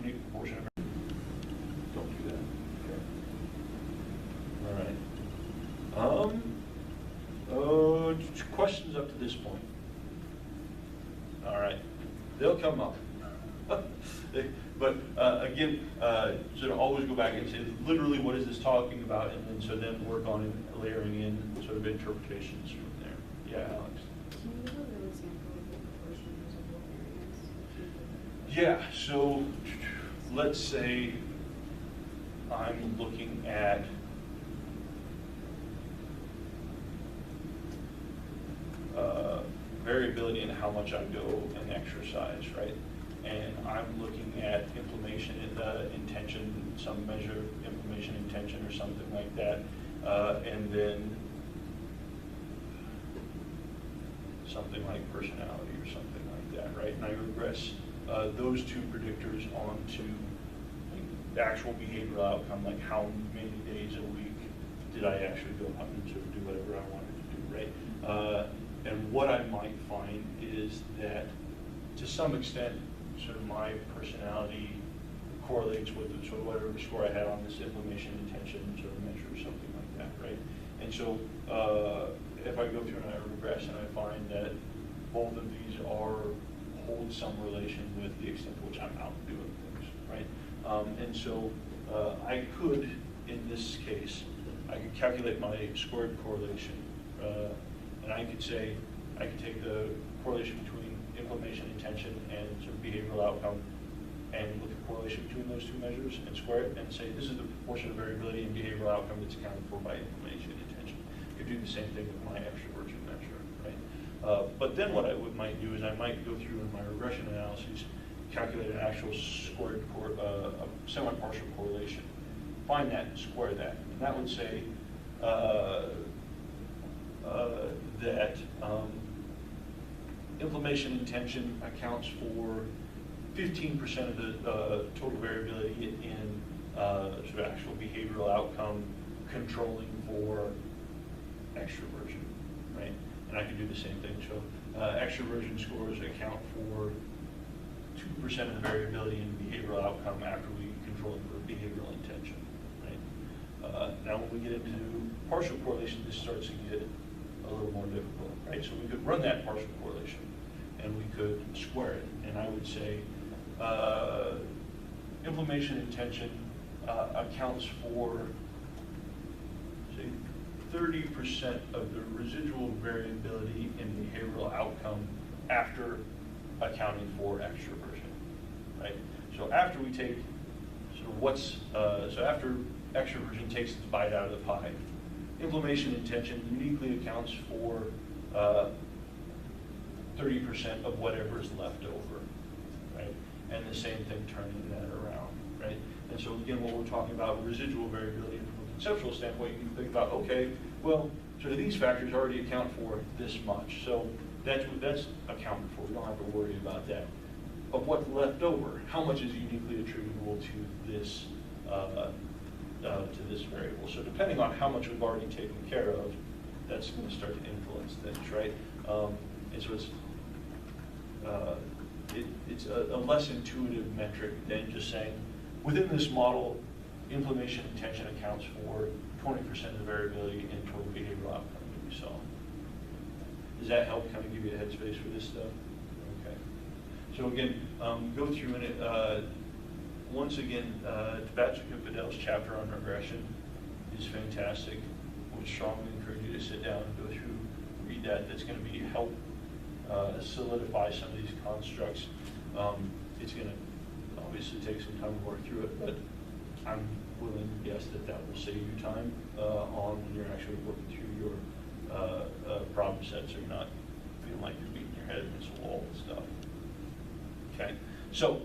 unique proportion of variability. Don't do that. Okay. All right. Questions up to this point? All right. They'll come up. But again, sort of always go back and say literally what is this talking about, and then work on layering in sort of interpretations from there. Yeah, Alex. Can you give a real example of the proportion of residual variance? Yeah, so let's say I'm looking at variability in how much I go and exercise, right? And I'm looking at inflammation intention, some measure of inflammation intention or something like that, and then something like personality or something like that, right? And I regress those two predictors onto the actual behavioral outcome, like how many days a week did I actually go out and sort of do whatever I wanted to do, right? And what I might find is that to some extent, sort of my personality correlates with the, sort of whatever score I had on this inflammation intention sort of measure or something like that, right? And so if I go through and I regress and I find that both of these hold some relation with the extent to which I'm out doing things, right? And so I could, in this case, I could calculate my squared correlation, and I could say, I could take the correlation between inflammation intention and sort of behavioral outcome and look at the correlation between those two measures and square it and say this is the proportion of variability in behavioral outcome that's accounted for by inflammation intention. You could do the same thing with my extroversion measure, right? But then what I might do is I might go through in my regression analyses, calculate an actual squared semi-partial correlation, find that and square that. And that would say that inflammation intention accounts for 15% of the total variability in sort of actual behavioral outcome, controlling for extroversion, right? And I can do the same thing. So extroversion scores account for 2% of the variability in behavioral outcome after we control for behavioral intention, right? Now when we get into partial correlation, this starts to get a little more difficult, right? So we could run that partial correlation and we could square it. And I would say inflammation intention accounts for, say, 30% of the residual variability in behavioral outcome after accounting for extroversion, right? So after we take sort of so after extroversion takes its bite out of the pie, inflammation intention uniquely accounts for 30% of whatever is left over, right? And the same thing turning that around, right? And so again, when we're talking about residual variability from a conceptual standpoint, you can think about, okay, well, sort of these factors already account for this much. So that's accounted for. We don't have to worry about that. Of what's left over, how much is uniquely attributable to this variable? So depending on how much we've already taken care of, that's going to start to influence things, right? And so it's a less intuitive metric than just saying, within this model, inflammation and tension accounts for 20% of the variability in total behavioral outcome that we saw. Does that help kind of give you a headspace for this stuff? Okay. So again, go through in it. Once again, Patrick and Fidel's chapter on regression is fantastic. I would strongly encourage you to sit down and go through, read that. That's going to help solidify some of these constructs. It's going to obviously take some time to work through it, but I'm willing to guess that will save you time on when you're actually working through your problem sets, or you're not feeling like you're beating your head against a wall and stuff. Okay, so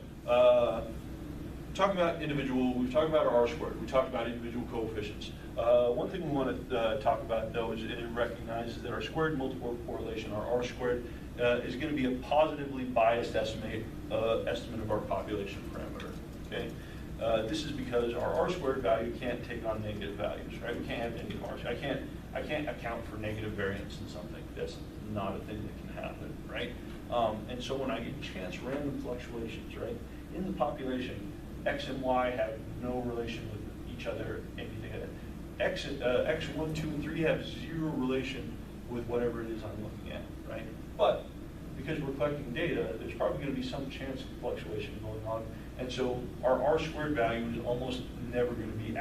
talking about we've talked about our R-squared, we talked about individual coefficients. One thing we want to talk about, though, is it recognizes that our squared multiple correlation, our R-squared, is going to be a positively biased estimate of our population parameter. Okay, this is because our R-squared value can't take on negative values, right? We can't have negative R's. I can't account for negative variance in something. That's not a thing that can happen, right? And so when I get chance random fluctuations, right, in the population, X and Y have no relation with each other, anything. X1, 2, and 3 have zero relation with whatever it is I'm looking at, right? But because we're collecting data, there's probably going to be some chance of fluctuation going on. And so our R-squared value is almost never going to be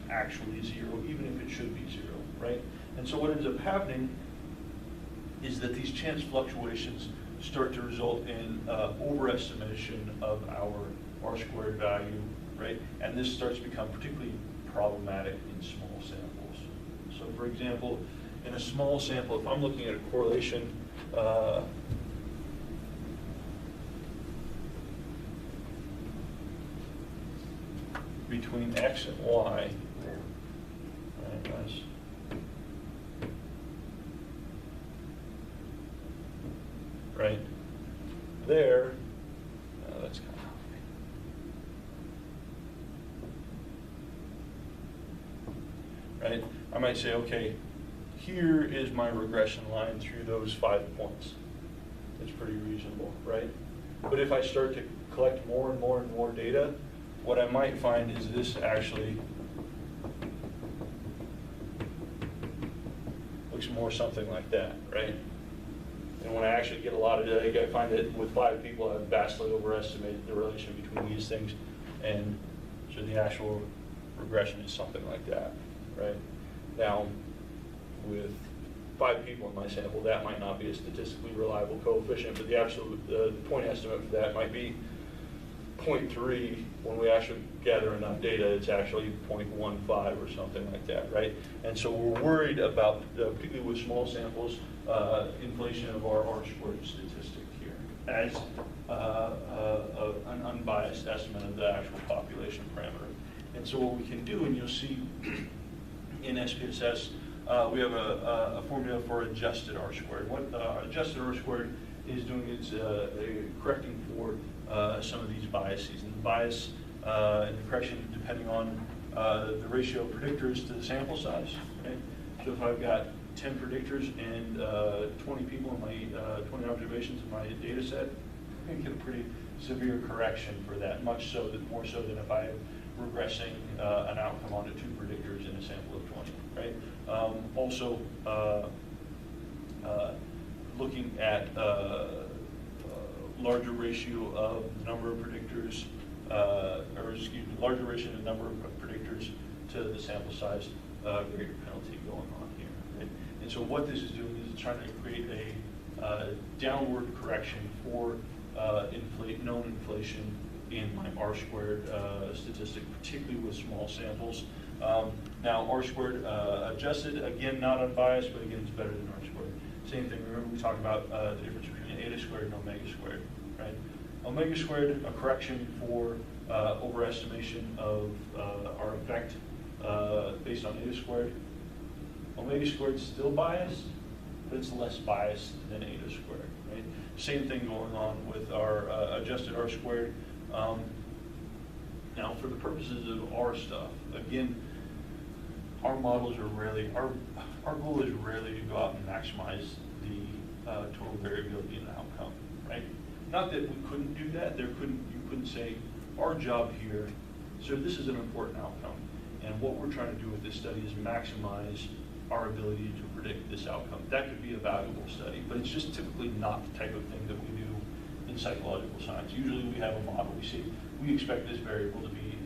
actually zero, even if it should be zero, right? And so what ends up happening is that these chance fluctuations start to result in overestimation of our R-squared value, right? And this starts to become particularly problematic in small samples. So for example, in a small sample, if I'm looking at a correlation between X and Y, right, guys? Right there, that's kind of right. I might say, okay, here is my regression line through those 5 points. That's pretty reasonable, right? But if I start to collect more and more and more data, what I might find is this actually looks more something like that, right? And when I actually get a lot of data, I find that with 5 people, I've vastly overestimated the relation between these things, and so the actual regression is something like that, right? Now, with 5 people in my sample, that might not be a statistically reliable coefficient, but the absolute the point estimate for that might be 0.3. When we actually gather enough data, it's actually 0.15 or something like that, right? And so we're worried about, particularly with small samples, inflation of our R-squared statistic here as an unbiased estimate of the actual population parameter. And so what we can do, and you'll see in SPSS, we have a formula for adjusted R-squared. What adjusted R-squared is doing is correcting for some of these biases. And the bias and the correction depending on the ratio of predictors to the sample size. Right? So if I've got 10 predictors and 20 people in my 20 observations in my data set, I can get a pretty severe correction for that, much so that more so than if I'm regressing an outcome onto 2 predictors in a sample of 20, right? Also, looking at larger ratio of number of predictors, larger ratio of number of predictors to the sample size, greater penalty going on here, right? And so what this is doing is it's trying to create a downward correction for known inflation in my R-squared statistic, particularly with small samples. Now R-squared adjusted, again, not unbiased, but again, it's better than R-squared. Same thing, remember we talked about the difference between eta squared and omega squared, right? Omega squared, a correction for overestimation of our effect based on eta squared. Omega squared is still biased, but it's less biased than eta squared, right? Same thing going on with our adjusted R squared. Now, for the purposes of our stuff, again, our models are rarely, our goal is rarely to go out and maximize the total variability in the outcome, right? Not that we couldn't do that. You couldn't say, our job here, so this is an important outcome. And what we're trying to do with this study is maximize our ability to predict this outcome. That could be a valuable study, but it's just typically not the type of thing that we do in psychological science. Usually we have a model. We expect this variable to be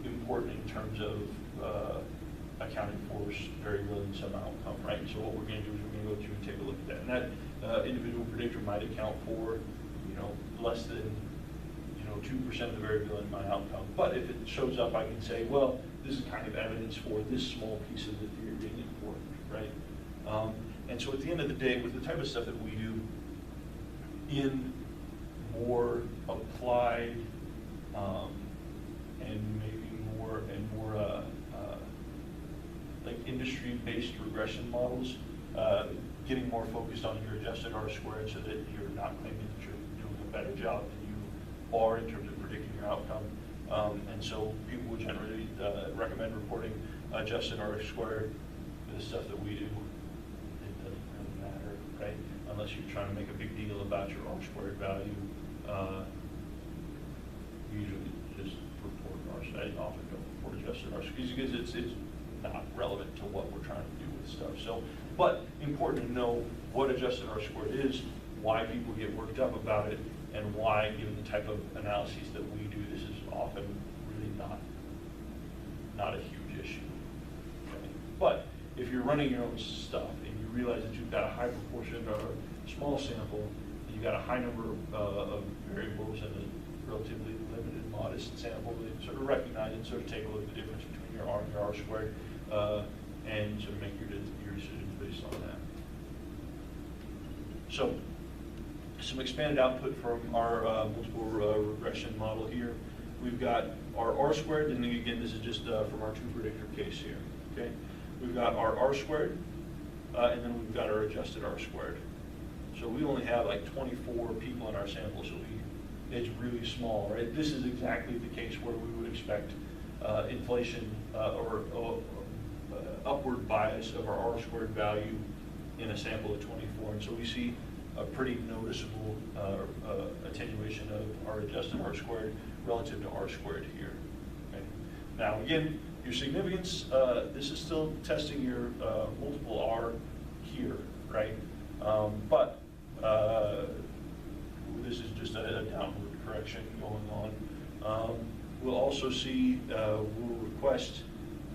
important in terms of accounting for variability in some outcome, right? So what we're going to do is we're going to go through and take a look at that. And that individual predictor might account for, less than 2% of the variability in my outcome. But if it shows up, I can say, well, this is kind of evidence for this small piece of the theory being important, right? And so at the end of the day, with the type of stuff that we do in more applied and maybe more like industry-based regression models, getting more focused on your adjusted R-squared so that you're not claiming that you're doing a better job than you are in terms of predicting your outcome. And so people would generally recommend reporting adjusted R-squared for the stuff that we do. It doesn't really matter, right? Unless you're trying to make a big deal about your R-squared value. Usually just report R-squared. I often don't report adjusted R-squared because it's not relevant to what we're trying to do with stuff. So, but important to know what adjusted R-squared is, why people get worked up about it, and why, given the type of analyses that we do, this is often really not a huge issue. Okay? But if you're running your own stuff and you realize that you've got a high proportion or a small sample, and you've got a high number of variables and a relatively limited, modest sample, then sort of recognize and sort of take a look at the difference between your R and your R-squared, and sort of make your decisions based on that. So, some expanded output from our multiple regression model here. We've got our R-squared, and then again, this is just from our two predictor case here, okay? We've got our R-squared, and then we've got our adjusted R-squared. So we only have like 24 people in our sample, so it's really small, right? This is exactly the case where we would expect inflation or upward bias of our R-squared value in a sample of 24. And so we see a pretty noticeable attenuation of our adjusted R-squared relative to R-squared here. Okay? Now again, your significance, this is still testing your multiple R here, right? But this is just a downward correction going on. We'll also see, we'll request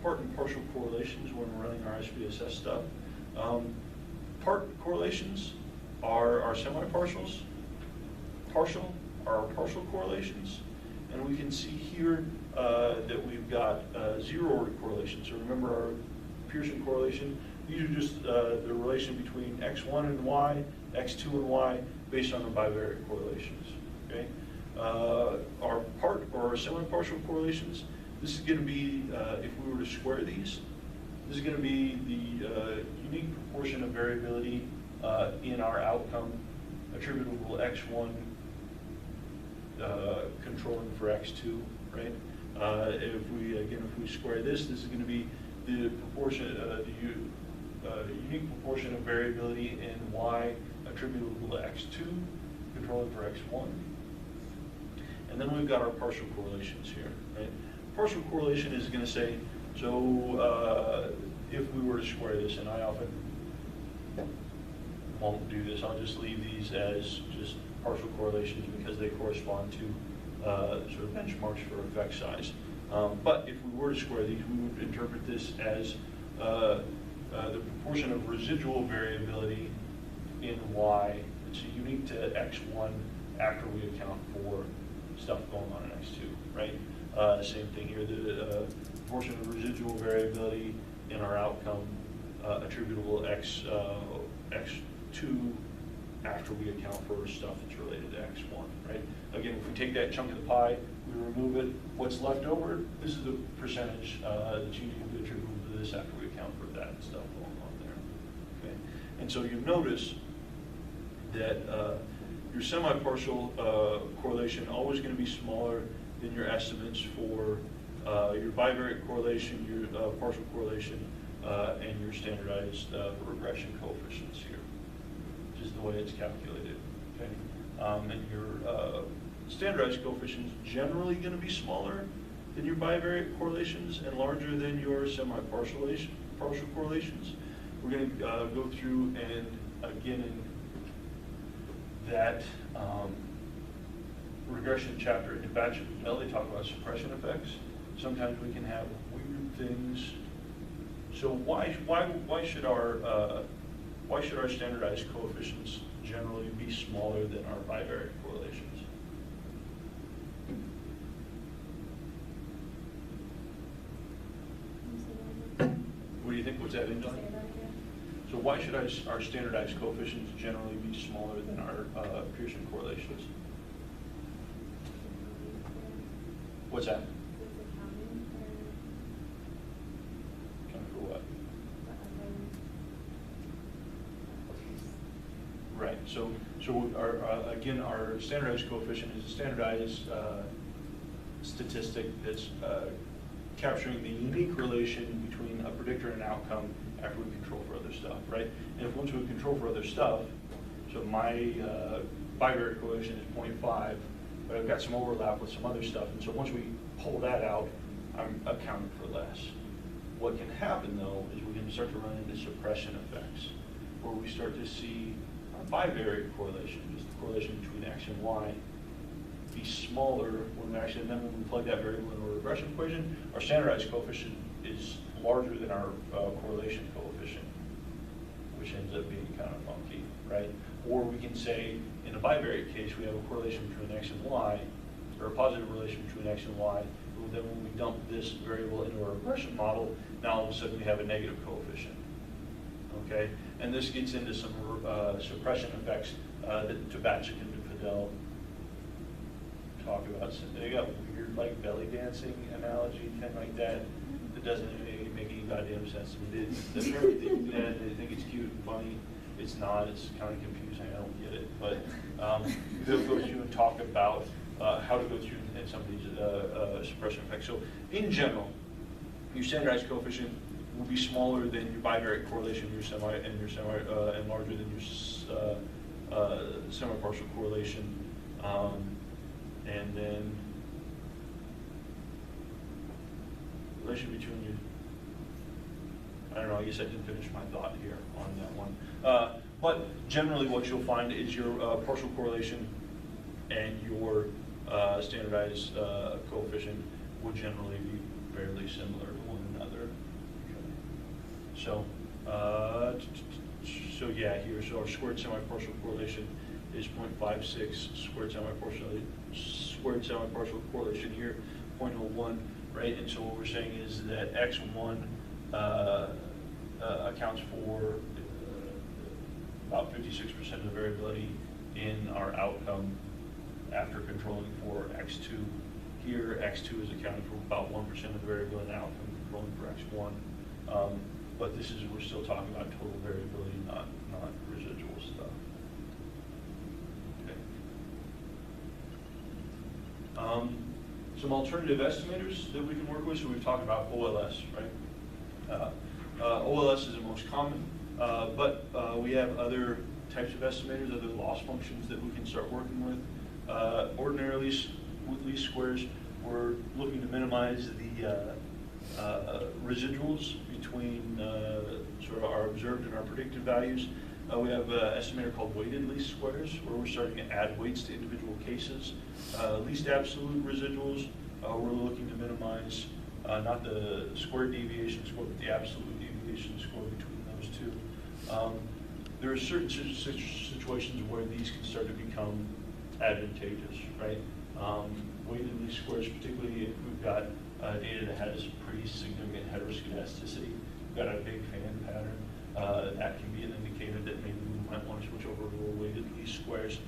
part and partial correlations when we're running our SPSS stuff. Part correlations are our semi-partials, partial are our partial correlations, and we can see here that we've got zero-order correlations. So remember our Pearson correlation, these are just the relation between x1 and y, x2 and y, based on the bivariate correlations, okay? Our part or our semi-partial correlations, this is going to be, if we were to square these, this is going to be the unique proportion of variability in our outcome attributable to x1 controlling for x2, right? If we square this, this is going to be the proportion, the unique proportion of variability in y attributable to x2 controlling for x1. And then we've got our partial correlations here, right? Partial correlation is going to say, so if we were to square this, and I often won't do this, I'll just leave these as just partial correlations because they correspond to sort of benchmarks for effect size. But if we were to square these, we would interpret this as the proportion of residual variability in y. It's unique to x1 after we account for stuff going on in x2, right? Same thing here, the proportion of residual variability in our outcome attributable to x2 after we account for stuff that's related to x1, right? Again, if we take that chunk of the pie, we remove it, what's left over, this is the percentage that's uniquely attributable to this after we account for that stuff going on there, okay? And so you notice that your semi-partial correlation always going to be smaller than your estimates for your bivariate correlation, your partial correlation, and your standardized regression coefficients here, which is the way it's calculated. Okay, and your standardized coefficients generally going to be smaller than your bivariate correlations and larger than your semi-partial partial correlations. We're going to go through and again in that regression chapter in batch of Bell, they talk about suppression effects. Sometimes we can have weird things. So why should our standardized coefficients generally be smaller than our bivariate correlations? What do you think? What's that in, John? So why should our standardized coefficients generally be smaller than our Pearson correlations? What's that? Accounting for what? Right. So again, our standardized coefficient is a standardized statistic that's capturing the unique relation between a predictor and an outcome after we control for other stuff, right? And if once we control for other stuff, so my bivariate correlation is 0.5, but I've got some overlap with some other stuff, and so once we pull that out, I'm accounting for less. What can happen though is we can start to run into suppression effects, where we start to see our bivariate correlation, just the correlation between X and Y, be smaller when we actually, and then when we plug that variable into a regression equation, our standardized coefficient is larger than our correlation coefficient, which ends up being kind of funky, right? Or we can say, in a bivariate case, we have a correlation between X and Y, or a positive relation between X and Y, but then when we dump this variable into a regression model, now all of a sudden we have a negative coefficient, okay? And this gets into some suppression effects that Tabachik and Fidel talk about. So they got weird like belly dancing analogy, thing like that. That doesn't make any goddamn sense to me. The term they do that, they think it's cute and funny. It's not. It's kind of confusing. I don't get it. But they'll go through and talk about how to go through and some of these suppression effects. So in general, your standardized coefficient will be smaller than your bivariate correlation, and larger than your semi-partial correlation. And then relation between you, I don't know, I guess I didn't finish my thought here on that one. But generally what you'll find is your partial correlation and your standardized coefficient will generally be fairly similar to one another. Okay. So yeah, here, so our squared semi-partial correlation is 0.56, squared semi-partial correlation here, 0.01, right? And so what we're saying is that X1 accounts for about 56% of the variability in our outcome after controlling for X2. Here, X2 is accounting for about 1% of the variability in outcome controlling for X1. But this is, we're still talking about total variability, not residual stuff. Some alternative estimators that we can work with. So we've talked about OLS, right? OLS is the most common, but we have other types of estimators, other loss functions that we can start working with. Ordinary least squares, we're looking to minimize the residuals between sort of our observed and our predicted values. We have an estimator called weighted least squares, where we're starting to add weights to individual cases. Least absolute residuals, we're looking to minimize not the square deviation score, but the absolute deviation score between those two. There are certain situations where these can start to become advantageous, right? Weighted least squares, particularly if we've got data that has pretty significant heteroscedasticity, we've got a big fan pattern, that can be an indicator that maybe we might want to switch over to weighted least squares.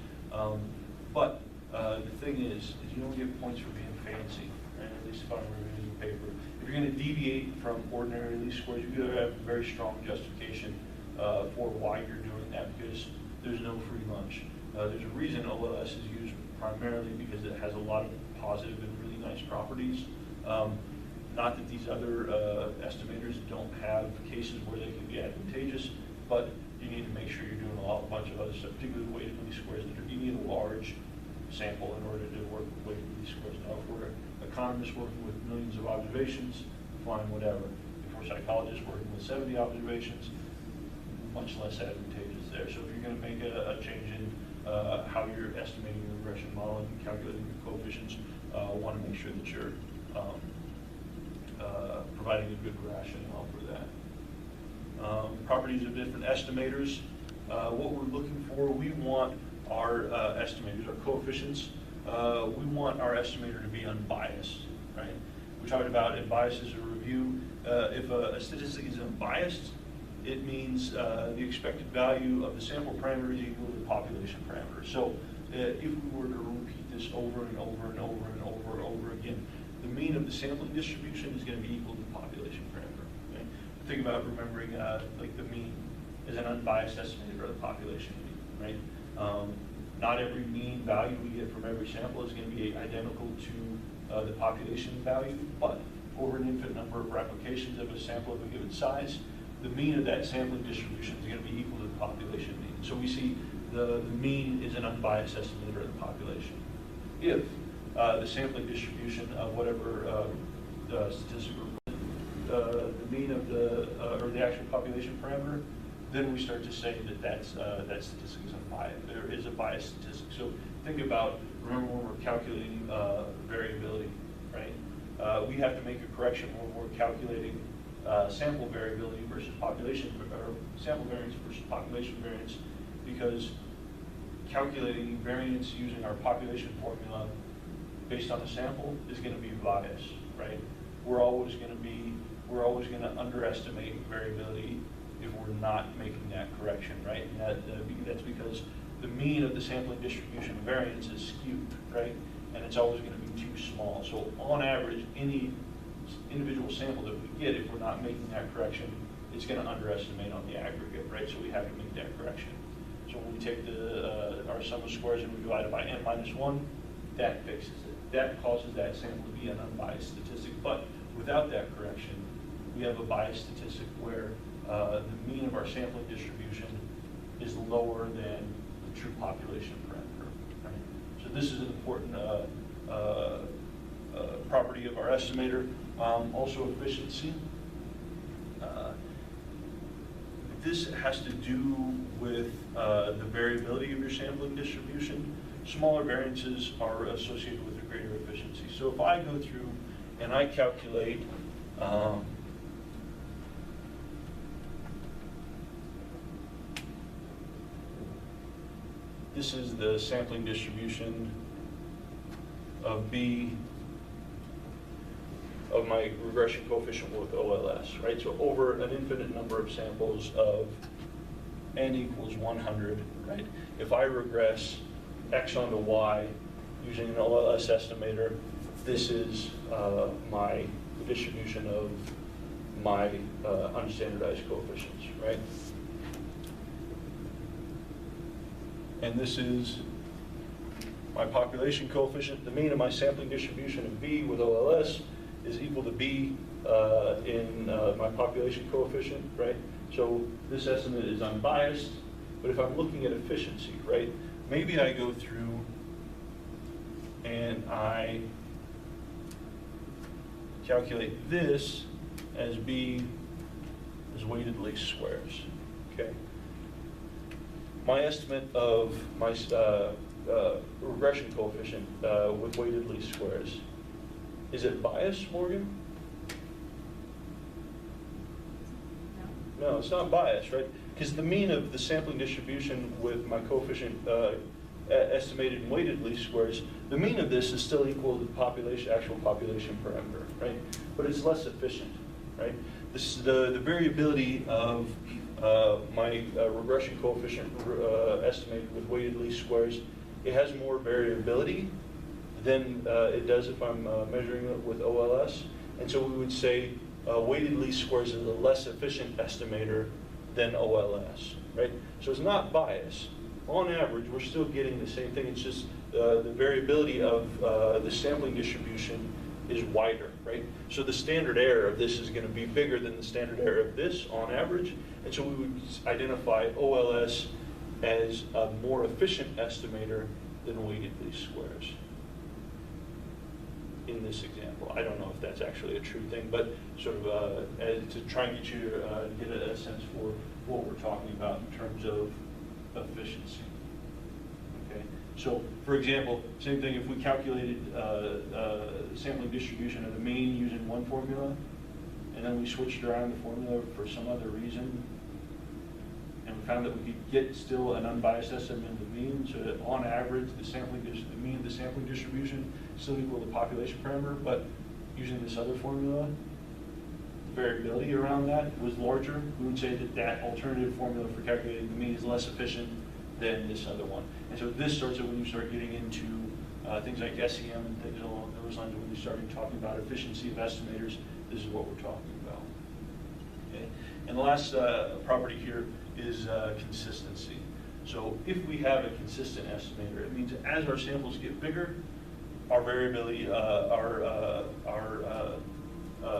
But the thing is you don't get points for being fancy, right? At least if I'm reviewing the paper. If you're going to deviate from ordinary least squares, you've got to have a very strong justification for why you're doing that, because there's no free lunch. There's a reason OLS is used primarily because it has a lot of positive and really nice properties. Not that these other estimators don't have cases where they can be advantageous, but you need to make sure you're doing a bunch of other stuff, particularly weighted least squares. You need a large sample in order to work with weighted least squares. Now, if we're economists working with millions of observations, fine, whatever. If we're psychologists working with 70 observations, much less advantageous there. So if you're going to make a change in how you're estimating your regression model and calculating your coefficients, want to make sure that you're providing a good rationale for that. Properties of different estimators. What we're looking for, we want our estimators, our coefficients, we want our estimator to be unbiased, right? We talked about if bias is a review. If a statistic is unbiased, it means the expected value of the sample parameter is equal to the population parameter. So if we were to repeat this over and over and over and over and over again, the mean of the sampling distribution is going to be equal to the population parameter. Okay? Think about remembering like the mean is an unbiased estimator of the population mean, right? Not every mean value we get from every sample is going to be identical to the population value, but over an infinite number of replications of a sample of a given size, the mean of that sampling distribution is going to be equal to the population mean. So we see the mean is an unbiased estimator of the population. If the sampling distribution of whatever statistic the mean of or the actual population parameter, then we start to say that that statistic is unbiased. There is a biased statistic. So think about, remember when we're calculating variability, right? We have to make a correction when we're calculating sample variability versus population, or sample variance versus population variance, because calculating variance using our population formula based on a sample is going to be biased, right? We're always going to underestimate variability if we're not making that correction, right? And that's because the mean of the sampling distribution variance is skewed, right? And it's always going to be too small. So on average, any individual sample that we get, if we're not making that correction, it's going to underestimate on the aggregate, right? So we have to make that correction. So when we take our sum of squares and we divide it by n-1, that fixes it. That causes that sample to be an unbiased statistic. But without that correction, we have a biased statistic where the mean of our sampling distribution is lower than the true population parameter, right? So this is an important property of our estimator. Also efficiency. This has to do with the variability of your sampling distribution. Smaller variances are associated with a greater efficiency. So if I go through and I calculate this is the sampling distribution of B of my regression coefficient with OLS, right? So over an infinite number of samples of n equals 100, right? If I regress X onto Y using an OLS estimator, this is my distribution of my unstandardized coefficients, right? And this is my population coefficient. The mean of my sampling distribution of B with OLS is equal to B in my population coefficient, right? So this estimate is unbiased, but if I'm looking at efficiency, right? Maybe I go through and I calculate this as B as weighted least squares, okay? My estimate of my regression coefficient with weighted least squares, is it biased, Morgan? No, it's not biased, right? Because the mean of the sampling distribution with my coefficient estimated in weighted least squares, the mean of this is still equal to the population, actual population parameter, right? But it's less efficient, right? This is the variability of my regression coefficient estimated with weighted least squares. It has more variability than it does if I'm measuring it with OLS. And so we would say weighted least squares is a less efficient estimator than OLS, right? So it's not biased. On average, we're still getting the same thing. It's just the variability of the sampling distribution is wider, right? So the standard error of this is going to be bigger than the standard error of this on average. And so we would identify OLS as a more efficient estimator than weighted least squares. in this example. I don't know if that's actually a true thing, but sort of to try and get you to get a sense for what we're talking about in terms of efficiency. Okay, so for example, same thing, if we calculated sampling distribution of the mean using one formula, and then we switched around the formula for some other reason, and we found that we could get still an unbiased estimate of the mean, so that on average, the mean of the sampling distribution still equal the population parameter, but using this other formula, the variability around that was larger. We would say that that alternative formula for calculating the mean is less efficient than this other one. And so this starts when you start getting into things like SEM and things along those lines. When you start talking about efficiency of estimators, this is what we're talking about. Okay? And the last property here is consistency. So if we have a consistent estimator, it means as our samples get bigger, our variability,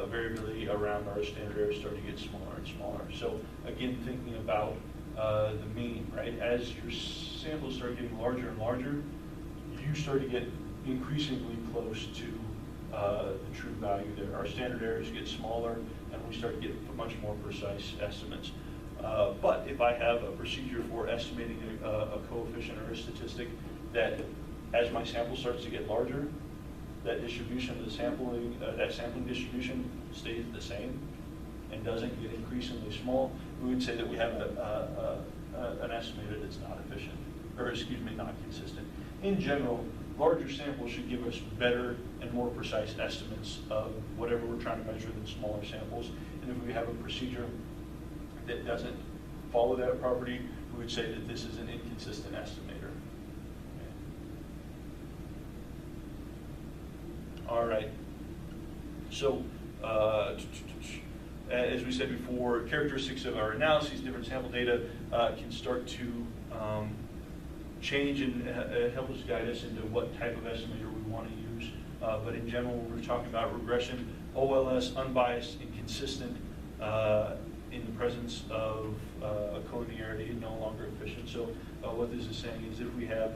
variability around our standard errors start to get smaller and smaller. So again, thinking about the mean, right? As your samples start getting larger and larger, you start to get increasingly close to the true value there. Our standard errors get smaller, and we start to get much more precise estimates. But if I have a procedure for estimating a coefficient or a statistic that, as my sample starts to get larger, that distribution of the sampling, that sampling distribution stays the same and doesn't get increasingly small, we would say that we have an estimator that's not efficient, or excuse me, not consistent. In general, larger samples should give us better and more precise estimates of whatever we're trying to measure than smaller samples. And if we have a procedure that doesn't follow that property, we would say that this is an inconsistent estimator. Okay. All right. So, as we said before, characteristics of our analyses, different sample data can start to change and help us guide us into what type of estimator we want to use. But in general, we're talking about regression, OLS, unbiased and consistent in the presence of collinearity, no longer efficient. So what this is saying is if we have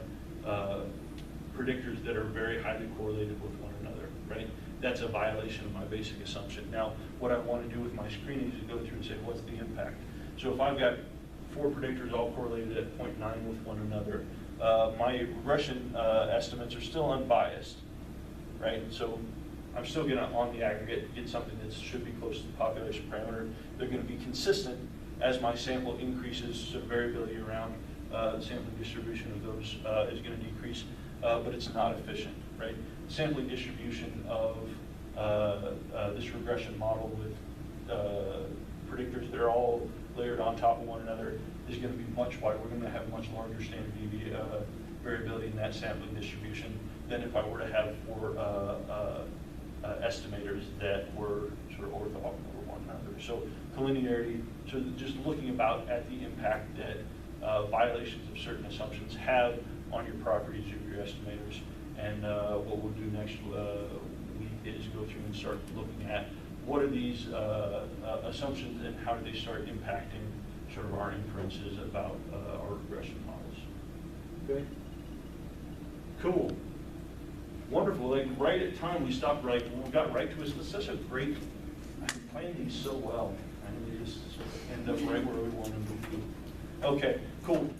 predictors that are very highly correlated with one another, right? That's a violation of my basic assumption. Now, what I want to do with my screening is to go through and say, what's the impact? So if I've got 4 predictors all correlated at 0.9 with one another, my regression estimates are still unbiased, right? So I'm still going to, on the aggregate, get something that should be close to the population parameter. They're going to be consistent as my sample increases, so variability around the sampling distribution of those is going to decrease, but it's not efficient, right? Sampling distribution of this regression model with predictors that are all layered on top of one another is going to be much wider. We're going to have much larger standard variability in that sampling distribution than if I were to have 4 estimators that were sort of orthogonal over one another. So collinearity, so just looking about at the impact that violations of certain assumptions have on your properties of your estimators. And what we'll do next week is go through and start looking at what are these assumptions and how do they start impacting sort of our inferences about our regression models. Okay. Cool. Wonderful. Like right at time, we stopped right. We got right to it. It's such a great. I planned these so well. I mean, they just sort of end up right where we wanted them to. Okay. Cool.